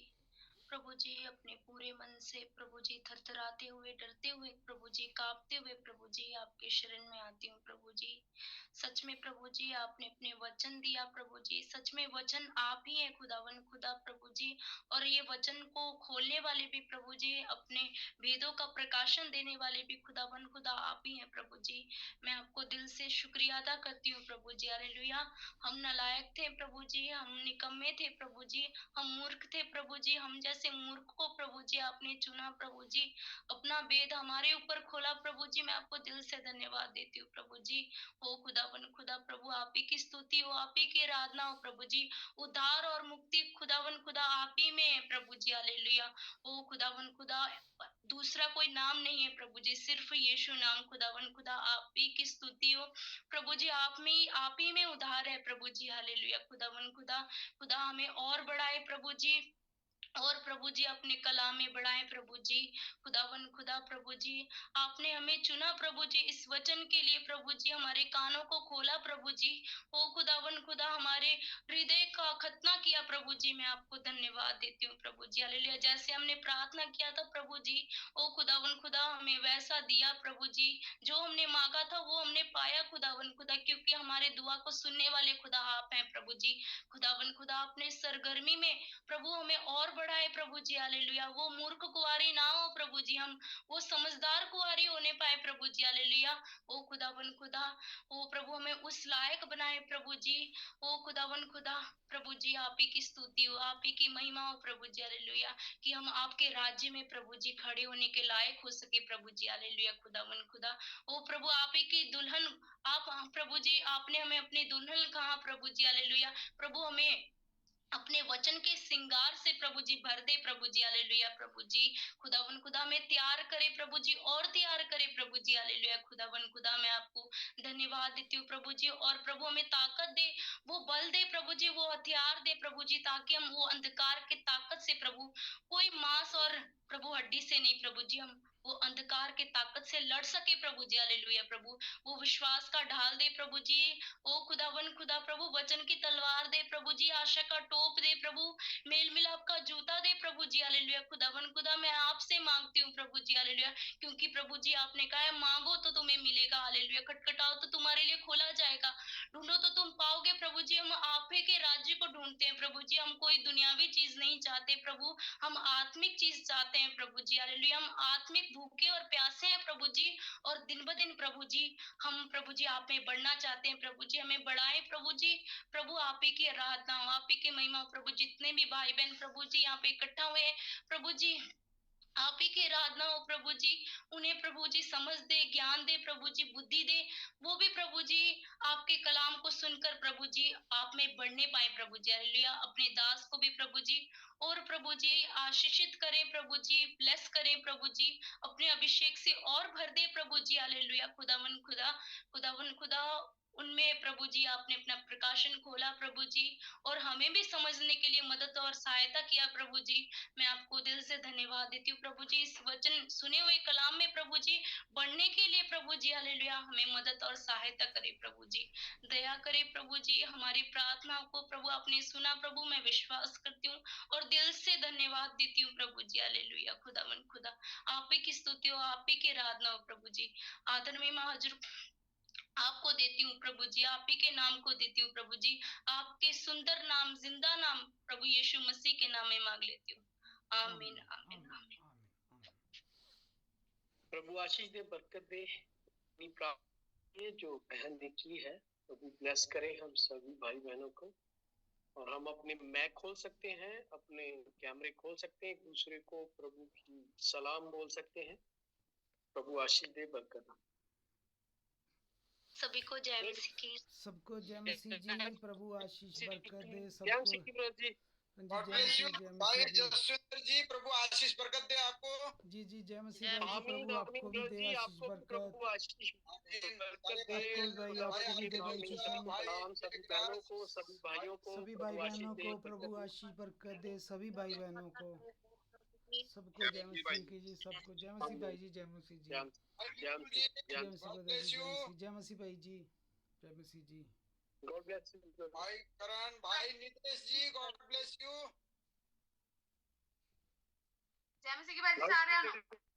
प्रभु जी अपने पूरे मन से प्रभु जी थरथराते हुए, डरते हुए प्रभु जी, कांपते हुए प्रभु जी आपके शरण में आती हूँ प्रभु जी। सच में प्रभु जी आपने अपने वचन दिया प्रभु जी, सच में वचन आप ही हैं खुदावन खुदा प्रभु जी। और ये वचन को खोलने वाले भी प्रभु जी, अपने वेदों का प्रकाशन देने वाले भी खुदावन खुदा आप ही हैं प्रभु जी। मैं आपको दिल से शुक्रिया अदा करती हूँ प्रभु जी। हालेलुया। हम नालायक थे प्रभु जी, हम निकम्मे थे प्रभु जी, हम मूर्ख थे प्रभु जी। हम जैसे मूर्ख को प्रभु जी आपने चुना प्रभु जी, अपना वेद हमारे ऊपर खोला प्रभु जी। मैं आपको दिल से धन्यवाद देती हूँ प्रभु जी। ओ खुदावन खुदा प्रभु, आप ही की स्तुति हो, आप ही की आराधना हो प्रभु जी। उद्धार और मुक्ति खुदावन खुदा आप ही में है प्रभु जी। हालेलुया। ओ खुदावन खुदा, दूसरा कोई नाम नहीं है प्रभु जी, सिर्फ यीशु नाम खुदावन खुदा आप ही की स्तुति हो प्रभु जी। आप ही में उद्धार है प्रभु जी। हालेलुया। खुदावन खुदा, खुदा हमें और बढ़ाए प्रभु जी, और प्रभु जी अपने कलाम में बढ़ाए प्रभु जी। खुदावन खुदा प्रभु जी, आपने हमें चुना प्रभु जी इस वचन के लिए प्रभु जी, हमारे कानों को खोला प्रभु जी। ओ खुदावन खुदा, हमारे हृदय का खतना किया प्रभु जी। मैं आपको धन्यवाद देती हूँ प्रभु जी। हालेलुया। जैसे हमने प्रार्थना किया था प्रभु जी, ओ खुदावन खुदा हमें वैसा दिया प्रभु जी, जो हमने मांगा था वो हमने पाया खुदावन खुदा, क्योंकि हमारे दुआ को सुनने वाले खुदा आप हैं प्रभु जी। खुदावन खुदा अपने सरगर्मी में प्रभु हमें और बढ़ाए प्रभु जी। हालेलुया। वो मूर्ख कुंवारी ना हो प्रभु जी, हम वो समझदार कुंवारी होने पाए प्रभु जी। हालेलुया। ओ खुदावन खुदा, ओ प्रभु हमें उस लायक बनाए प्रभु जी। ओ खुदावन खुदा प्रभु जी, आप ही की स्तुति हो, आप ही की महिमा हो प्रभु जी। हालेलुया। कि हम आपके राज्य में प्रभु जी खड़े होने के लायक हो सके प्रभु जी। हालेलुया। खुदावन खुदा, ओ प्रभु आप ही की दुल्हन, आप प्रभु जी, आपने हमें अपनी दुल्हन कहा प्रभु जी। हालेलुया। प्रभु हमें अपने वचन के श्रृंगार से प्रभु जी भर दे प्रभु जी। हालेलुया। प्रभु जी खुदावन खुदा में तैयार करे प्रभु जी, और तैयार करे प्रभु जी। हालेलुया। खुदावन खुदा, मैं आपको धन्यवाद देती हूँ प्रभु जी। और प्रभु हमें ताकत दे, वो बल दे प्रभु जी, वो हथियार दे प्रभु जी, ताकि हम वो अंधकार के ताकत से प्रभु, कोई मांस और प्रभु हड्डी से नहीं प्रभु जी, हम वो अंधकार के ताकत से लड़ सके प्रभु जी। हालेलुया। प्रभु वो विश्वास का ढाल दे प्रभु जी। ओ खुदावन खुदा प्रभु, वचन की तलवार दे प्रभु जी, आशा का टोप दे प्रभु, मेल मिलाप का जूता दे प्रभु जी। हालेलुया। खुदावन खुदा, मैं आपसे मांगती हूँ प्रभु जी। हालेलुया। क्योंकि प्रभु जी आपने कहा है, मांगो तो तुम्हें मिलेगा। हालेलुया। खटखटाओ तो तुम्हारे लिए खोला जाएगा, ढूंढो तो तुम पाओगे प्रभु जी। हम आप ही के राज्य को ढूंढते हैं प्रभु जी, हम कोई दुनियावी चीज नहीं चाहते प्रभु, हम आत्मिक चीज चाहते हैं प्रभु जी। हालेलुया। हम आत्मिक भूखे और प्यासे हैं प्रभु जी, और दिन ब दिन प्रभु जी हम प्रभु जी आप में बढ़ना चाहते हैं प्रभु जी, हमें बढ़ाएं प्रभु जी। प्रभु आप ही की आराधना हो, आप ही की महिमा हो प्रभु। जितने भी भाई बहन प्रभु जी यहाँ पे इकट्ठा हुए हैं प्रभु जी, आप ही की आराधना हो प्रभु जी। उन्हें प्रभु जी समझ दे, ज्ञान दे प्रभु जी, बुद्धि दे, वो भी प्रभु जी आपके कलाम को सुनकर प्रभु जी आप में बढ़ने पाए प्रभु जी। हालेलुया। अपने दास को भी प्रभु जी, और प्रभु जी आशीषित करें प्रभु जी, ब्लेस करें प्रभु जी, अपने अभिषेक से और भर दे प्रभु जी। हालेलुया। खुदावन खुदा, खुदावन खुदा, उनमें प्रभु जी आपने अपना प्रकाशन खोला प्रभु जी, और हमें भी समझने के लिए मदद और सहायता किया प्रभु जी। मैं आपको दिल से धन्यवाद देती हूँ प्रभु जी। इस वचन सुने हुए कलाम में प्रभु जी बढ़ने के लिए प्रभु जी। हालेलुया। हमें मदद और सहायता करे प्रभु जी, दया करे प्रभु जी। हमारी प्रार्थनाओं को प्रभु आपने सुना प्रभु, मैं विश्वास करती हूँ और दिल से धन्यवाद देती हूँ प्रभु जी। हालेलुया। खुदावन खुदा, आप ही की स्तुति हो, आप ही की आराधना हो प्रभु जी। आदर में मैं हाजिर आपको देती हूँ प्रभु जी, आप ही के नाम को देती हूँ प्रभु जी, आपके सुंदर नाम, जिंदा नाम प्रभु यीशु मसीह के नाम में मांग लेती हूँ। आमीन आमीन आमीन। प्रभु आशीष दे, बरकत दे। अपनी प्रार्थना जो बहन ने की है, प्रभु ब्लेस करे हम सभी भाई बहनों को। और हम अपने मैक खोल सकते हैं, अपने कैमरे खोल सकते हैं, एक दूसरे को प्रभु की सलाम बोल सकते हैं। प्रभु आशीष दे, बरकत दे। सभी को जय मसीह की। सबको जय मसीह जी, प्रभु आशीष बरकत दे जय सबको। मसीह की ब्रदर जी। जी गॉड जय ब्लेस यू मसीह भाई जी। जसविंदर जी, प्रभु आशीष बरकत दे आपको। जी जी जय मसीह जय भाई जी, आमीन प्रभु आमीन आपको भी ब्रदर दे जी, आशीष आपको भी बरकत। प्रभु आशीष बरकत दे। आपको भी भाई, खुदा आपको भी के दे नाम भाई में यीशु सभी सलाम, सभी बहनों को, सभी भाइयों को सभी भाई प्रभु आशीष बहनों दे, को बरकत प्रभु दे। आशीष बरकत दे, सभी भाई बहनों को, सबको जय मसीह की जी, सबको जय मसीह भाई जी, जय मसीह जी, जय जय जी, जय जय मसीह गॉड ब्रदर जी, ब्लेस यू जय मसीह भाई जी, जय मसीह जी। God bless you. भाई करण, भाई Nitesh ji, God bless you. जय मसीह की बात जी सारे